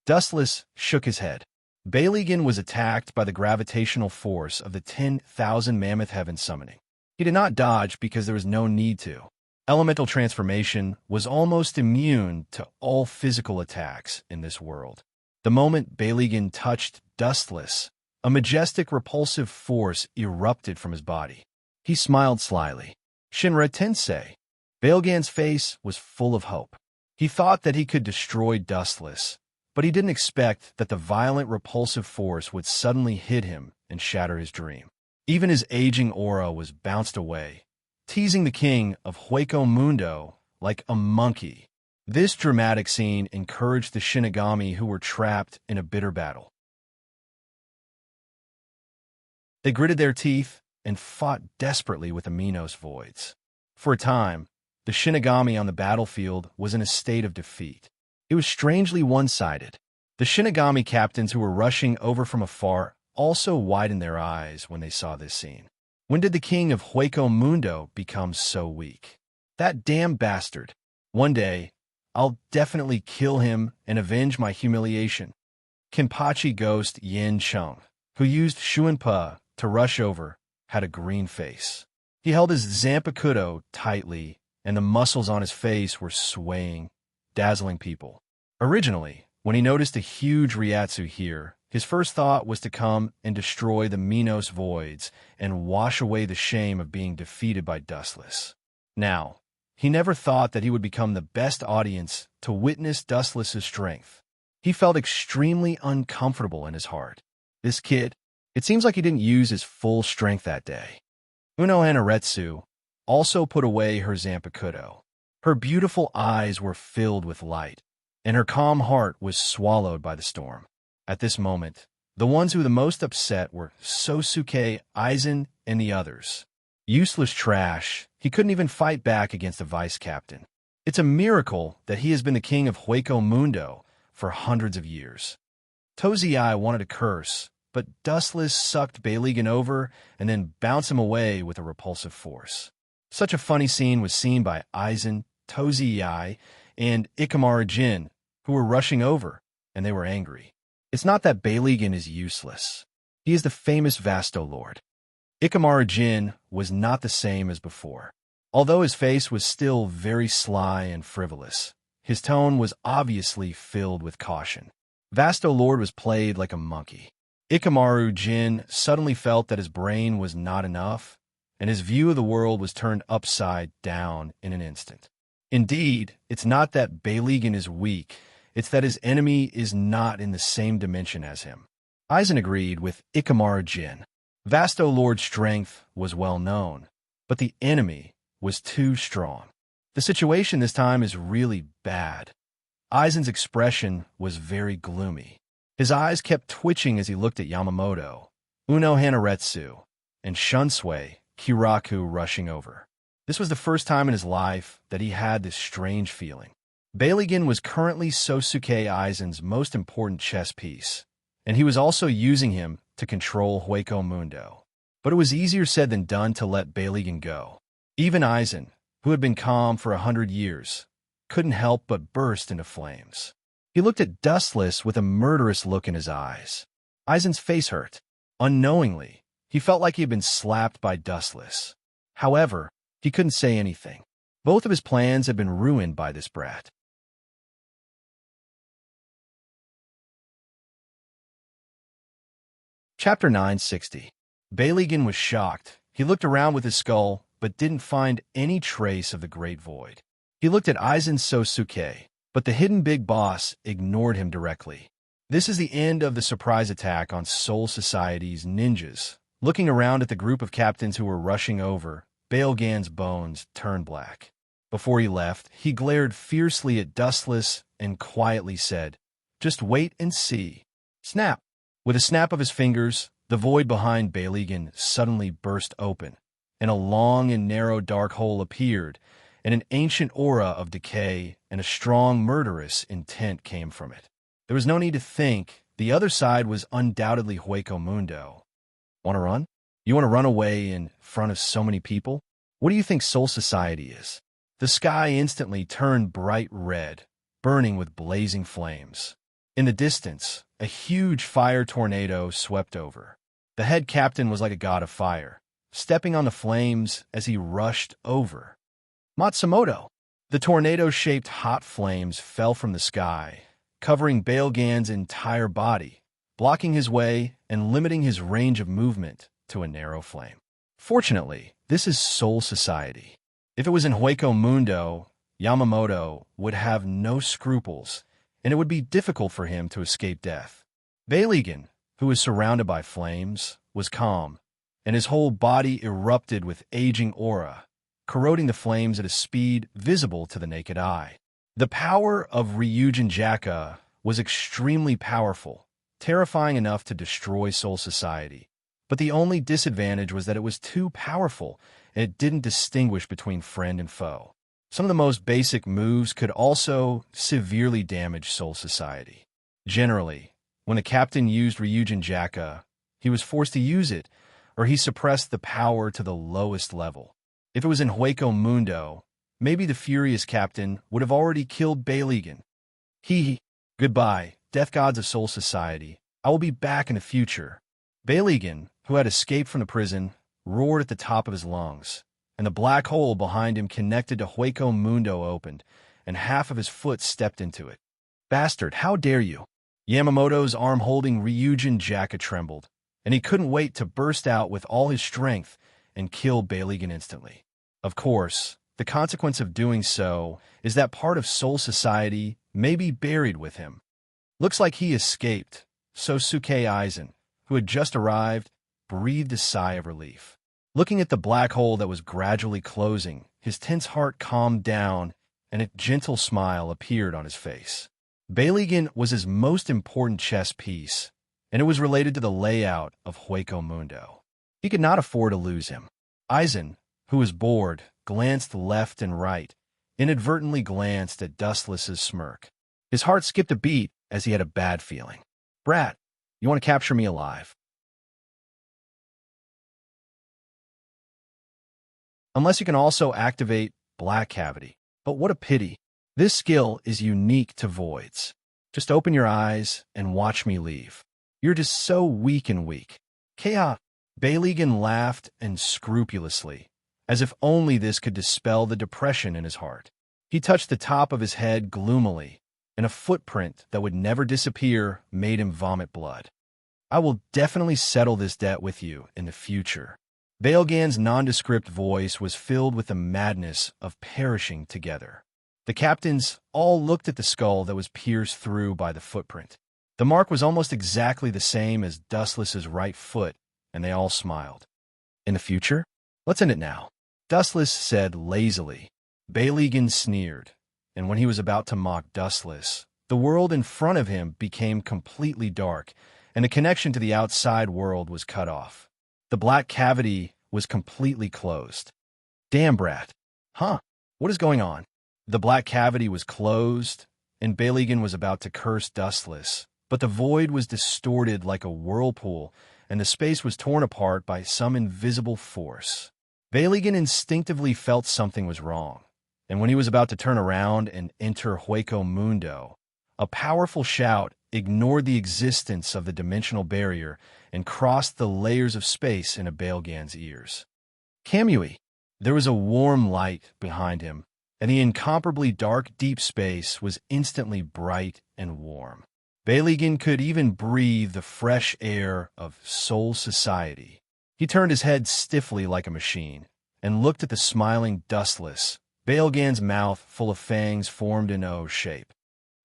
Dustless shook his head. Bailigan was attacked by the gravitational force of the 10,000 Mammoth Heaven summoning. He did not dodge because there was no need to. Elemental transformation was almost immune to all physical attacks in this world. The moment Bailigan touched Dustless, a majestic repulsive force erupted from his body. He smiled slyly. "Shinra Tensei." Bailgan's face was full of hope. He thought that he could destroy Dustless, but he didn't expect that the violent repulsive force would suddenly hit him and shatter his dream. Even his aging aura was bounced away, teasing the king of Hueco Mundo like a monkey. This dramatic scene encouraged the Shinigami who were trapped in a bitter battle. They gritted their teeth and fought desperately with the Minos voids. For a time, the Shinigami on the battlefield was in a state of defeat. It was strangely one-sided. The Shinigami captains who were rushing over from afar also widened their eyes when they saw this scene. When did the king of Hueco Mundo become so weak? That damn bastard. One day, I'll definitely kill him and avenge my humiliation. Kenpachi ghost Yin Chung, who used Shuinpa to rush over, had a green face. He held his Zanpakuto tightly, and the muscles on his face were swaying, dazzling people. Originally, when he noticed a huge Ryatsu here, his first thought was to come and destroy the Minos voids and wash away the shame of being defeated by Dustless. Now, he never thought that he would become the best audience to witness Dustless's strength. He felt extremely uncomfortable in his heart. This kid, it seems like he didn't use his full strength that day. Uno Hanaretsu also put away her Zanpakuto. Her beautiful eyes were filled with light, and her calm heart was swallowed by the storm. At this moment, the ones who were the most upset were Sosuke, Aizen, and the others. Useless trash, he couldn't even fight back against a vice captain. It's a miracle that he has been the king of Hueco Mundo for hundreds of years. Tozai wanted to curse, but Dustless sucked Bailigan over and then bounced him away with a repulsive force. Such a funny scene was seen by Aizen, Tozai, and Ikamaru Jin, who were rushing over, and they were angry. It's not that Bailigan is useless. He is the famous Vasto Lord. Ikamaru Jin was not the same as before. Although his face was still very sly and frivolous, his tone was obviously filled with caution. Vasto Lord was played like a monkey. Ikamaru Jin suddenly felt that his brain was not enough, and his view of the world was turned upside down in an instant. Indeed, it's not that Bailigan is weak, it's that his enemy is not in the same dimension as him. Aizen agreed with Ikamaru Jin. Vasto Lord's strength was well known, but the enemy was too strong. The situation this time is really bad. Aizen's expression was very gloomy. His eyes kept twitching as he looked at Yamamoto, Uno Hanaretsu, and Shunsui Kiraku rushing over. This was the first time in his life that he had this strange feeling. Bailigan was currently Sosuke Aizen's most important chess piece, and he was also using him to control Hueco Mundo. But it was easier said than done to let Bailigan go. Even Eisen, who had been calm for 100 years, couldn't help but burst into flames. He looked at Dustless with a murderous look in his eyes. Eisen's face hurt. Unknowingly, he felt like he had been slapped by Dustless. However, he couldn't say anything. Both of his plans had been ruined by this brat. Chapter 960. Balegan was shocked. He looked around with his skull, but didn't find any trace of the Great Void. He looked at Aizen Sosuke, but the hidden big boss ignored him directly. This is the end of the surprise attack on Soul Society's ninjas. Looking around at the group of captains who were rushing over, Balegan's bones turned black. Before he left, he glared fiercely at Dustless and quietly said, "Just wait and see." Snap! With a snap of his fingers, the void behind Balegan suddenly burst open, and a long and narrow dark hole appeared, and an ancient aura of decay and a strong murderous intent came from it. There was no need to think. The other side was undoubtedly Hueco Mundo. Want to run? You want to run away in front of so many people? What do you think Soul Society is? The sky instantly turned bright red, burning with blazing flames. In the distance, a huge fire tornado swept over. The head captain was like a god of fire, stepping on the flames as he rushed over. Matsumoto! The tornado-shaped hot flames fell from the sky, covering Balegan's entire body, blocking his way and limiting his range of movement to a narrow flame. Fortunately, this is Soul Society. If it was in Hueco Mundo, Yamamoto would have no scruples, and it would be difficult for him to escape death. Balegan, who was surrounded by flames, was calm, and his whole body erupted with aging aura, corroding the flames at a speed visible to the naked eye. The power of Ryujin Jaka was extremely powerful, terrifying enough to destroy Soul Society. But the only disadvantage was that it was too powerful, and it didn't distinguish between friend and foe. Some of the most basic moves could also severely damage Soul Society. Generally, when the captain used Ryujin Jaka, he was forced to use it, or he suppressed the power to the lowest level. If it was in Hueco Mundo, maybe the furious captain would have already killed Balegan. Goodbye, death gods of Soul Society. I will be back in the future. Balegan, who had escaped from the prison, roared at the top of his lungs, and the black hole behind him connected to Hueco Mundo opened, and half of his foot stepped into it. Bastard, how dare you? Yamamoto's arm holding Ryujin Jaka trembled, and he couldn't wait to burst out with all his strength and kill Balegan instantly. Of course, the consequence of doing so is that part of Soul Society may be buried with him. Looks like he escaped. Sosuke Aizen, who had just arrived, breathed a sigh of relief. Looking at the black hole that was gradually closing, his tense heart calmed down, and a gentle smile appeared on his face. Balegan was his most important chess piece, and it was related to the layout of Hueco Mundo. He could not afford to lose him. Aizen, who was bored, glanced left and right, inadvertently glanced at Dustless's smirk. His heart skipped a beat as he had a bad feeling. Brat, you want to capture me alive? Unless you can also activate Black Cavity. But what a pity. This skill is unique to voids. Just open your eyes and watch me leave. You're just so weak and weak. Kea. Balegan laughed unscrupulously, as if only this could dispel the depression in his heart. He touched the top of his head gloomily, and a footprint that would never disappear made him vomit blood. I will definitely settle this debt with you in the future. Balegan's nondescript voice was filled with the madness of perishing together. The captains all looked at the skull that was pierced through by the footprint. The mark was almost exactly the same as Dustless's right foot, and they all smiled. In the future? Let's end it now, Dustless said lazily. Balegan sneered, and when he was about to mock Dustless, the world in front of him became completely dark, and the connection to the outside world was cut off. The black cavity was completely closed. Damn, brat. Huh? What is going on? The black cavity was closed, and Balegan was about to curse Dustless, but the void was distorted like a whirlpool, and the space was torn apart by some invisible force. Baligan instinctively felt something was wrong, and when he was about to turn around and enter Hueco Mundo, a powerful shout ignored the existence of the dimensional barrier and crossed the layers of space into Baligan's ears. Kamui! There was a warm light behind him, and the incomparably dark deep space was instantly bright and warm. Baligan could even breathe the fresh air of Soul Society. He turned his head stiffly like a machine and looked at the smiling Dustless. Baligan's mouth full of fangs formed an O shape,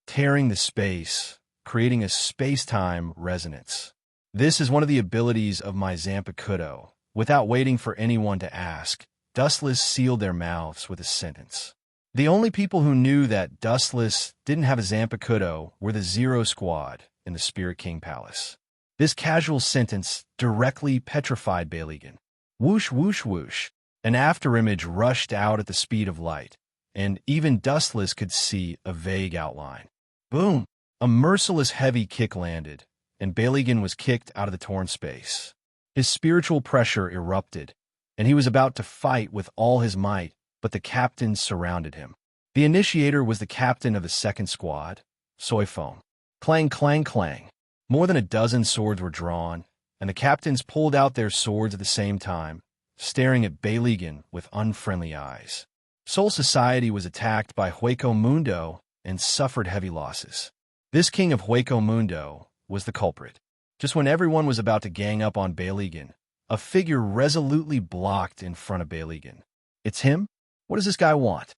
tearing the space, creating a space-time resonance. This is one of the abilities of my Zanpakuto. Without waiting for anyone to ask, Dustless sealed their mouths with a sentence. The only people who knew that Dustless didn't have a Zanpakuto were the Zero Squad in the Spirit King Palace. This casual sentence directly petrified Baligan. Whoosh, whoosh, whoosh. An afterimage rushed out at the speed of light, and even Dustless could see a vague outline. Boom! A merciless heavy kick landed, and Baligan was kicked out of the torn space. His spiritual pressure erupted, and he was about to fight with all his might, but the captains surrounded him. The initiator was the captain of the second squad, Soifone. Clang, clang, clang. More than a dozen swords were drawn, and the captains pulled out their swords at the same time, staring at Baligan with unfriendly eyes. Soul Society was attacked by Hueco Mundo and suffered heavy losses. This king of Hueco Mundo was the culprit. Just when everyone was about to gang up on Baligan, a figure resolutely blocked in front of Baligan. It's him? What does this guy want?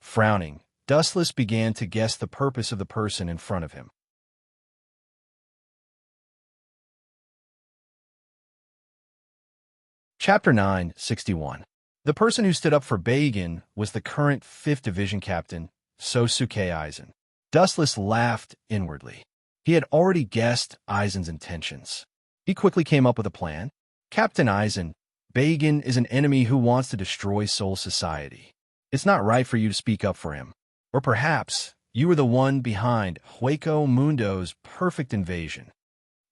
Frowning, Dustless began to guess the purpose of the person in front of him. Chapter 961. The person who stood up for Baligan was the current 5th Division Captain, Sosuke Aizen. Dustless laughed inwardly. He had already guessed Aizen's intentions. He quickly came up with a plan. Captain Aizen, Baligan is an enemy who wants to destroy Soul Society. It's not right for you to speak up for him. Or perhaps you were the one behind Hueco Mundo's perfect invasion.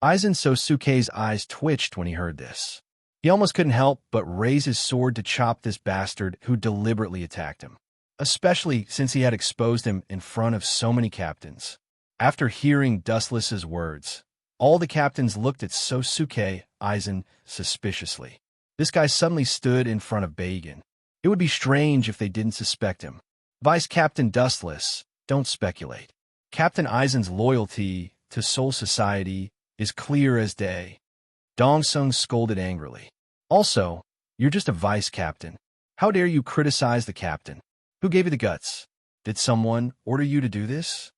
Aizen Sosuke's eyes twitched when he heard this. He almost couldn't help but raise his sword to chop this bastard who deliberately attacked him, especially since he had exposed him in front of so many captains. After hearing Dustless's words, all the captains looked at Sosuke Aizen suspiciously. This guy suddenly stood in front of Baligan. It would be strange if they didn't suspect him. Vice Captain Dustless, don't speculate. Captain Aizen's loyalty to Soul Society is clear as day. Dongsung scolded angrily. Also, you're just a vice captain. How dare you criticize the captain? Who gave you the guts? Did someone order you to do this?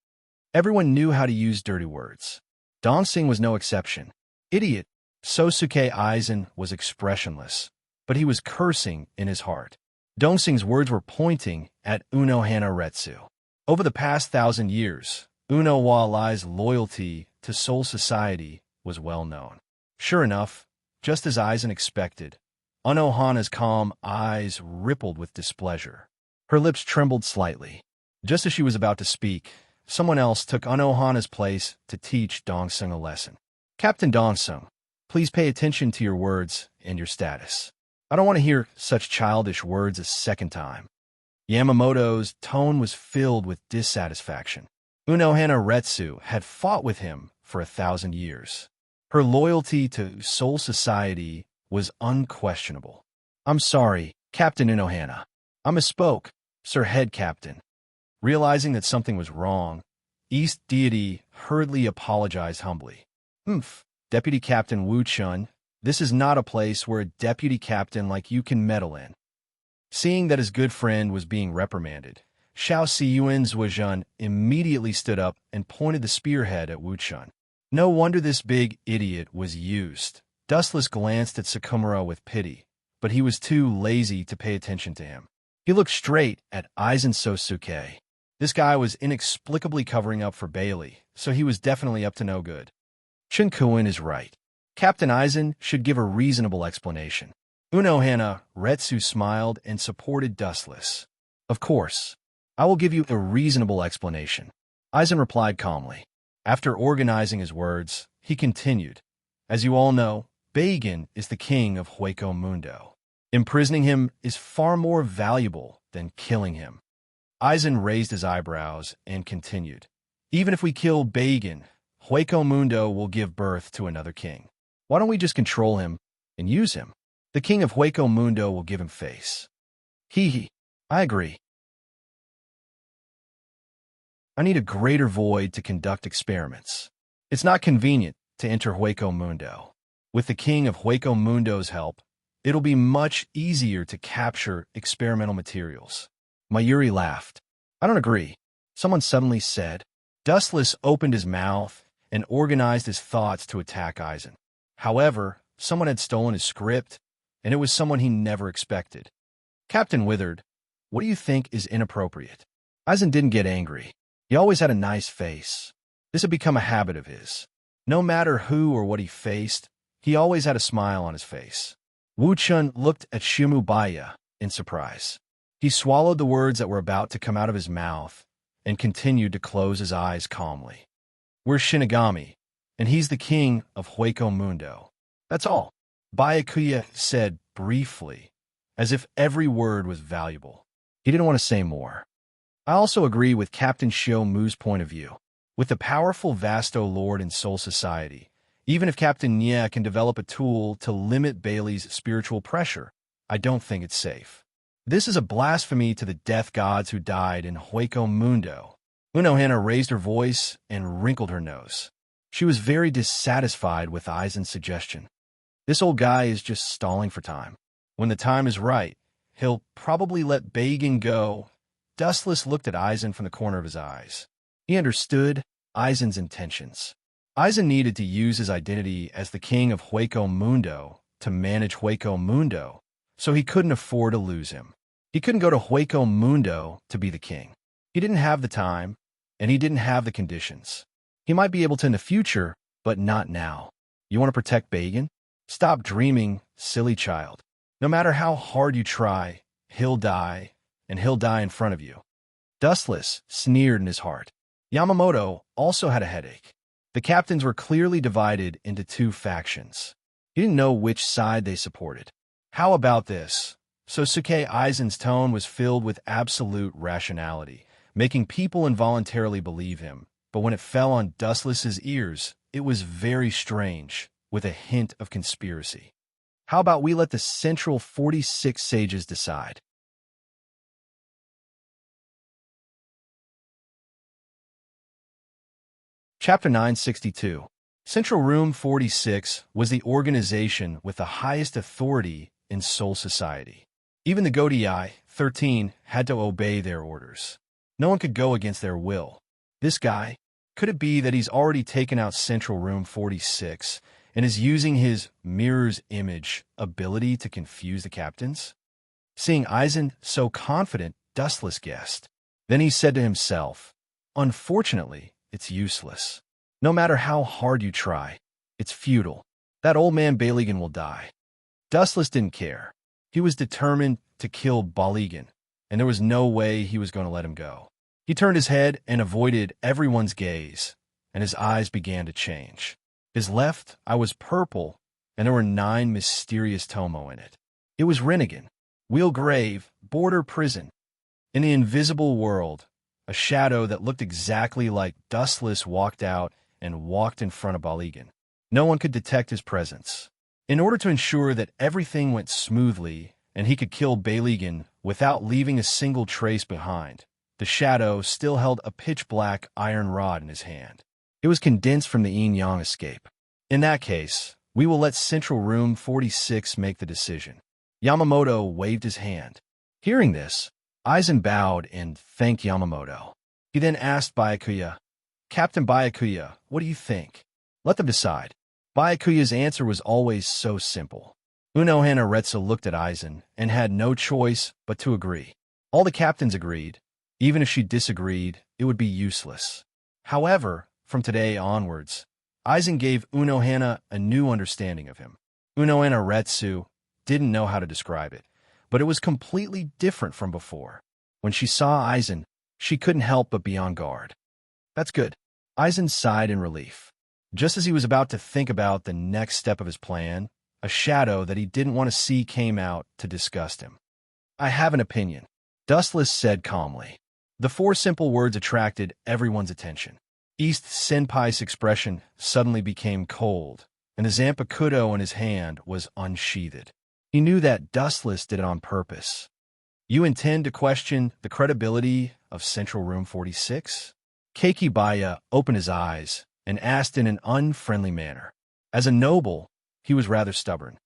Everyone knew how to use dirty words. Dongsung was no exception. Idiot. Sosuke Aizen was expressionless, but he was cursing in his heart. Dongsung's words were pointing at Unohana Retsu. Over the past 1,000 years, Uno Walai's loyalty to Soul Society was well known. Sure enough, just as Aizen expected, Unohana's calm eyes rippled with displeasure. Her lips trembled slightly. Just as she was about to speak, someone else took Unohana's place to teach Dongsung a lesson. Captain Dongsung, please pay attention to your words and your status. I don't want to hear such childish words a second time. Yamamoto's tone was filled with dissatisfaction. Unohana Retsu had fought with him for 1,000 years. Her loyalty to Soul Society was unquestionable. I'm sorry, Captain Unohana. I misspoke, Sir Head Captain. Realizing that something was wrong, East Deity hurriedly apologized humbly. Deputy Captain Wu Chun, this is not a place where a deputy captain like you can meddle in. Seeing that his good friend was being reprimanded, Xiao Siyuan's Wuzhun immediately stood up and pointed the spearhead at Wu Chun. No wonder this big idiot was used. Dustless glanced at Sakumura with pity, but he was too lazy to pay attention to him. He looked straight at Aizen Sosuke. This guy was inexplicably covering up for Bailey, so he was definitely up to no good. Chinkuin is right. Captain Aizen should give a reasonable explanation. Unohana Retsu smiled and supported Dustless. Of course, I will give you a reasonable explanation. Aizen replied calmly. After organizing his words, he continued. As you all know, Baligan is the king of Hueco Mundo. Imprisoning him is far more valuable than killing him. Eisen raised his eyebrows and continued. Even if we kill Bagan, Hueco Mundo will give birth to another king. Why don't we just control him and use him? The king of Hueco Mundo will give him face. Hee. I agree. I need a greater void to conduct experiments. It's not convenient to enter Hueco Mundo. With the king of Hueco Mundo's help, it'll be much easier to capture experimental materials. Mayuri laughed. I don't agree. Someone suddenly said. Dustless opened his mouth and organized his thoughts to attack Eisen. However, someone had stolen his script, and it was someone he never expected. Captain Withered, what do you think is inappropriate? Eisen didn't get angry. He always had a nice face. This had become a habit of his. No matter who or what he faced, he always had a smile on his face. Wu Chun looked at Shimubaya in surprise. He swallowed the words that were about to come out of his mouth and continued to close his eyes calmly. We're Shinigami, and he's the king of Hueco Mundo. That's all, Byakuya said briefly, as if every word was valuable. He didn't want to say more. I also agree with Captain Shio Mu's point of view. With the powerful Vasto Lord in Soul Society, even if Captain Nye can develop a tool to limit Bailey's spiritual pressure, I don't think it's safe. This is a blasphemy to the death gods who died in Hueco Mundo. Unohana raised her voice and wrinkled her nose. She was very dissatisfied with Aizen's suggestion. This old guy is just stalling for time. When the time is right, he'll probably let Bagan go. Dustless looked at Aizen from the corner of his eyes. He understood Aizen's intentions. Eisen needed to use his identity as the king of Hueco Mundo to manage Hueco Mundo, so he couldn't afford to lose him. He couldn't go to Hueco Mundo to be the king. He didn't have the time, and he didn't have the conditions. He might be able to in the future, but not now. You want to protect Bagan? Stop dreaming, silly child. No matter how hard you try, he'll die, and he'll die in front of you. Dustless sneered in his heart. Yamamoto also had a headache. The captains were clearly divided into two factions. He didn't know which side they supported. How about this? Sosuke Aizen's tone was filled with absolute rationality, making people involuntarily believe him. But when it fell on Dustless's ears, it was very strange, with a hint of conspiracy. How about we let the central 46 sages decide? Chapter 962. Central Room 46 was the organization with the highest authority in Soul Society. Even the Godii, 13, had to obey their orders. No one could go against their will. This guy, could it be that he's already taken out Central Room 46 and is using his mirror's image ability to confuse the captains? Seeing Aizen so confident, Dustless guessed. Then he said to himself, unfortunately, it's useless. No matter how hard you try, it's futile. That old man Baligan will die. Dustless didn't care. He was determined to kill Baligan, and there was no way he was going to let him go. He turned his head and avoided everyone's gaze, and his eyes began to change. His left eye was purple, and there were 9 mysterious tomo in it. It was Rinnegan, Wheel Grave, Border Prison. In the invisible world, a shadow that looked exactly like Dustless walked out and walked in front of Baligan. No one could detect his presence. In order to ensure that everything went smoothly and he could kill Baligan without leaving a single trace behind, the shadow still held a pitch-black iron rod in his hand. It was condensed from the yin-yang escape. In that case, we will let Central Room 46 make the decision. Yamamoto waved his hand. Hearing this, Aizen bowed and thanked Yamamoto. He then asked Byakuya, Captain Byakuya, what do you think? Let them decide. Byakuya's answer was always so simple. Unohana Retsu looked at Aizen and had no choice but to agree. All the captains agreed. Even if she disagreed, it would be useless. However, from today onwards, Aizen gave Unohana a new understanding of him. Unohana Retsu didn't know how to describe it, but it was completely different from before. When she saw Aizen, she couldn't help but be on guard. That's good. Aizen sighed in relief. Just as he was about to think about the next step of his plan, A shadow that he didn't want to see came out to disgust him. "I have an opinion," Dustless said calmly. The four simple words attracted everyone's attention. East Senpai's expression suddenly became cold, and the Zanpakuto in his hand was unsheathed. He knew that Dustless did it on purpose. "You intend to question the credibility of Central Room 46? Keikibaya opened his eyes and asked in an unfriendly manner. As a noble, he was rather stubborn.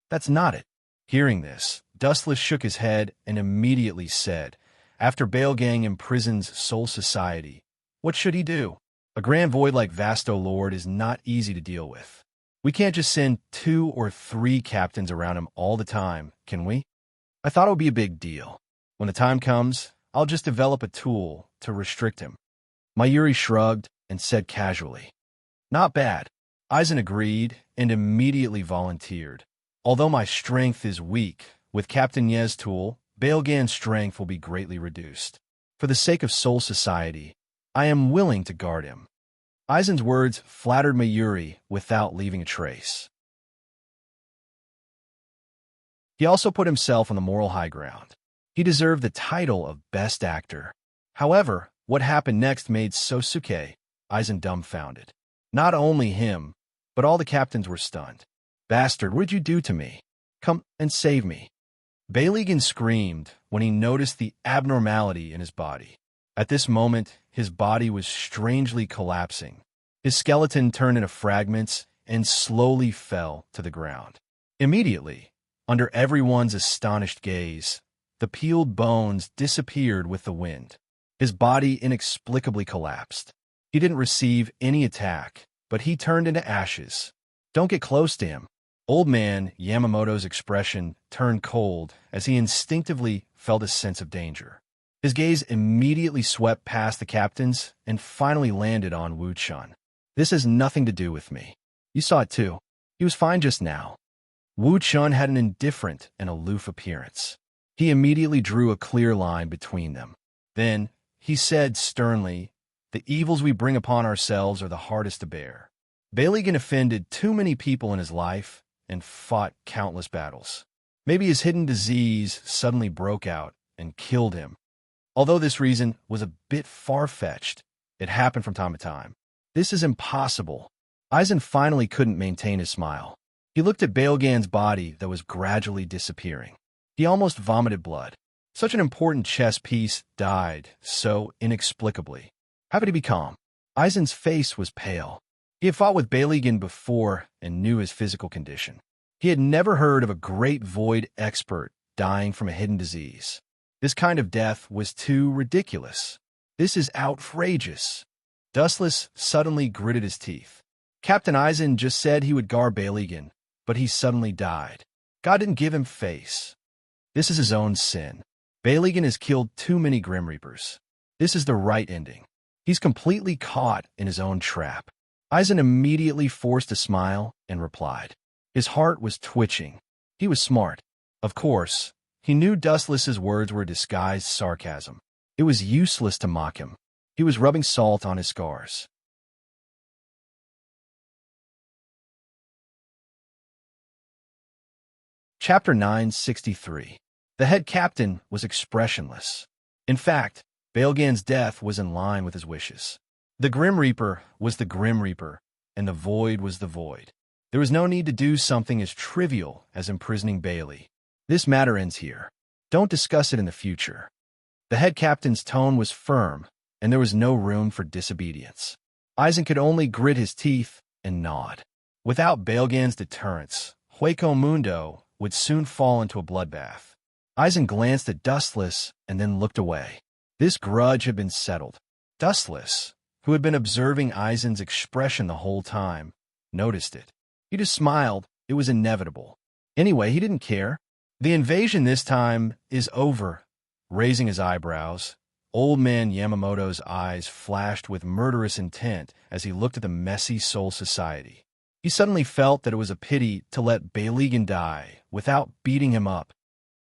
"That's not it." Hearing this, Dustless shook his head and immediately said, "After Baelgang imprisons Soul Society, what should he do? A grand void like Vasto Lord is not easy to deal with. We can't just send 2 or 3 captains around him all the time, can we? I thought it would be a big deal. When the time comes, I'll just develop a tool to restrict him." Mayuri shrugged and said casually, "Not bad." Aizen agreed and immediately volunteered. "Although my strength is weak, with Captain Ye's tool, Baelgan's strength will be greatly reduced. For the sake of Soul Society, I am willing to guard him." Aizen's words flattered Mayuri without leaving a trace. He also put himself on the moral high ground. He deserved the title of Best Actor. However, what happened next made Sosuke, Aizen dumbfounded. Not only him, but all the captains were stunned. "Bastard, what did you do to me? Come and save me." Baeligan screamed when he noticed the abnormality in his body. At this moment, his body was strangely collapsing. His skeleton turned into fragments and slowly fell to the ground. Immediately, under everyone's astonished gaze, the peeled bones disappeared with the wind. His body inexplicably collapsed. He didn't receive any attack, but he turned into ashes. "Don't get close to him." Old man Yamamoto's expression turned cold as he instinctively felt a sense of danger. His gaze immediately swept past the captains and finally landed on Wu Chun. "This has nothing to do with me. You saw it too. He was fine just now." Wu Chun had an indifferent and aloof appearance. He immediately drew a clear line between them. Then, he said sternly, "The evils we bring upon ourselves are the hardest to bear." Baeligan offended too many people in his life and fought countless battles. Maybe his hidden disease suddenly broke out and killed him. Although this reason was a bit far-fetched, it happened from time to time. "This is impossible." Aizen finally couldn't maintain his smile. He looked at Baelgan's body that was gradually disappearing. He almost vomited blood. Such an important chess piece died so inexplicably. How could he be calm? Aizen's face was pale. He had fought with Baeligan before and knew his physical condition. He had never heard of a great void expert dying from a hidden disease. This kind of death was too ridiculous. "This is outrageous." Dustless suddenly gritted his teeth. Captain Aizen just said he would guard Baeligan, but he suddenly died. God didn't give him face. This is his own sin. Baeligan has killed too many Grim Reapers. This is the right ending. He's completely caught in his own trap. Aizen immediately forced a smile and replied. His heart was twitching. He was smart. Of course, he knew Dustless's words were disguised sarcasm. It was useless to mock him. He was rubbing salt on his scars. Chapter 963. The head captain was expressionless. In fact, Baelgan's death was in line with his wishes. The Grim Reaper was the Grim Reaper, and the Void was the Void. There was no need to do something as trivial as imprisoning Bailey. This matter ends here. Don't discuss it in the future. The head captain's tone was firm, and there was no room for disobedience. Aizen could only grit his teeth and nod. Without Baelgan's deterrence, Hueco Mundo would soon fall into a bloodbath. Aizen glanced at Dustless and then looked away. This grudge had been settled. Dustless, who had been observing Aizen's expression the whole time, noticed it. He just smiled. It was inevitable. Anyway, he didn't care. The invasion this time is over. Raising his eyebrows, old man Yamamoto's eyes flashed with murderous intent as he looked at the messy Soul Society. He suddenly felt that it was a pity to let Baeligan die without beating him up.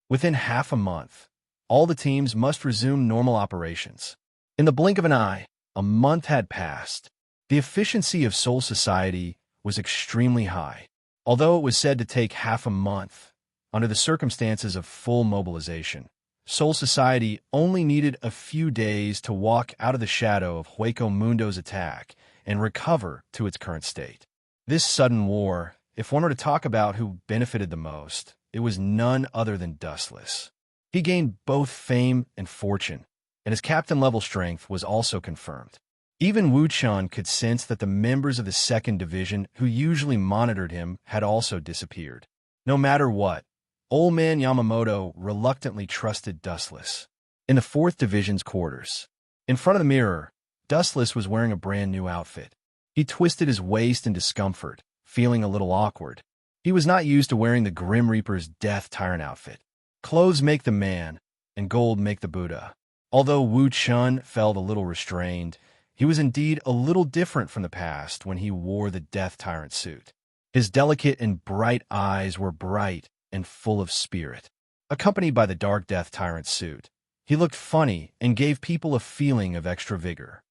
Within half a month, all the teams must resume normal operations. In the blink of an eye, a month had passed. The efficiency of Soul Society was extremely high. Although it was said to take half a month, under the circumstances of full mobilization, Soul Society only needed a few days to walk out of the shadow of Hueco Mundo's attack and recover to its current state. This sudden war, if one were to talk about who benefited the most, it was none other than Dustless. He gained both fame and fortune, and his captain-level strength was also confirmed. Even Wu Chun could sense that the members of the 2nd Division who usually monitored him had also disappeared. No matter what, Old Man Yamamoto reluctantly trusted Dustless. In the 4th Division's quarters, in front of the mirror, Dustless was wearing a brand-new outfit. He twisted his waist in discomfort, feeling a little awkward. He was not used to wearing the Grim Reaper's Death Tyrant outfit. Clothes make the man, and gold make the Buddha. Although Wu Chun felt a little restrained, he was indeed a little different from the past when he wore the Death Tyrant suit. His delicate and bright eyes were bright and full of spirit. Accompanied by the Dark Death Tyrant suit, he looked funny and gave people a feeling of extra vigor.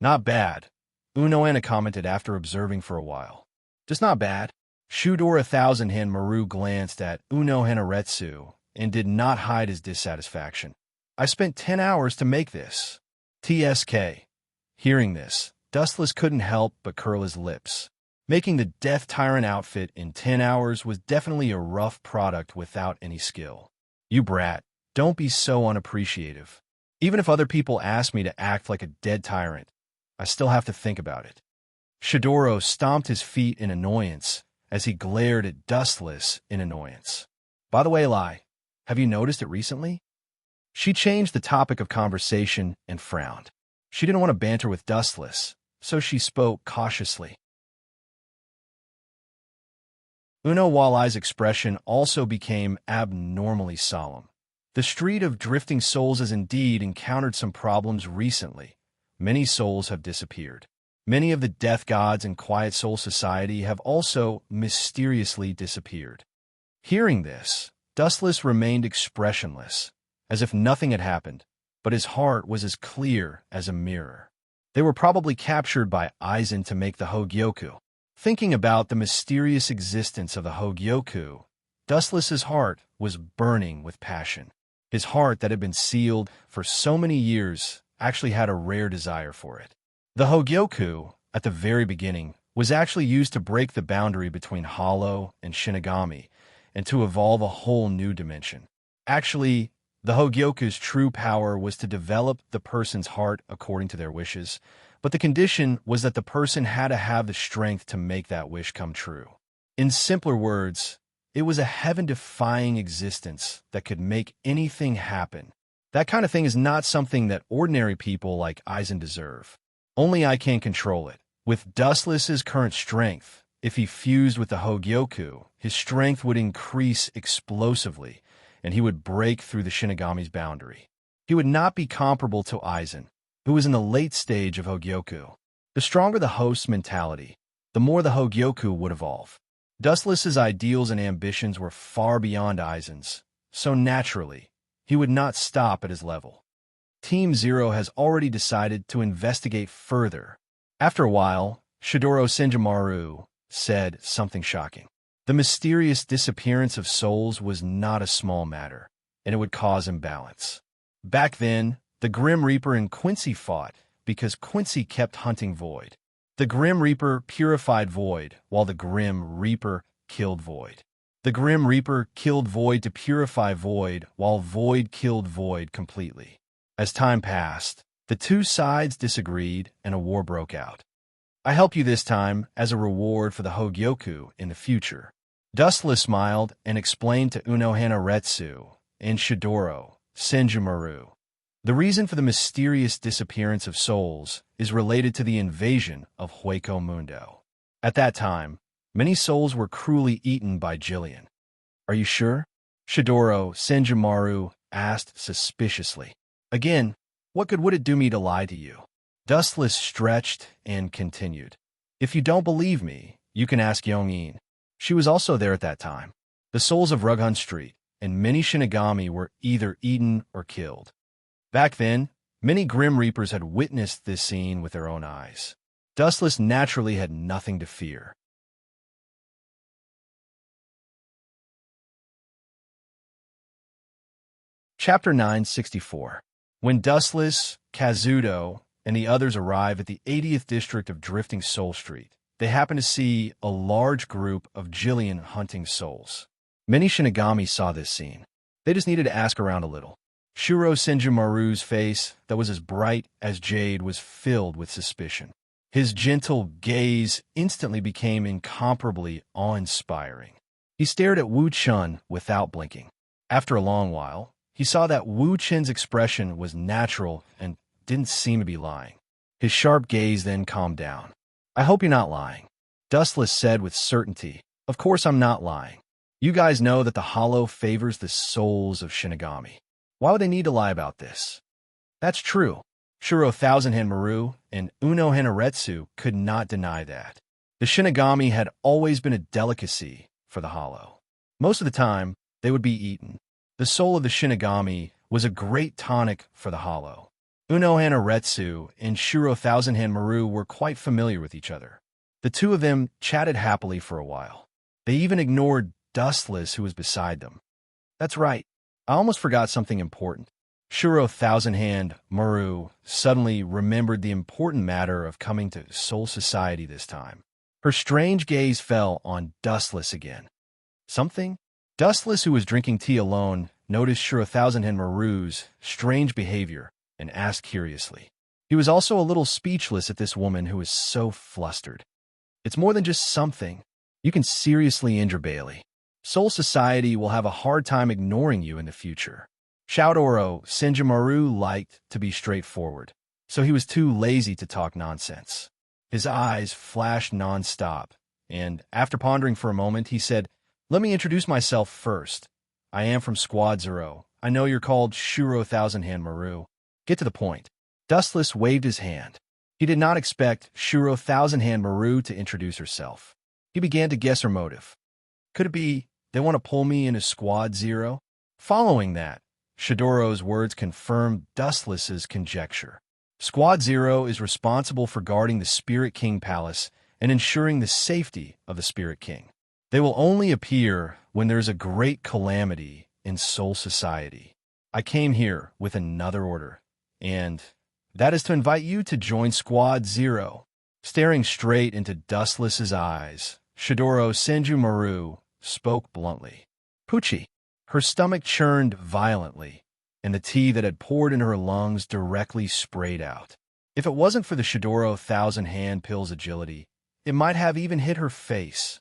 Not bad, Uno Anna commented after observing for a while. Just not bad. Shudora Thousandhand Maru glanced at Uno Hanaretsu and did not hide his dissatisfaction. I spent 10 hours to make this. TSK. Hearing this, Dustless couldn't help but curl his lips. Making the Death Tyrant outfit in 10 hours was definitely a rough product without any skill. You brat, don't be so unappreciative. Even if other people ask me to act like a dead tyrant, I still have to think about it. Shidoro stomped his feet in annoyance as he glared at Dustless in annoyance. By the way, Lai, have you noticed it recently? She changed the topic of conversation and frowned. She didn't want to banter with Dustless, so she spoke cautiously. Uno Wallai's expression also became abnormally solemn. The Street of Drifting Souls has indeed encountered some problems recently. Many souls have disappeared. Many of the death gods in Quiet Soul Society have also mysteriously disappeared. Hearing this, Dustless remained expressionless, as if nothing had happened, but his heart was as clear as a mirror. They were probably captured by Aizen to make the Hogyoku. Thinking about the mysterious existence of the Hogyoku, Dustless's heart was burning with passion. His heart that had been sealed for so many years actually had a rare desire for it. The Hogyoku, at the very beginning, was actually used to break the boundary between Hollow and Shinigami and to evolve a whole new dimension. Actually, the Hogyoku's true power was to develop the person's heart according to their wishes, but the condition was that the person had to have the strength to make that wish come true. In simpler words, it was a heaven-defying existence that could make anything happen. That kind of thing is not something that ordinary people like Aizen deserve. Only I can control it. With Dustless's current strength, if he fused with the Hogyoku, his strength would increase explosively, and he would break through the Shinigami's boundary. He would not be comparable to Aizen, who was in the late stage of Hogyoku. The stronger the host's mentality, the more the Hogyoku would evolve. Dustless's ideals and ambitions were far beyond Aizen's, so naturally, he would not stop at his level. Team Zero has already decided to investigate further. After a while, Shidoro Senjumaru said something shocking. The mysterious disappearance of souls was not a small matter, and it would cause imbalance. Back then, the Grim Reaper and Quincy fought because Quincy kept hunting Void. The Grim Reaper purified Void, while the Grim Reaper killed Void. The Grim Reaper killed Void to purify Void, while Void killed Void completely. As time passed, the two sides disagreed and a war broke out. I help you this time as a reward for the Hogyoku in the future. Dustless smiled and explained to Uno Hanaretsu and Shidoro Senjumaru. The reason for the mysterious disappearance of souls is related to the invasion of Hueco Mundo. At that time, many souls were cruelly eaten by Jillian. Are you sure? Shidoro Senjumaru asked suspiciously. Again, what good would it do me to lie to you? Dustless stretched and continued. If you don't believe me, you can ask Yongin. She was also there at that time. The souls of Rughun Street and many Shinigami were either eaten or killed. Back then, many Grim Reapers had witnessed this scene with their own eyes. Dustless naturally had nothing to fear. Chapter 964. When Dustless, Kazuto, and the others arrive at the 80th district of Drifting Soul Street, they happen to see a large group of Jillian hunting souls. Many Shinigami saw this scene. They just needed to ask around a little. Shuro Senjumaru's face, that was as bright as jade, was filled with suspicion. His gentle gaze instantly became incomparably awe-inspiring. He stared at Wu Chun without blinking. After a long while, he saw that Wu Chen's expression was natural and didn't seem to be lying. His sharp gaze then calmed down. "I hope you're not lying," Dustless said with certainty. "Of course I'm not lying. You guys know that the Hollow favors the souls of Shinigami. Why would they need to lie about this?" "That's true." Shuro Thousand-Hand Maru and Uno Hanaretsu could not deny that. The Shinigami had always been a delicacy for the Hollow. Most of the time, they would be eaten. The soul of the Shinigami was a great tonic for the Hollow. Uno Hanaretsu and Shuro Thousand-Hand Maru were quite familiar with each other. The two of them chatted happily for a while. They even ignored Dustless, who was beside them. "That's right. I almost forgot something important." Shuro Thousand-Hand Maru suddenly remembered the important matter of coming to Soul Society this time. Her strange gaze fell on Dustless again. "Something?" Dustless, who was drinking tea alone, noticed Shuro Thousand-Hand Maru's strange behavior and asked curiously. He was also a little speechless at this woman who was so flustered. "It's more than just something. You can seriously injure Bailey. Soul Society will have a hard time ignoring you in the future." Shoutoro Senjumaru liked to be straightforward, so he was too lazy to talk nonsense. His eyes flashed nonstop, and after pondering for a moment, he said, "Let me introduce myself first. I am from Squad Zero. I know you're called Shuro Thousand-Hand Maru. Get to the point." Dustless waved his hand. He did not expect Shuro Thousand-Hand Maru to introduce herself. He began to guess her motive. Could it be they want to pull me into Squad Zero? Following that, Shidoro's words confirmed Dustless's conjecture. Squad Zero is responsible for guarding the Spirit King Palace and ensuring the safety of the Spirit King. They will only appear when there's a great calamity in Soul Society. I came here with another order, and that is to invite you to join Squad Zero. Staring straight into Dustless's eyes, Shidoro Senjumaru spoke bluntly. "Pucci." Her stomach churned violently, and the tea that had poured into her lungs directly sprayed out. If it wasn't for the Shidoro Thousand-Hand Pill's agility, it might have even hit her face.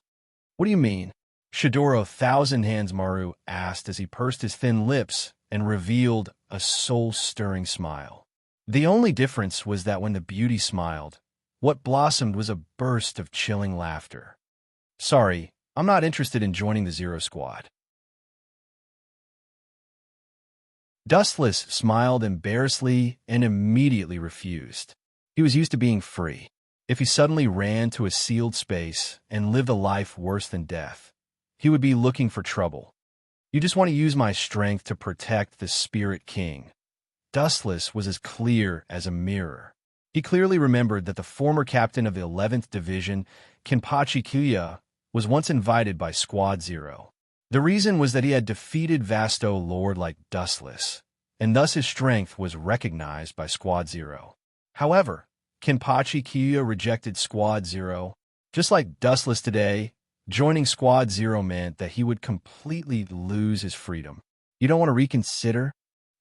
"What do you mean?" Shidoro Thousand-Hands Maru asked as he pursed his thin lips and revealed a soul-stirring smile. The only difference was that when the beauty smiled, what blossomed was a burst of chilling laughter. "Sorry, I'm not interested in joining the Zero Squad." Dustless smiled embarrassedly and immediately refused. He was used to being free. If he suddenly ran to a sealed space and lived a life worse than death, he would be looking for trouble. "You just want to use my strength to protect the Spirit King." Dustless was as clear as a mirror. He clearly remembered that the former captain of the 11th Division, Kenpachi Kuya, was once invited by Squad Zero. The reason was that he had defeated Vasto Lord like Dustless, and thus his strength was recognized by Squad Zero. However, Kenpachi Kuya rejected Squad Zero. Just like Dustless today, joining Squad Zero meant that he would completely lose his freedom. "You don't want to reconsider?"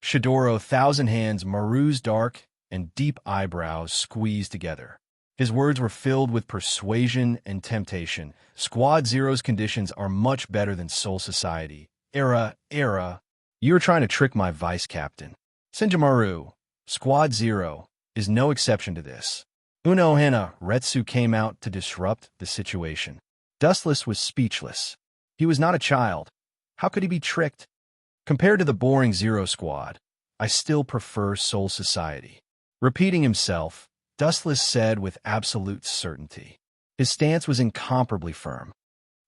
Shidoro Thousand-Hands Maru's dark and deep eyebrows squeezed together. His words were filled with persuasion and temptation. "Squad Zero's conditions are much better than Soul Society. Era. You're trying to trick my vice captain." "Senjumaru, Squad Zero is no exception to this." Uno Hanaretsu came out to disrupt the situation. Dustless was speechless. He was not a child. How could he be tricked? "Compared to the boring Zero Squad, I still prefer Soul Society." Repeating himself, Dustless said with absolute certainty. His stance was incomparably firm.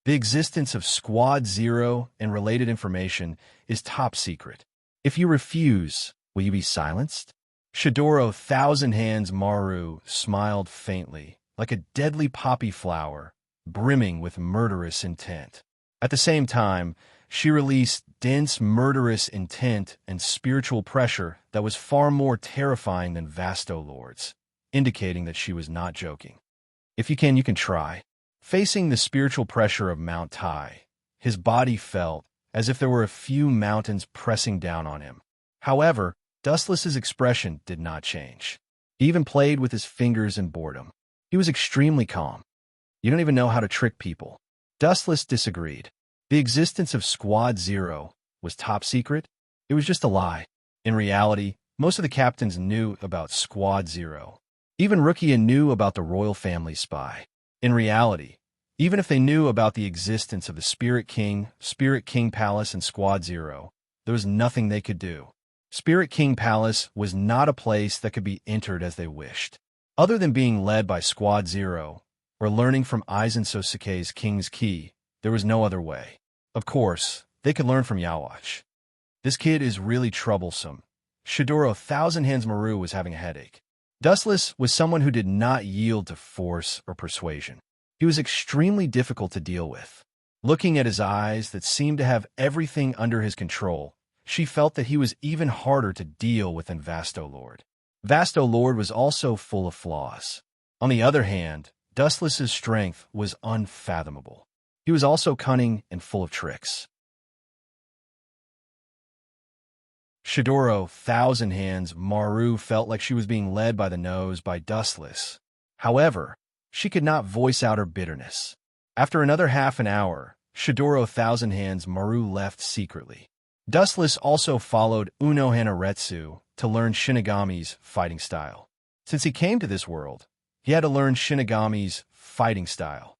The existence of Squad Zero and related information is top secret. If you refuse, will you be silenced? Shidoro Thousand-Hands Maru smiled faintly, like a deadly poppy flower, brimming with murderous intent. At the same time, She released dense, murderous intent and spiritual pressure that was far more terrifying than Vasto Lord's, indicating that she was not joking. If you can try. Facing the spiritual pressure of Mount Tai, his body felt as if there were a few mountains pressing down on him. However, Dustless's expression did not change. He even played with his fingers in boredom. He was extremely calm. You don't even know how to trick people. Dustless disagreed. The existence of Squad Zero was top secret. It was just a lie. In reality, most of the captains knew about Squad Zero. Even Rukia knew about the royal family spy. In reality, even if they knew about the existence of the Spirit King Palace, and Squad Zero, there was nothing they could do. Spirit King Palace was not a place that could be entered as they wished. Other than being led by Squad Zero, or learning from Aizen Sosuke's King's Key, there was no other way. Of course, they could learn from Yawatch. This kid is really troublesome. Shidoro Thousand Hands Maru was having a headache. Dustless was someone who did not yield to force or persuasion. He was extremely difficult to deal with. Looking at his eyes that seemed to have everything under his control, she felt that he was even harder to deal with than Vasto Lord. Vasto Lord was also full of flaws. On the other hand, Dustless's strength was unfathomable. He was also cunning and full of tricks. Shidoro Thousand Hands Maru felt like she was being led by the nose by Dustless. However, she could not voice out her bitterness. After another half an hour, Shidoro Thousand Hands Maru left secretly. Dustless also followed Uno Hanaretsu to learn Shinigami's fighting style. Since he came to this world, he had to learn Shinigami's fighting style.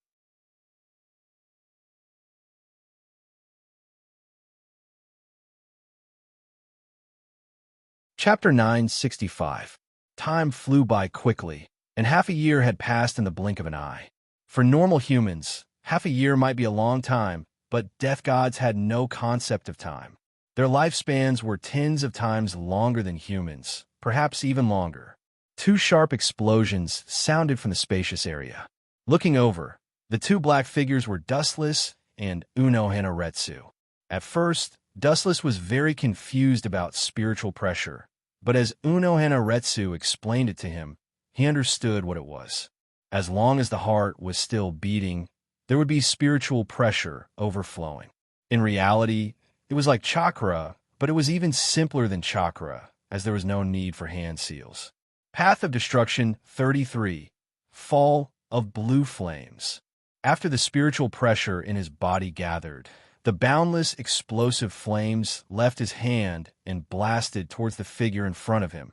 Chapter 965. Time flew by quickly, and half a year had passed in the blink of an eye. For normal humans, half a year might be a long time, but death gods had no concept of time. Their lifespans were tens of times longer than humans, perhaps even longer. Two sharp explosions sounded from the spacious area. Looking over, the two black figures were Dustless and Uno Hanaretsu. At first, Dustless was very confused about spiritual pressure, but as Uno Hanaretsu explained it to him, he understood what it was. As long as the heart was still beating, there would be spiritual pressure overflowing. In reality, it was like chakra, but it was even simpler than chakra, as there was no need for hand seals. Path of Destruction 33. Fall of Blue Flames. After the spiritual pressure in his body gathered, the boundless, explosive flames left his hand and blasted towards the figure in front of him,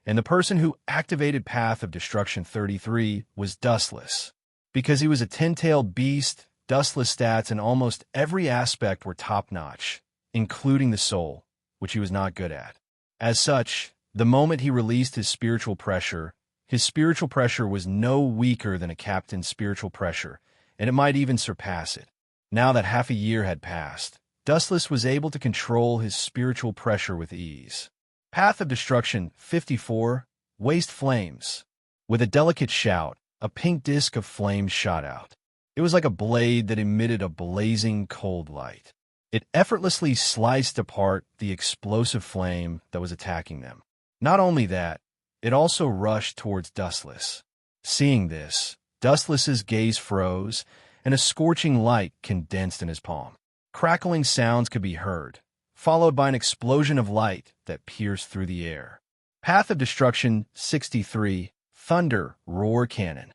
and the person who activated Path of Destruction 33 was Dustless. Because he was a 10-tailed beast, Dustless stats in almost every aspect were top-notch, including the soul, which he was not good at. As such, the moment he released his spiritual pressure was no weaker than a captain's spiritual pressure, and it might even surpass it. Now that half a year had passed, Dustless was able to control his spiritual pressure with ease. Path of Destruction 54. Waste Flames. With a delicate shout, a pink disk of flame shot out. It was like a blade that emitted a blazing cold light. It effortlessly sliced apart the explosive flame that was attacking them. Not only that, it also rushed towards Dustless. Seeing this, Dustless's gaze froze, and a scorching light condensed in his palm. Crackling sounds could be heard, followed by an explosion of light that pierced through the air. Path of Destruction 63. Thunder Roar Cannon.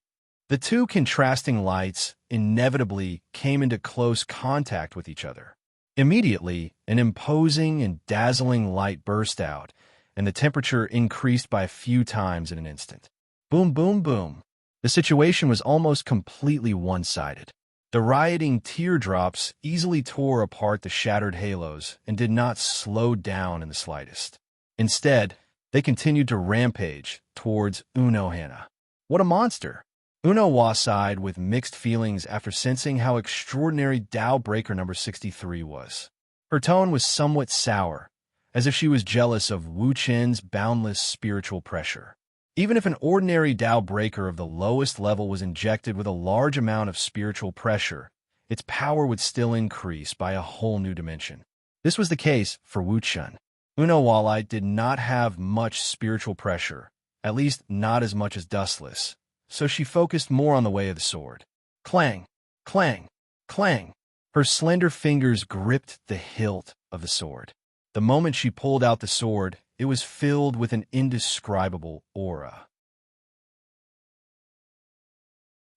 The two contrasting lights inevitably came into close contact with each other. Immediately, an imposing and dazzling light burst out, and the temperature increased by a few times in an instant. Boom, boom, boom. The situation was almost completely one-sided. The rioting teardrops easily tore apart the shattered halos and did not slow down in the slightest. Instead, they continued to rampage towards Uno Hana. What a monster! Uno sighed with mixed feelings after sensing how extraordinary Tao Breaker number 63 was. Her tone was somewhat sour, as if she was jealous of Wu Chen's boundless spiritual pressure. Even if an ordinary Tao Breaker of the lowest level was injected with a large amount of spiritual pressure, its power would still increase by a whole new dimension. This was the case for Wu Chun. Unawalai did not have much spiritual pressure, at least not as much as Dustless, so she focused more on the way of the sword. Clang, clang, clang. Her slender fingers gripped the hilt of the sword. The moment she pulled out the sword, it was filled with an indescribable aura.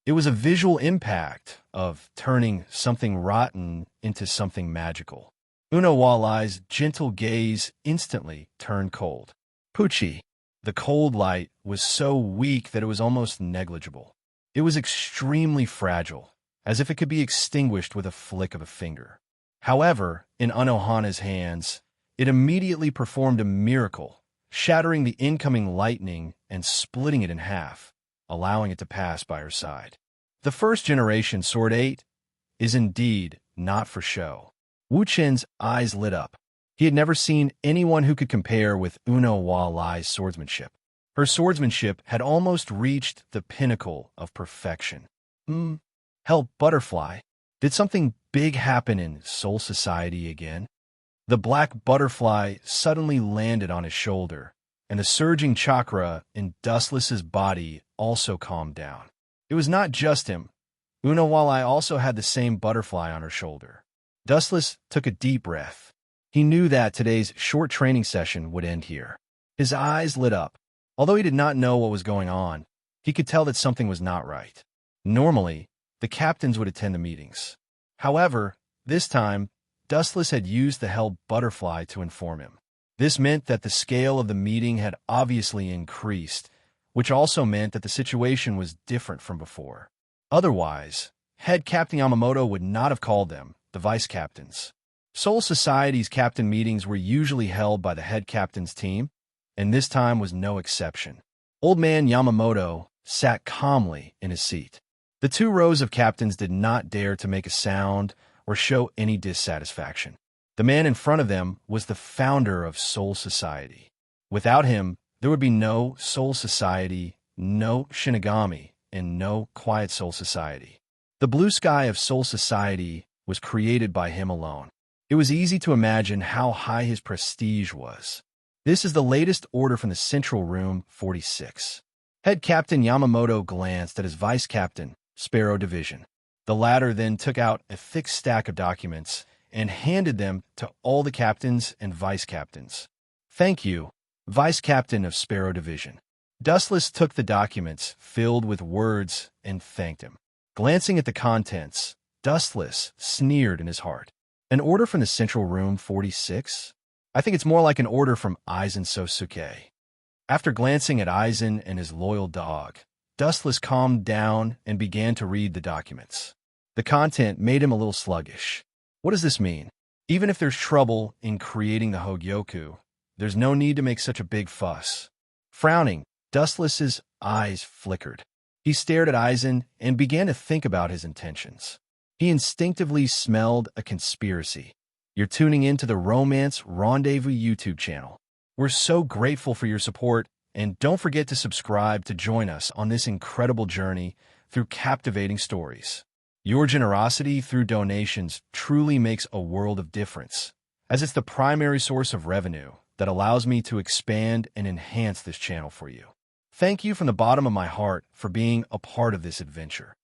It was a visual impact of turning something rotten into something magical. Unawalai's gentle gaze instantly turned cold. Pucci. The cold light was so weak that it was almost negligible. It was extremely fragile, as if it could be extinguished with a flick of a finger. However, in Unohana's hands, it immediately performed a miracle, shattering the incoming lightning and splitting it in half, allowing it to pass by her side. The first-generation Sword 8 is indeed not for show. Wu Chen's eyes lit up. He had never seen anyone who could compare with Unawalai's swordsmanship. Her swordsmanship had almost reached the pinnacle of perfection. Hell, Butterfly, did something big happen in Soul Society again? The black butterfly suddenly landed on his shoulder, and the surging chakra in Dustless's body also calmed down. It was not just him. Unawalai also had the same butterfly on her shoulder. Dustless took a deep breath. He knew that today's short training session would end here. His eyes lit up. Although he did not know what was going on, he could tell that something was not right. Normally, the captains would attend the meetings. However, this time, Dustless had used the hell butterfly to inform him. This meant that the scale of the meeting had obviously increased, which also meant that the situation was different from before. Otherwise, head Captain Yamamoto would not have called them the vice captains. Soul Society's captain meetings were usually held by the head captain's team, and this time was no exception. Old man Yamamoto sat calmly in his seat. The two rows of captains did not dare to make a sound or show any dissatisfaction. The man in front of them was the founder of Soul Society. Without him, there would be no Soul Society, no Shinigami, and no Quiet Soul Society. The blue sky of Soul Society was created by him alone. It was easy to imagine how high his prestige was. This is the latest order from the Central Room 46. Head Captain Yamamoto glanced at his vice captain, Sparrow Division. The latter then took out a thick stack of documents and handed them to all the captains and vice captains. Thank you, Vice Captain of Sparrow Division. Dustless took the documents filled with words and thanked him. Glancing at the contents, Dustless sneered in his heart. An order from the Central Room 46? I think it's more like an order from Aizen Sosuke. After glancing at Aizen and his loyal dog, Dustless calmed down and began to read the documents. The content made him a little sluggish. What does this mean? Even if there's trouble in creating the Hogyoku, there's no need to make such a big fuss. Frowning, Dustless's eyes flickered. He stared at Aizen and began to think about his intentions. He instinctively smelled a conspiracy. You're tuning in to the Romance Rendezvous YouTube channel. We're so grateful for your support, and don't forget to subscribe to join us on this incredible journey through captivating stories. Your generosity through donations truly makes a world of difference, as it's the primary source of revenue that allows me to expand and enhance this channel for you. Thank you from the bottom of my heart for being a part of this adventure.